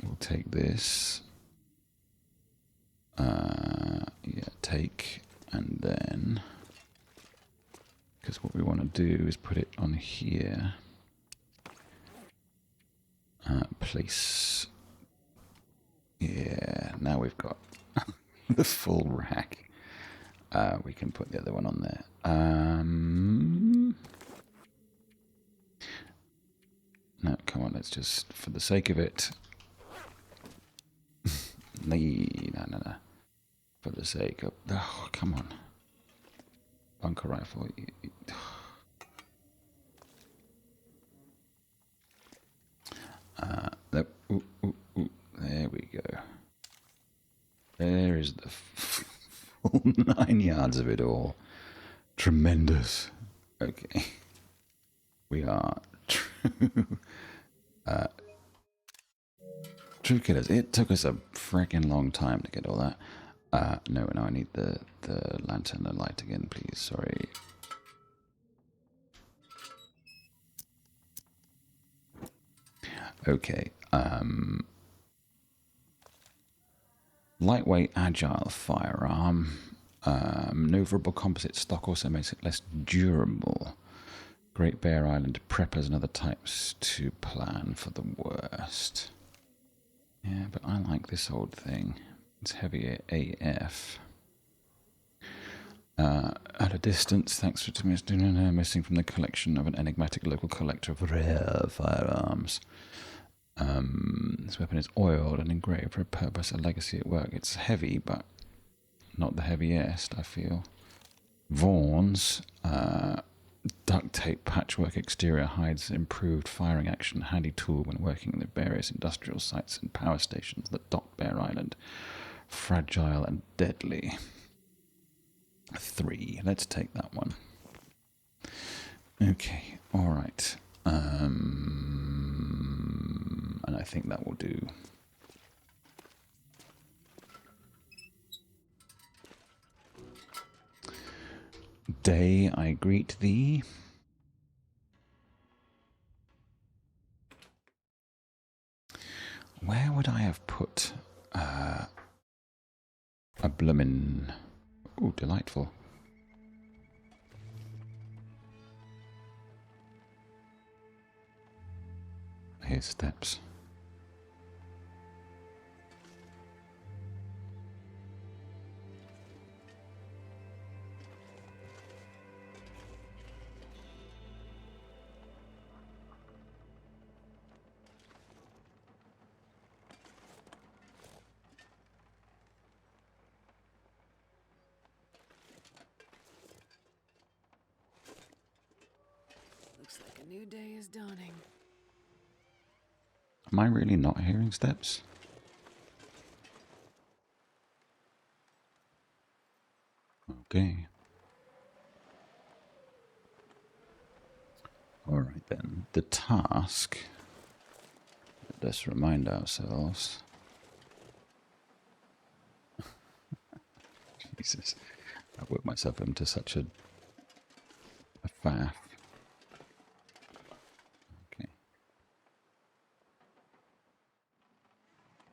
we'll take this. Yeah, take, and then... Because what we want to do is put it on here. Place. Yeah, now we've got the full rack. We can put the other one on there. No, come on, let's just, for the sake of it. No. For the sake of... Oh, come on. Bunker rifle. There we go. There is the full 9 yards of it all. Tremendous. Okay. We are true killers. It took us a freaking long time to get all that. No, I need the lantern, the light again, please. Sorry. Okay. Lightweight, agile firearm. Maneuverable composite stock also makes it less durable. Great Bear Island preppers and other types to plan for the worst. Yeah, but I like this old thing. It's heavy AF. At a distance, thanks for missing from the collection of an enigmatic local collector of rare firearms. This weapon is oiled and engraved for a purpose, a legacy at work. It's heavy, but not the heaviest, I feel. Vaughan's duct tape patchwork exterior hides improved firing action, handy tool when working in the various industrial sites and power stations that dot Bear Island. Fragile and deadly. 3. Let's take that one. Okay, alright. And I think that will do. Day, I greet thee. Where would I have put a bloomin'... Ooh, delightful. Here's steps. Looks like a new day is dawning. Am I really not hearing steps? Okay. Alright then. The task. Let's remind ourselves. Jesus. I worked myself into such a faff. Okay.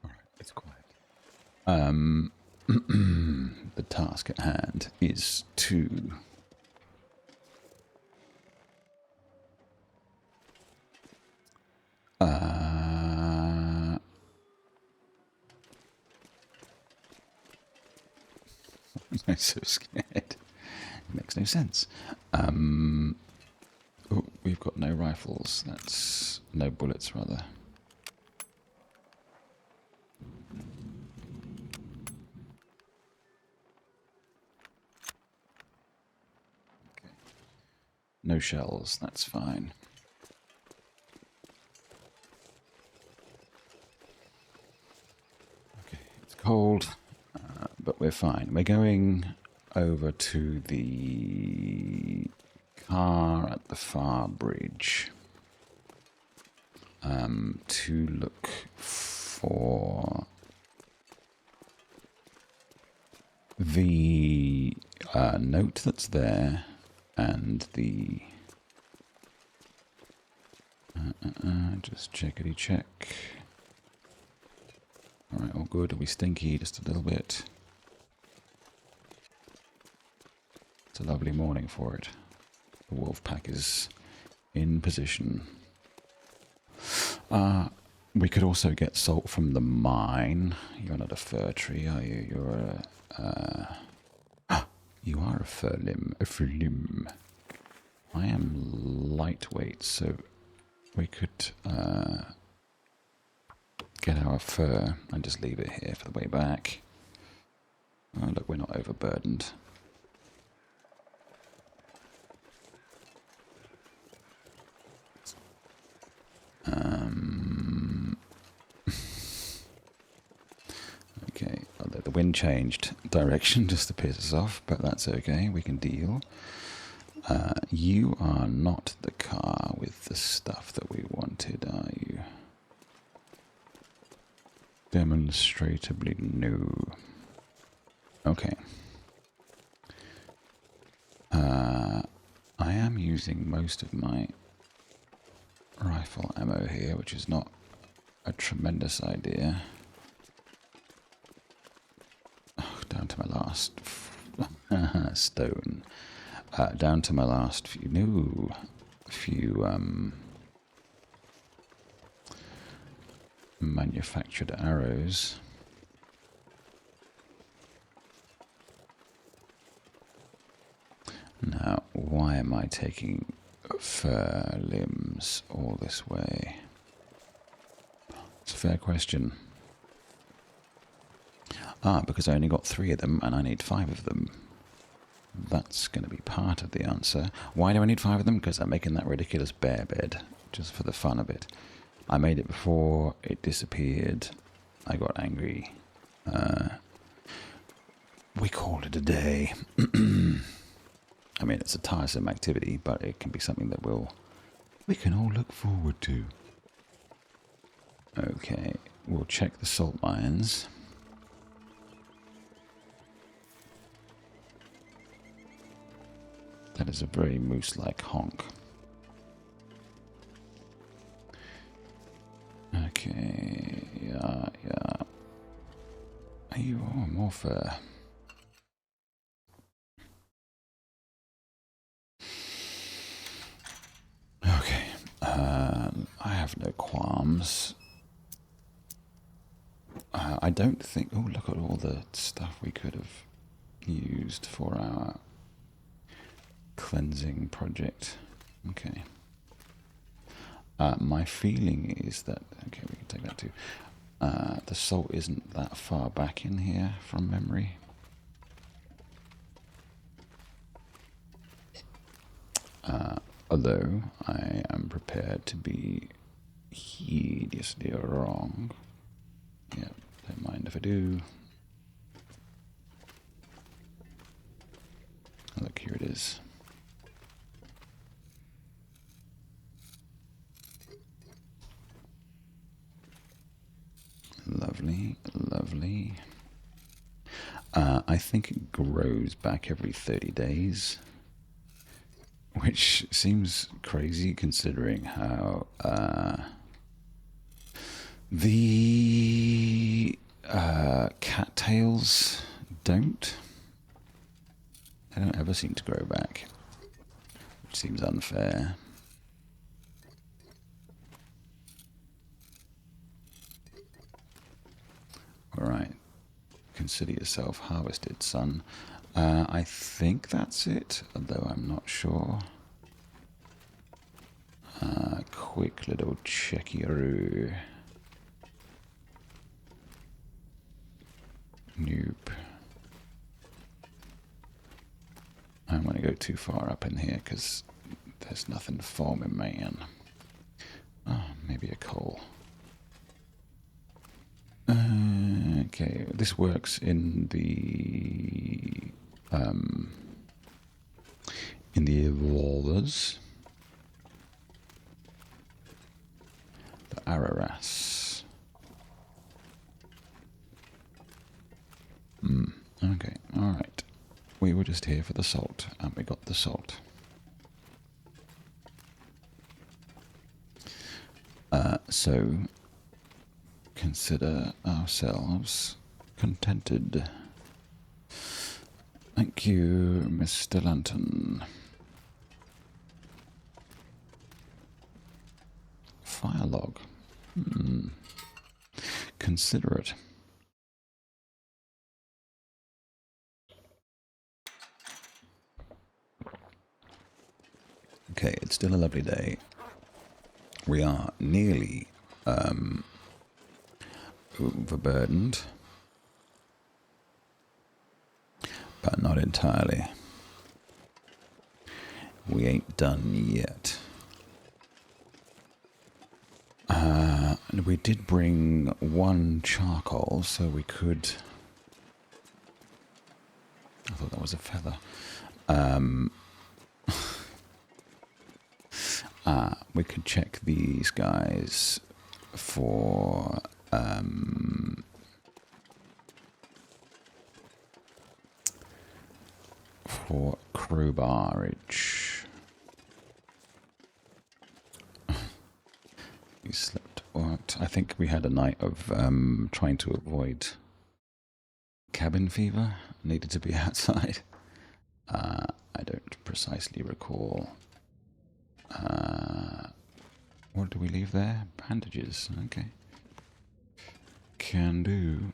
Alright, it's quiet. The task at hand is to I'm so scared. It makes no sense. Oh, we've got no rifles. That's no bullets, rather. Okay. No shells. That's fine. Okay, it's cold, but we're fine. We're going over to the car at the far bridge to look for the note that's there and the just checkity check. Alright, all good. Are we stinky just a little bit? It's a lovely morning for it. The wolf pack is in position. We could also get salt from the mine. You're not a fir tree, are you? You're a... you are a fir limb. A fir limb. I am lightweight, so we could get our fur and just leave it here for the way back. Oh, look, we're not overburdened. Okay, although the wind changed direction just to piss us off, but that's okay, we can deal. You are not the car with the stuff that we wanted, are you? Demonstrably no. Okay. I am using most of my rifle ammo here, which is not a tremendous idea. Oh, down to my last stone. Down to my last few manufactured arrows. Now, why am I taking fur limbs all this way? It's a fair question. Because I only got 3 of them and I need 5 of them. That's going to be part of the answer. Why do I need 5 of them? Because I'm making that ridiculous bear bed, just for the fun of it. I made it before, it disappeared, I got angry. We called it a day. I mean, it's a tiresome activity, but it can be something that we can all look forward to. Okay, we'll check the salt mines. That is a very moose-like honk. Okay, yeah. Are you more fur? Okay, I have no qualms. I don't think... Oh, look at all the stuff we could have used for our cleansing project. Okay. My feeling is that... Okay, we can take that too. The salt isn't that far back in here from memory. Although I am prepared to be hideously wrong. Yeah, don't mind if I do. Look, here it is. Lovely, lovely. I think it grows back every 30 days, which seems crazy considering how the cattails don't. They don't ever seem to grow back, which seems unfair. All right. Consider yourself harvested, son. I think that's it, although I'm not sure. Quick little checkeroo. Nope. I don't want to go too far up in here because there's nothing for me, man. Oh, maybe a coal. Okay, this works in the evolvers. The Araras. Okay, alright. We were just here for the salt, and we got the salt. So, consider ourselves contented. Thank you, Mr. Lantern. Fire log. Consider it. Okay, it's still a lovely day. We are nearly overburdened, but not entirely. We ain't done yet. And we did bring one charcoal, so we could... I thought that was a feather. We could check these guys for crowbarage. You slept what? I think we had a night of trying to avoid cabin fever. Needed to be outside. I don't precisely recall. What do we leave there? Bandages. Okay. Can do.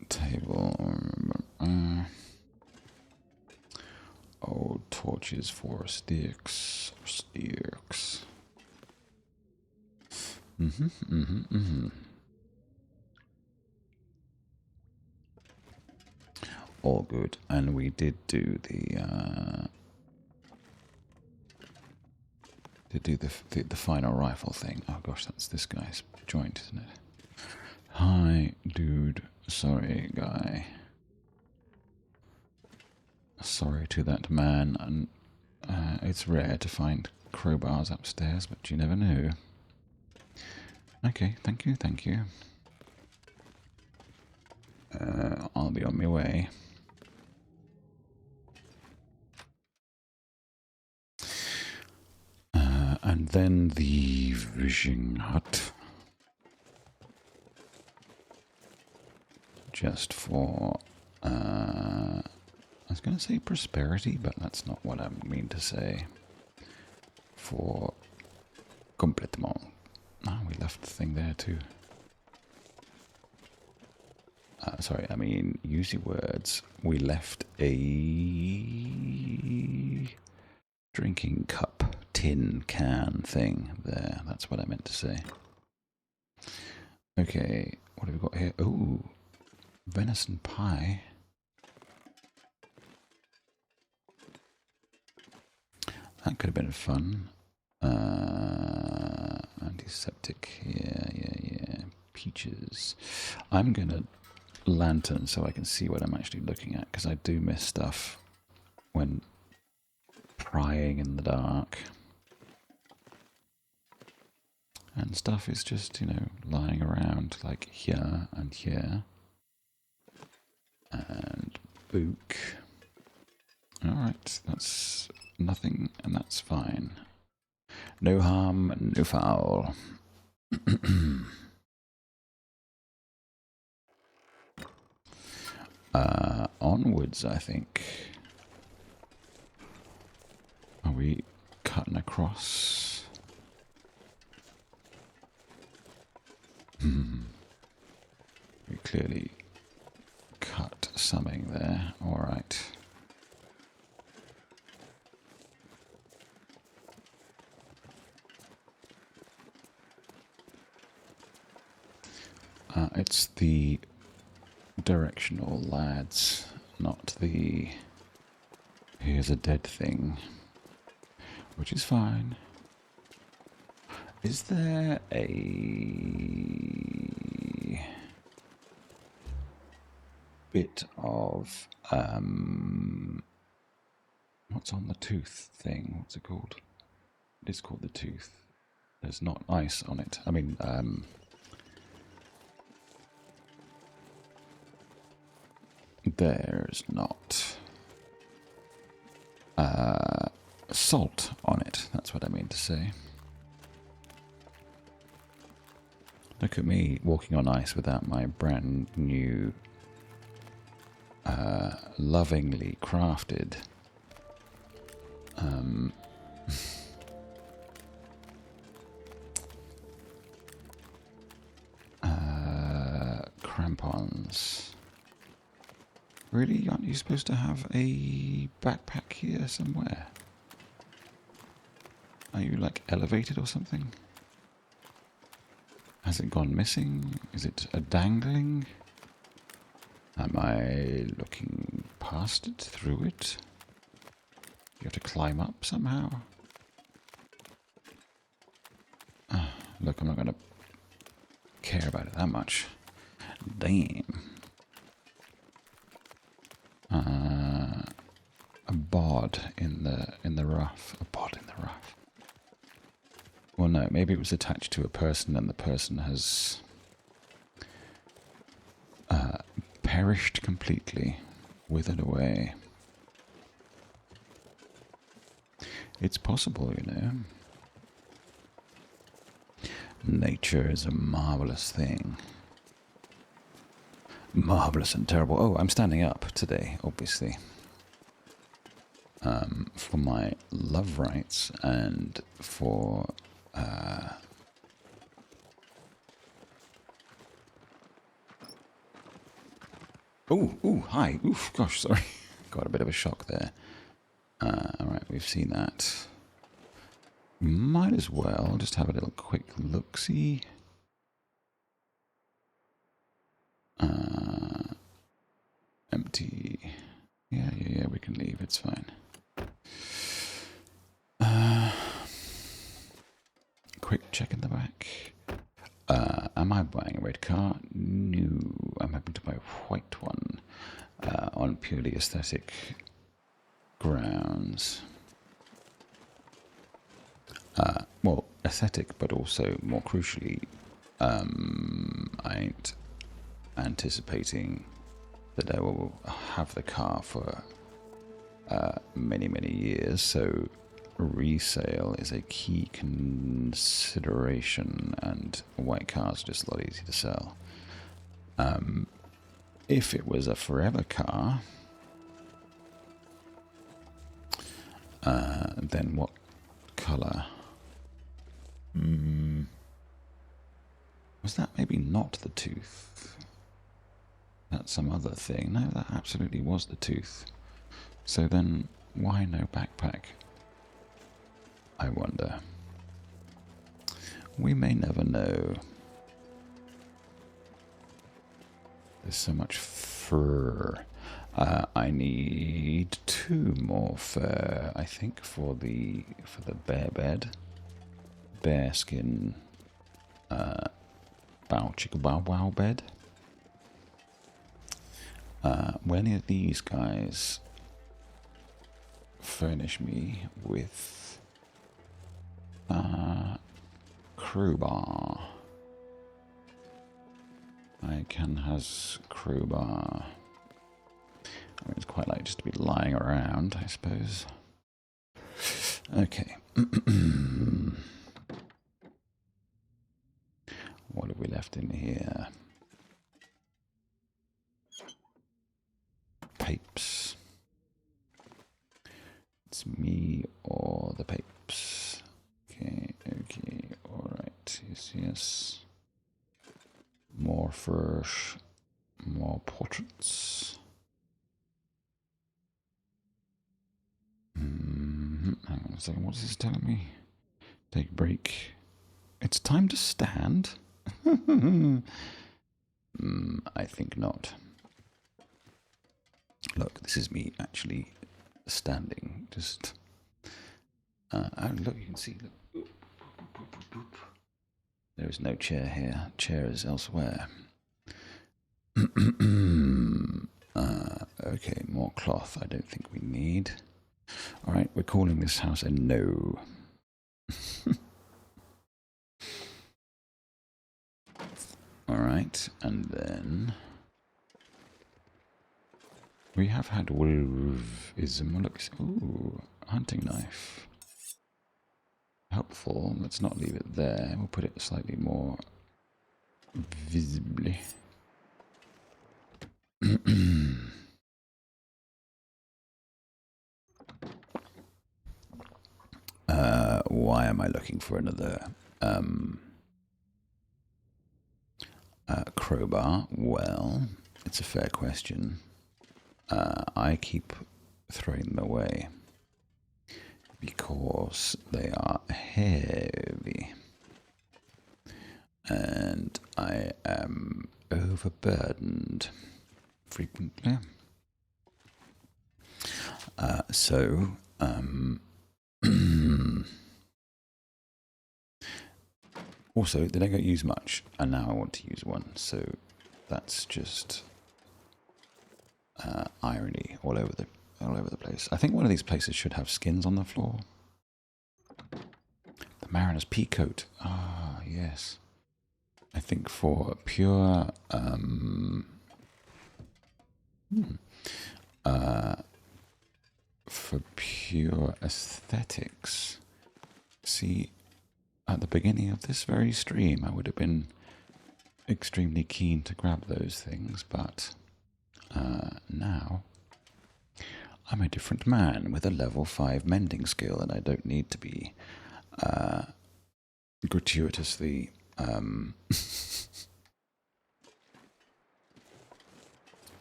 Table. Oh, torches for sticks. All good. And we did do the the final rifle thing. Oh gosh, that's this guy's joint, isn't it? Hi, dude. Sorry, guy. Sorry to that man. And it's rare to find crowbars upstairs, but you never know. Okay, thank you. I'll be on my way. And then the fishing hut. Just for, I was going to say prosperity, but that's not what I mean to say. For complètement. Oh, we left the thing there too. Sorry, I mean, use your words. We left a drinking cup, tin can thing there. That's what I meant to say. Okay, what have we got here? Ooh, venison pie. That could have been fun. Antiseptic, yeah. Peaches. I'm gonna lantern so I can see what I'm actually looking at, because I do miss stuff when prying in the dark. And stuff is just, you know, lying around, like here and here. And book. Alright, that's nothing, and that's fine. No harm, no foul. Onwards, I think. Are we cutting across? We clearly cut something there. Alright. It's the directional, lads, not the here's a dead thing, which is fine. Is there a bit of what's on the tooth thing? What's it called? It is called the tooth. There's not ice on it. I mean, there's not salt on it. That's what I mean to say. Look at me walking on ice without my brand new, lovingly crafted crampons. Really? Aren't you supposed to have a backpack here somewhere? Are you like elevated or something? Has it gone missing? Is it a dangling? Am I looking past it, through it? You have to climb up somehow? Look, I'm not going to care about it that much. Damn. A bod in the rough. A bod in the rough. Well, no, maybe it was attached to a person and the person has perished completely, withered away. It's possible, you know. Nature is a marvelous thing. Marvelous and terrible. Oh, I'm standing up today, obviously. For my love rights and for ooh, hi. Oof, gosh, sorry. Got a bit of a shock there. Alright, we've seen that. Might as well just have a little quick look-see. Empty. Yeah, we can leave, it's fine. Quick check in the back. Am I buying a red car? No, I'm happy to buy a white one on purely aesthetic grounds. Well, aesthetic, but also more crucially, I ain't anticipating that I will have the car for many, many years, so resale is a key consideration, and white cars are just a lot easier to sell. If it was a forever car, then what colour? Was that maybe not the tooth? That's some other thing. No, that absolutely was the tooth. So then, why no backpack? I wonder. We may never know. There's so much fur. I need 2 more fur, I think, for the bear bed. Bear skin bow chicka bow wow bed. Will any of these guys furnish me with crowbar? I can has crowbar. I mean, it's quite like just to be lying around, I suppose. Okay. What have we left in here? Papes. It's me or the papes. Okay, okay, alright. Yes, yes. More furs. More portraits. Hang on a second, what is this telling me? Take a break. It's time to stand? I think not. Look, this is me actually standing. Just. And look, you can see. Look. There is no chair here. Chair is elsewhere. Okay, more cloth. I don't think we need. Alright, we're calling this house a no. Alright, and then we have had wolfism. Look, ooh, hunting knife. Helpful. Let's not leave it there. We'll put it slightly more visibly. Why am I looking for another crowbar? Well, it's a fair question. I keep throwing them away because they are heavy and I am overburdened frequently. Also, they don't get used much, and now I want to use one, so that's just irony all over the place. I think one of these places should have skins on the floor. The Mariner's Peacoat. Ah, yes. I think for pure for pure aesthetics. See, at the beginning of this very stream, I would have been extremely keen to grab those things, but now I'm a different man with a level 5 mending skill, and I don't need to be gratuitously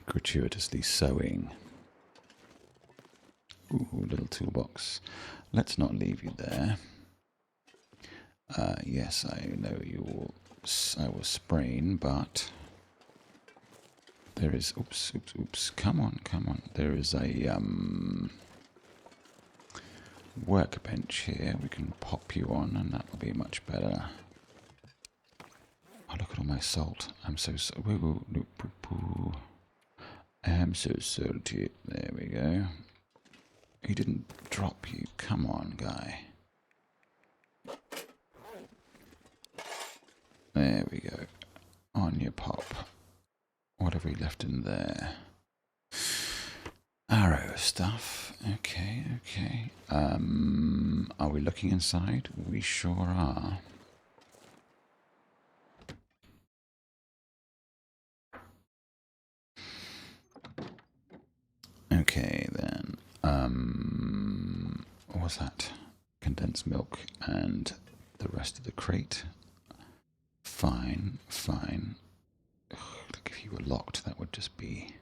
gratuitously sewing. Ooh, little toolbox. Let's not leave you there. Yes, I know you will. I will sprain, but there is. Oops. Come on. There is a workbench here. We can pop you on, and that will be much better. Oh, look at all my salt. I'm so I'm so salty. There we go. He didn't drop you. Come on, guy. There we go. On your pop. What have we left in there? Arrow stuff. Okay. Are we looking inside? We sure are. Okay, then. What was that? Condensed milk and the rest of the crate. Fine. Ugh, look, if you were locked, that would just be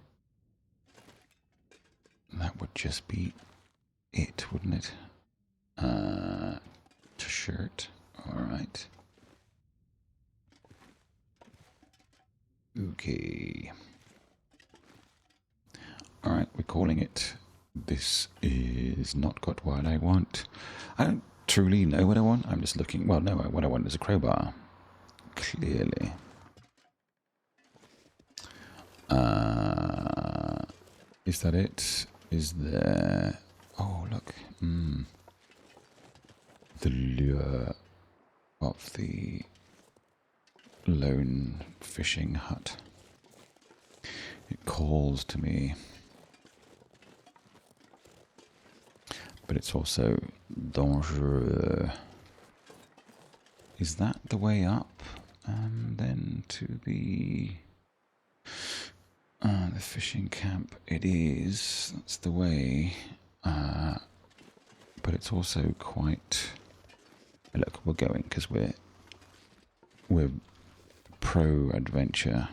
it, wouldn't it? Shirt. Alright. Okay. calling it. This is not got what I want. I don't truly know what I want. I'm just looking. Well, no, what I want is a crowbar. Clearly. Is that it? Is there... Oh, look. The lure of the lone fishing hut. It calls to me. But it's also dangereux. Is that the way up? Then to the fishing camp. It is. That's the way. But it's also quite... Look, we're going because we're pro-adventure.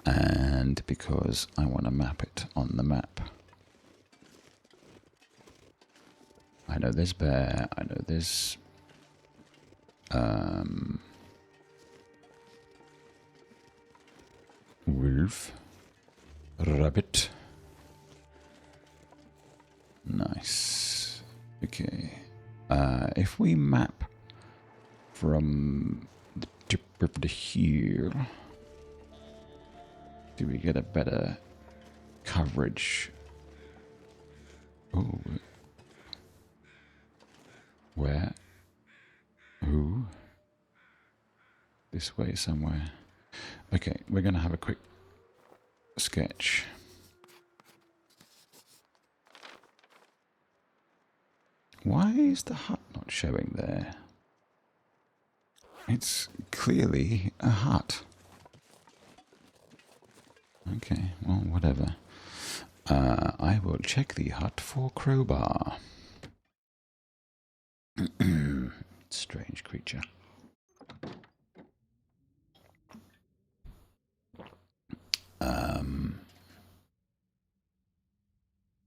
And because I want to map it on the map. I know there's bear, I know there's wolf, rabbit. Nice. Okay. If we map from the tip of the here, do we get a better coverage? Oh. Where? Who? This way somewhere. Okay, we're going to have a quick sketch. Why is the hut not showing there? It's clearly a hut. Okay, well, whatever. I will check the hut for crowbar. Strange creature.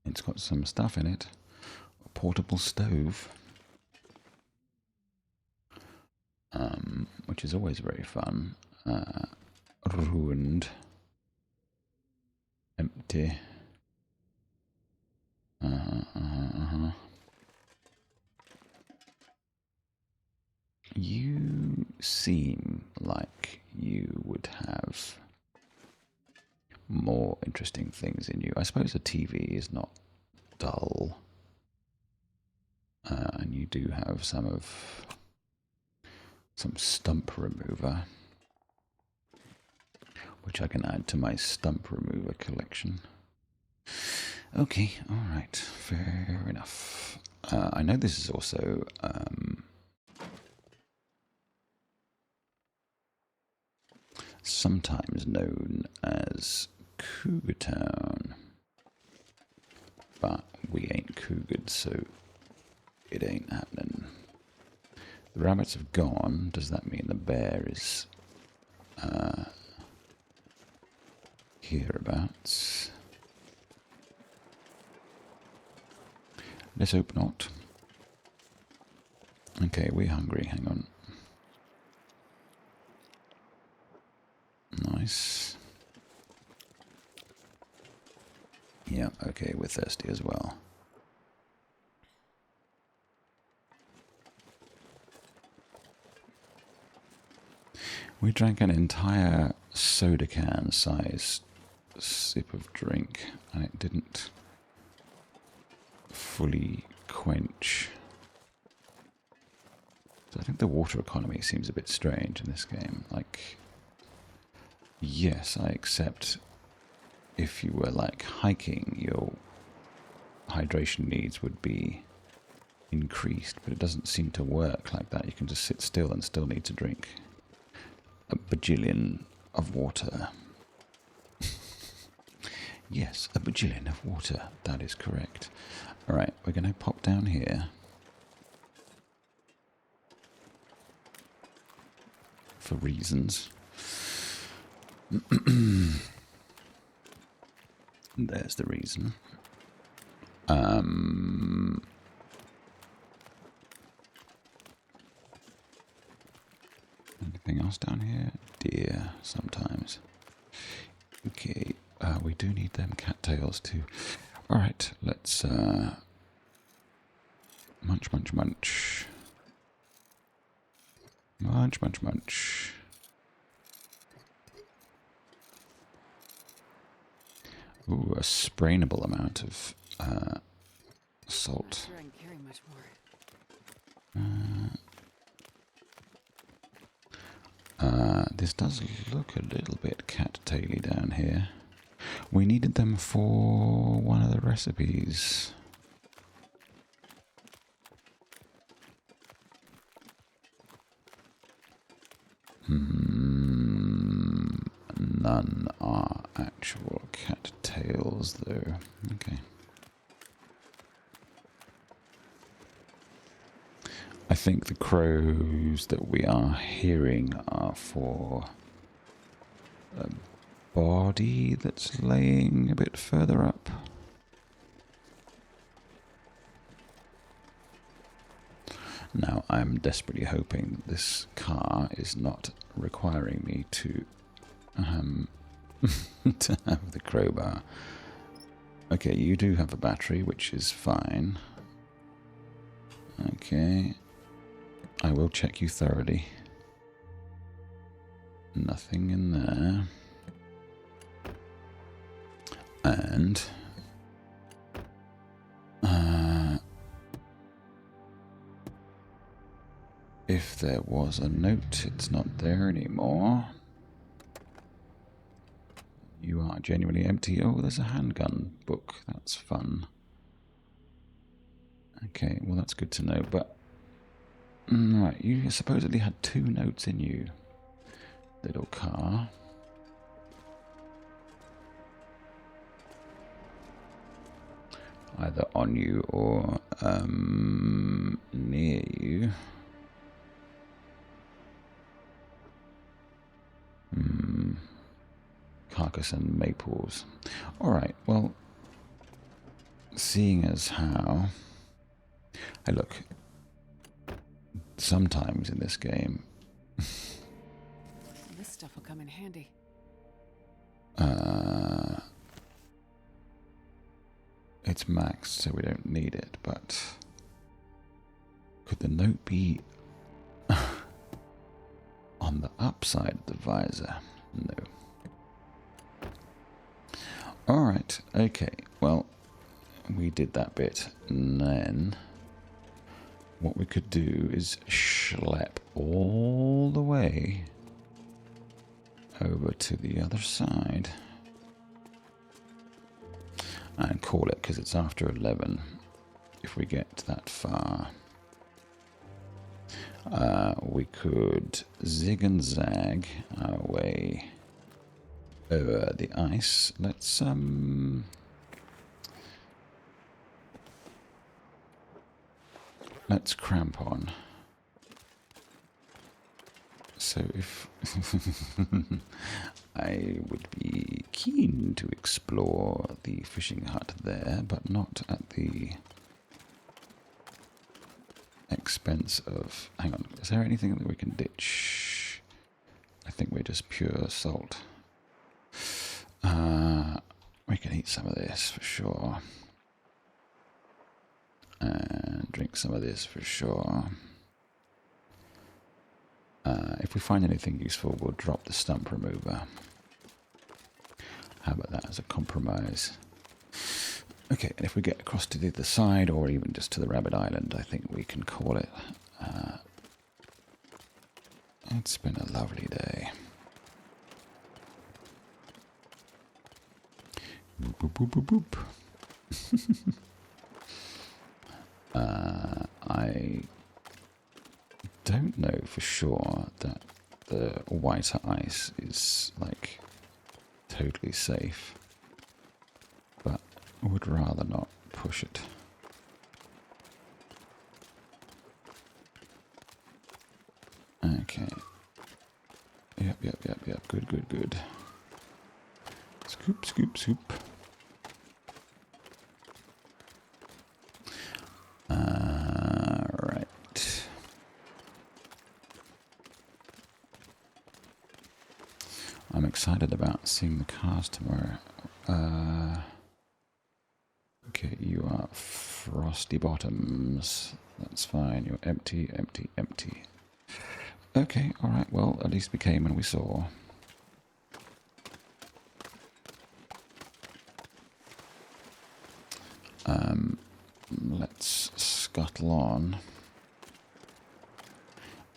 It's got some stuff in it. A portable stove. Which is always very fun. Ruined. Empty. You seem like you would have more interesting things in you. I suppose a TV is not dull. And you do have some stump remover, which I can add to my stump remover collection. Okay, alright, fair enough. I know this is also sometimes known as Cougar Town, but we ain't cougared, so it ain't happening. The rabbits have gone. Does that mean the bear is hereabouts? Let's hope not. Okay, we're hungry. Hang on. Nice. Yeah, okay, we're thirsty as well. We drank an entire soda can size sip of drink and it didn't fully quench. So I think the water economy seems a bit strange in this game. Like, yes, I accept if you were like hiking, your hydration needs would be increased, but it doesn't seem to work like that. You can just sit still and still need to drink a bajillion of water. Yes, a bajillion of water. That is correct. Alright, we're going to pop down here. For reasons. There's the reason. Anything else down here? Deer, sometimes. Okay, we do need them cattails too. Alright, let's munch, munch, munch. Munch, munch, munch. Ooh, a sprainable amount of salt. Not sure I can carry much more. This does look a little bit cattaily down here. We needed them for one of the recipes. None are actual cattails, though. Okay. I think the crows that we are hearing are for a body that's laying a bit further up. Now, I'm desperately hoping this car is not requiring me to to have the crowbar. Okay, you do have a battery, which is fine. Okay. I will check you thoroughly. Nothing in there. And if there was a note, it's not there anymore. You are genuinely empty. Oh, there's a handgun book. That's fun. Okay, well that's good to know, but right, you supposedly had 2 notes in you, little car. Either on you or near you. Carcass and maples. Alright, well, seeing as how... Hey, look. Sometimes in this game... This stuff will come in handy. It's maxed, so we don't need it, but... Could the note be... on the upside of the visor? No. Alright, okay, well, we did that bit, and then what we could do is schlep all the way over to the other side and call it, because it's after 11 if we get that far. We could zig and zag our way over the ice. Let's cramp on. So if I would be keen to explore the fishing hut there, but not at the expense of... Hang on, is there anything that we can ditch? I think we're just pure salt. We can eat some of this for sure. And drink some of this for sure. If we find anything useful, we'll drop the stump remover. How about that as a compromise? Okay, and if we get across to the other side, or even just to the Rabbit Island, I think we can call it. It's been a lovely day. Boop, boop, boop, boop, boop. I don't know for sure that the whiter ice is, like, totally safe, but I would rather not push it. Okay. Yep. Good. Scoop, scoop, scoop. Right. excited about seeing the cars tomorrow. Okay, you are Frosty Bottoms. That's fine. You're empty, empty, empty. Okay, alright, well, at least we came and we saw. Let's scuttle on.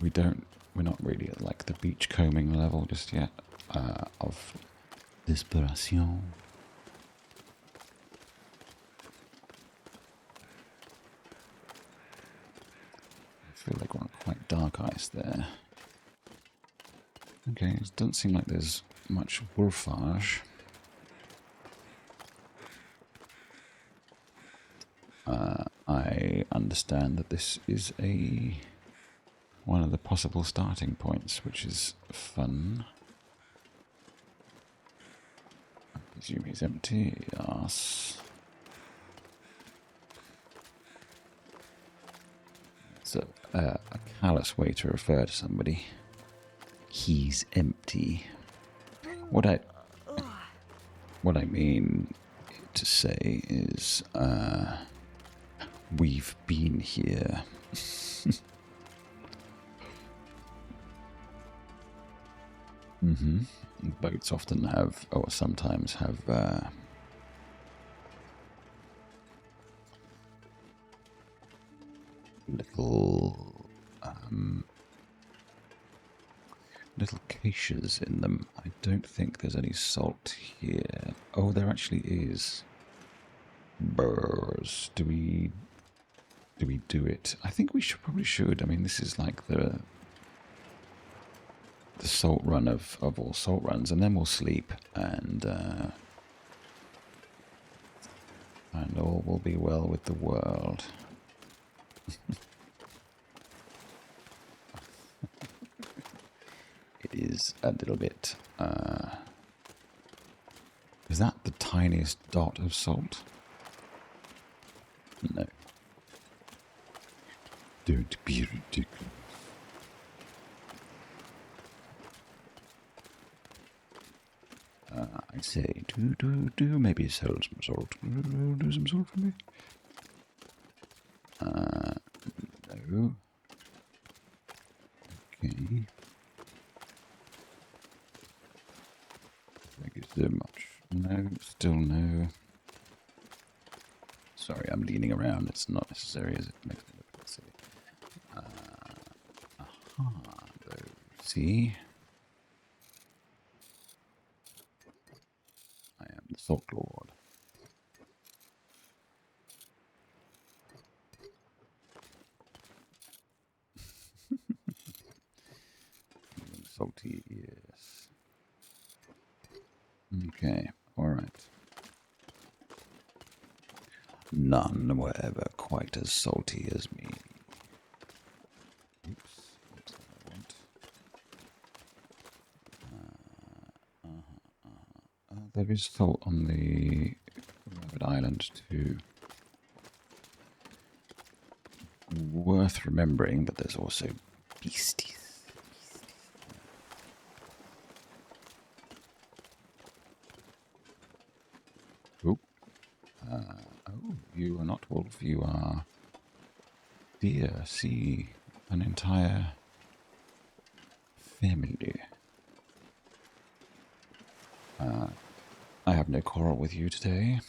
We're not really at like the beachcombing level just yet of desperation. I feel like we're on quite dark ice there. Okay, it doesn't seem like there's much wolfage. I understand that this is one of the possible starting points, which is fun. I presume he's empty. Yes. It's a callous way to refer to somebody. He's empty. What I mean to say is, we've been here. Boats often have, or sometimes have, little caches in them. I don't think there's any salt here. Oh, there actually is. Burrs. Do we do it? I think we probably should. I mean, this is like the salt run of all salt runs, and then we'll sleep, and all will be well with the world. It is a little bit. Is that the tiniest dot of salt? No. Don't be ridiculous. I say, do maybe sell some salt. Do some salt for me? No. Okay. Thank you so much. No, still no. Sorry, I'm leaning around. It's not necessary as it makes me look silly. See? I am the Salt Lord. Salty, yes. Okay, alright. None were ever quite as salty as me. Oops, what's that I want? There is salt on the Rabbit Island too. Worth remembering that there's also beasties. Oh, you are not wolf, you are deer. See, an entire family. I have no quarrel with you today.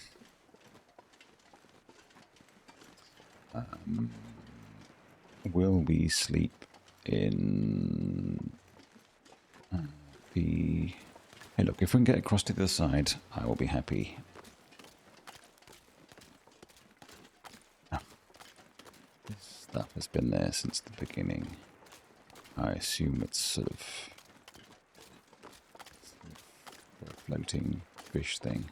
Will we sleep in the... Hey, look, if we can get across to the other side, I will be happy. This stuff has been there since the beginning. I assume it's sort of a floating fish thing.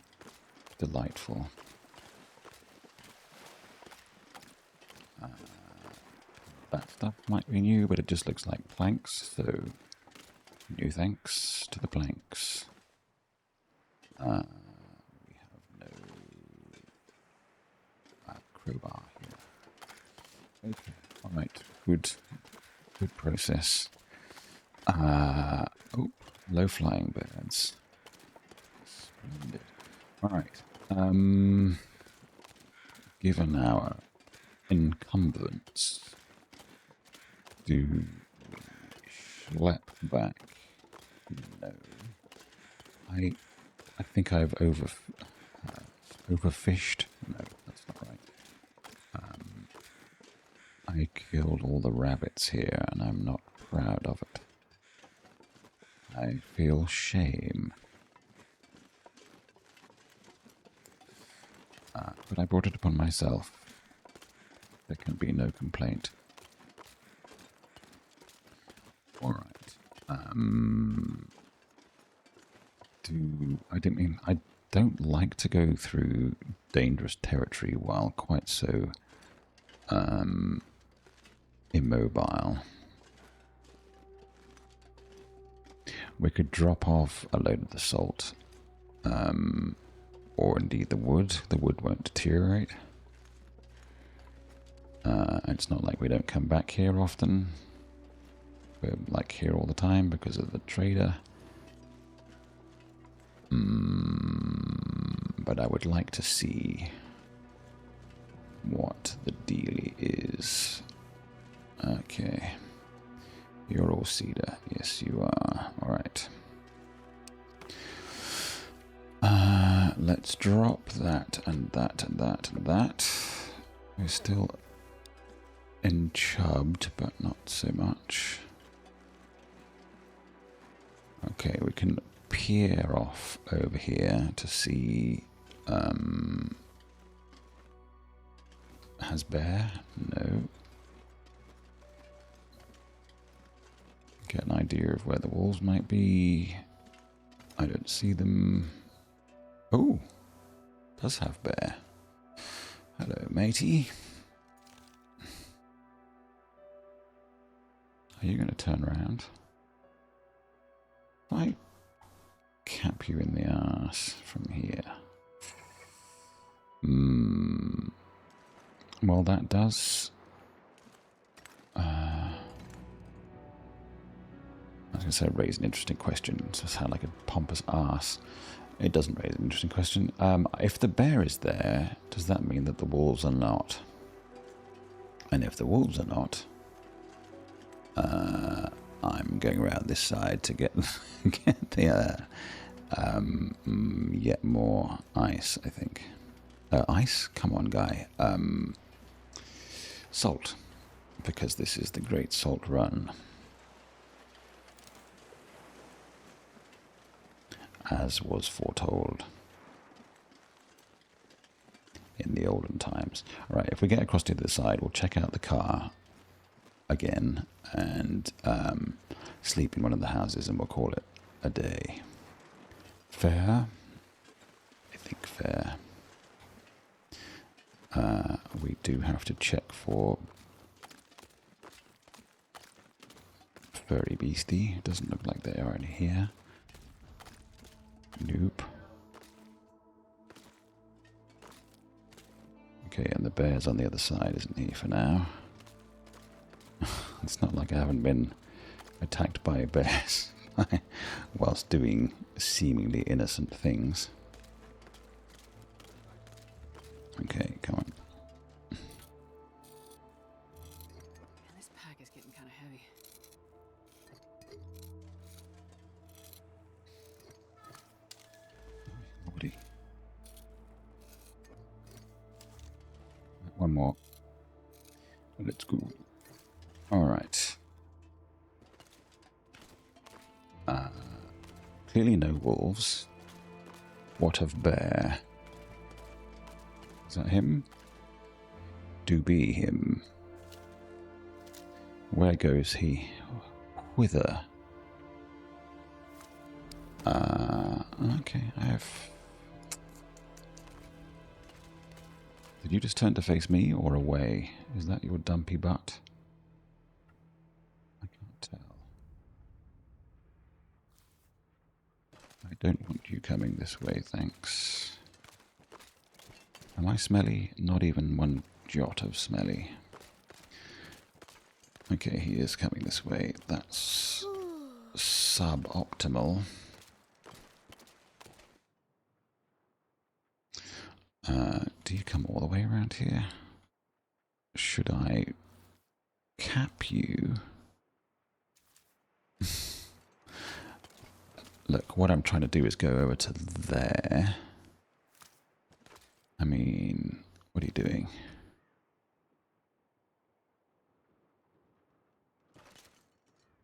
Delightful. That stuff might be new, but it just looks like planks, so new thanks to the planks. We have no crowbar here. Okay, alright, good process. Oh, low-flying birds. Alright. Given our incumbents, do we schlep back? No. I think I've overfished. No, that's not right. I killed all the rabbits here, and I'm not proud of it. I feel shame. But I brought it upon myself. There can be no complaint. Alright. I don't like to go through dangerous territory while quite so immobile. We could drop off a load of the salt, or indeed the wood. The wood won't deteriorate. It's not like we don't come back here often. We're like here all the time because of the trader. But I would like to see what the deal is. Okay. You're all cedar. Yes, you are. Alright. Let's drop that and that and that and that. We're still enchubbed, but not so much. Okay, we can peer off over here to see... has bear? No. Get an idea of where the wolves might be. I don't see them. Oh, does have bear. Hello, matey. Are you going to turn around? I cap you in the ass from here. Well, that does... I was going to say raise an interesting question. It sounds like a pompous ass. It doesn't raise an interesting question. If the bear is there, does that mean that the wolves are not? And if the wolves are not, I'm going around this side to get the yet more ice, I think. Ice? Come on, guy. Salt. Because this is the Great Salt Run. As was foretold in the olden times. Right, if we get across to the other side, we'll check out the car again and sleep in one of the houses, and we'll call it a day. Fair? I think fair. We do have to check for furry beastie. Doesn't look like they are in here. Nope. Okay, and the bear's on the other side, isn't he, for now? It's not like I haven't been attacked by bears whilst doing seemingly innocent things. Okay, come on. Man, this pack is getting kind of heavy. Lordy. One more. Let's go. Alright. Clearly no wolves. What of bear? Is that him? Do be him. Where goes he? Whither? Okay, I have... Did you just turn to face me or away? Is that your dumpy butt? I can't tell. I don't want you coming this way, thanks. Am I smelly? Not even one jot of smelly. Okay, he is coming this way. That's suboptimal. Do you come all the way around here? Should I cap you? Look, what I'm trying to do is go over to there. I mean, what are you doing?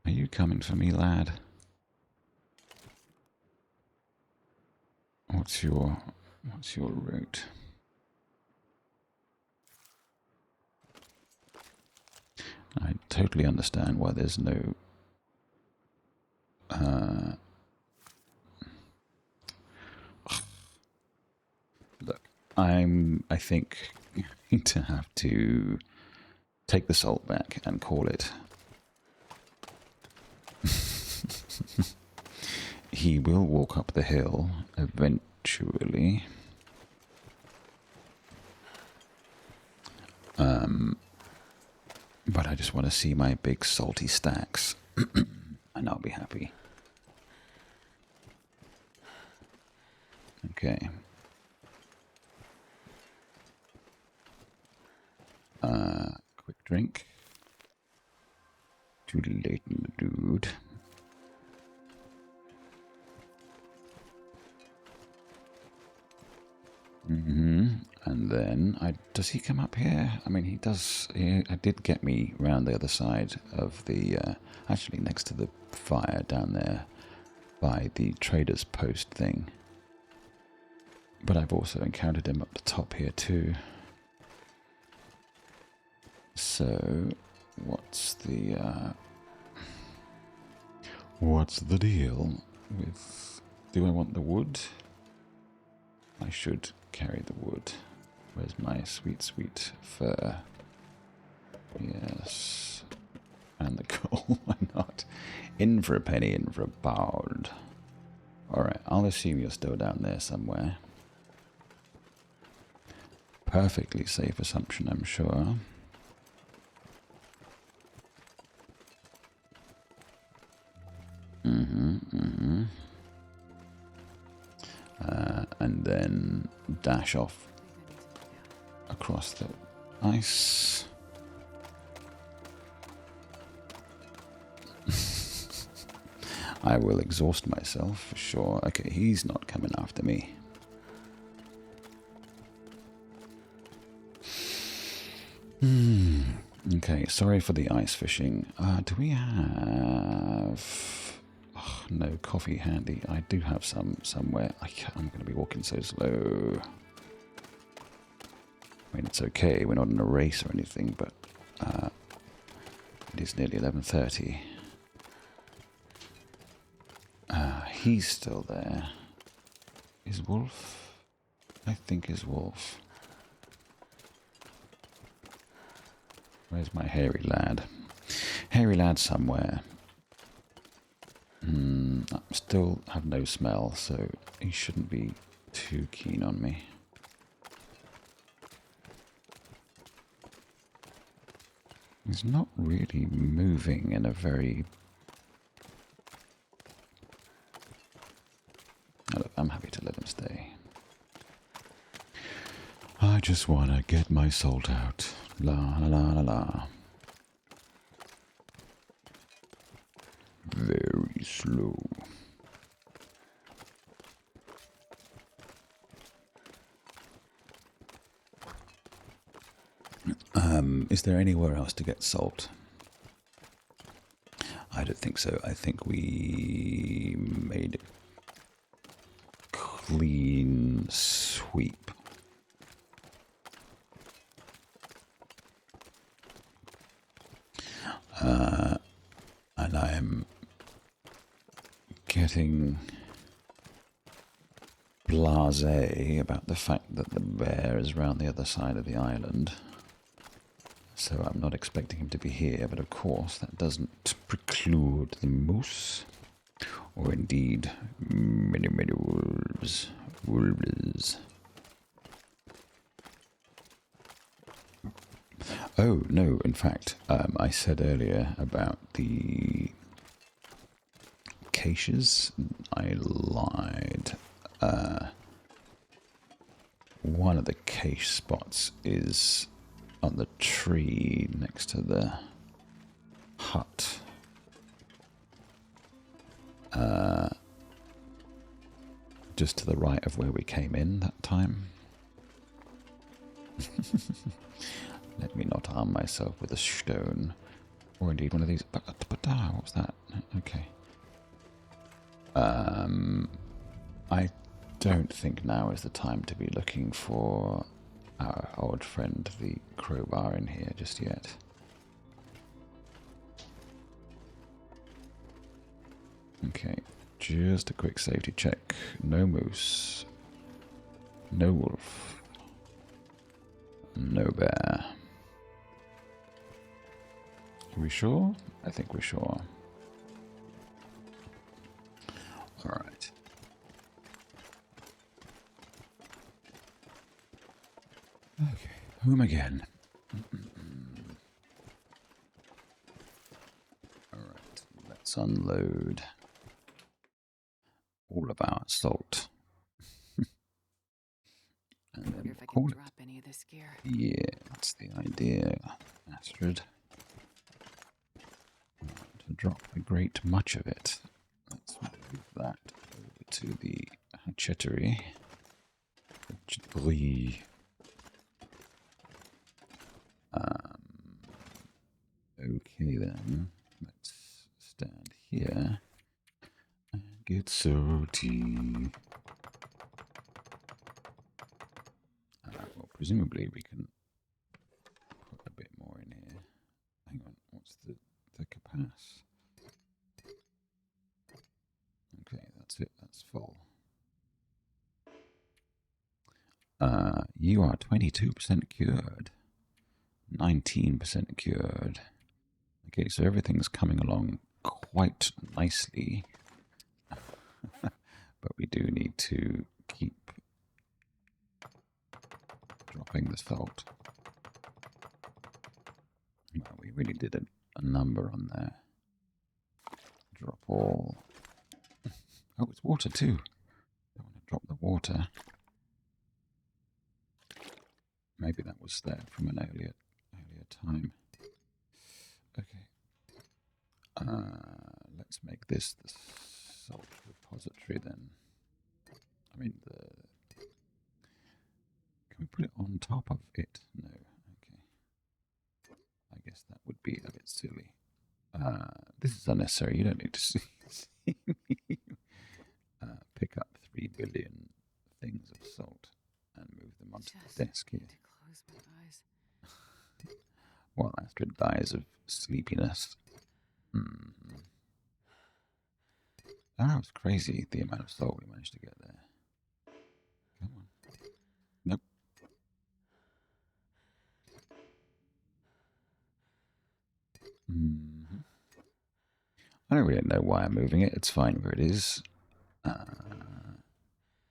Are you coming for me, lad? What's your route? I totally understand why there's no look, I think going to have to take the salt back and call it. He will walk up the hill eventually. But I just want to see my big salty stacks and I'll be happy. Okay. Quick drink. Too late in the dude. And then, does he come up here? I mean, he does. I did get me round the other side of the, actually next to the fire down there by the trader's post thing. But I've also encountered him up the top here too. So, what's the deal with, do I want the wood? I should carry the wood. Where's my sweet, sweet fur? Yes. And the coal, why not? In for a penny, in for a pound. Alright, I'll assume you're still down there somewhere. Perfectly safe assumption, I'm sure. And then dash off across the ice. I will exhaust myself for sure. Okay, he's not coming after me. Okay, sorry for the ice fishing. Do we have... Oh, no coffee handy. I do have some somewhere. I'm going to be walking so slow. I mean, it's okay. We're not in a race or anything, but it is nearly 11:30. He's still there. Is Wolf? I think is Wolf. Where's my hairy lad? Hairy lad somewhere. I still have no smell, so he shouldn't be too keen on me. He's not really moving in a very... Oh, look, I'm happy to let him stay. I just want to get my salt out. La la la la la. Very slow. Is there anywhere else to get salt? I don't think so. I think we made a clean sweep. And I am getting blasé about the fact that the bear is round the other side of the island. So I'm not expecting him to be here, but of course that doesn't preclude the moose, or indeed many, many wolves. Wolves. Oh, no, in fact, I said earlier about the caches. I lied. one of the cache spots is on the tree next to the hut. Just to the right of where we came in that time. Let me not harm myself with a stone. Or indeed one of these. What's that? Okay. I don't think now is the time to be looking for our old friend, the crowbar, in here just yet. Okay, just a quick safety check. No moose. No wolf. No bear. Are we sure? I think we're sure. Alright. Okay, home again. Alright, let's unload all of our salt. And then Wonder if I call can it. drop any of this gear. Yeah, that's the idea, Astrid. To drop a great much of it. Let's move that over to the hatchetery. Okay then, let's stand here and get salty. Well, presumably we can put a bit more in here. Hang on, what's the capacity? Okay, that's it, that's full. You are 22% cured. 19% cured. Okay, so everything's coming along quite nicely. But we do need to keep dropping the salt. Well, we really did a number on there. Drop all. Oh, it's water too. Don't want to drop the water. Maybe that was there from an earlier time. Okay. Let's make this the salt repository then. I mean, can we put it on top of it? No. Okay. I guess that would be a bit silly. This is unnecessary. You don't need to see me pick up 3 billion things of salt and move them onto the desk here. To close my eyes. While Astrid dies of sleepiness. That was crazy, the amount of salt we managed to get there. Come on. Nope. I don't really know why I'm moving it. It's fine where it is.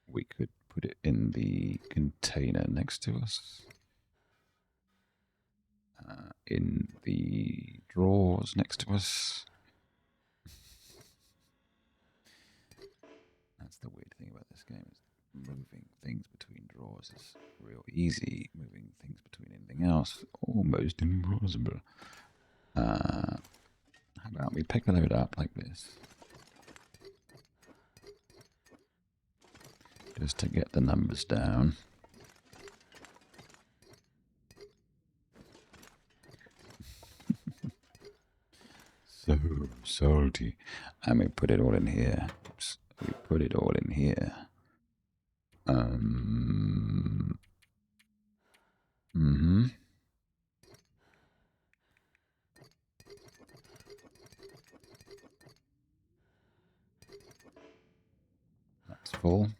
We could put it in the container next to us. In the drawers next to us. That's the weird thing about this game, is moving things between drawers is real easy. Moving things between anything else, almost impossible. How about we pick a load up like this? Just to get the numbers down. So salty. And we put it all in here. Oops. We put it all in here. That's full.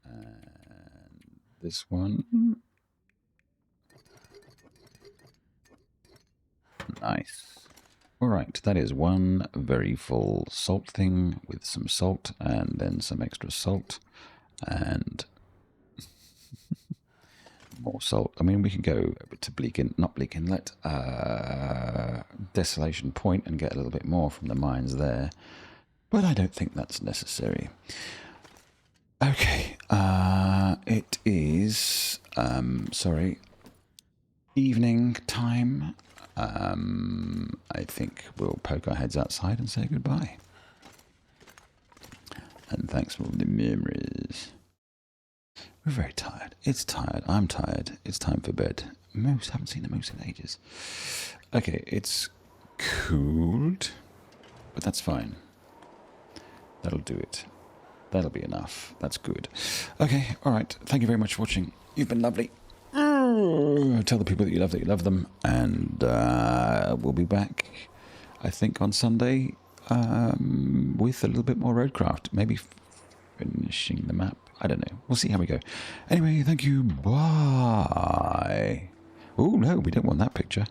And this one. Nice. Alright, that is one very full salt thing with some salt and then some extra salt and more salt. I mean, we can go to not Bleak Inlet, Desolation Point and get a little bit more from the mines there, but I don't think that's necessary. Okay, it is, sorry, evening time. I think we'll poke our heads outside and say goodbye. And thanks for all the memories. We're very tired. It's tired. I'm tired. It's time for bed. Moose, haven't seen a moose in ages. Okay, it's cooled, but that's fine. That'll do it. That'll be enough. That's good. Okay, all right. Thank you very much for watching. You've been lovely. Tell the people that you love them. And we'll be back, I think, on Sunday with a little bit more roadcraft. Maybe finishing the map. I don't know. We'll see how we go. Anyway, thank you. Bye. Oh, no, we don't want that picture.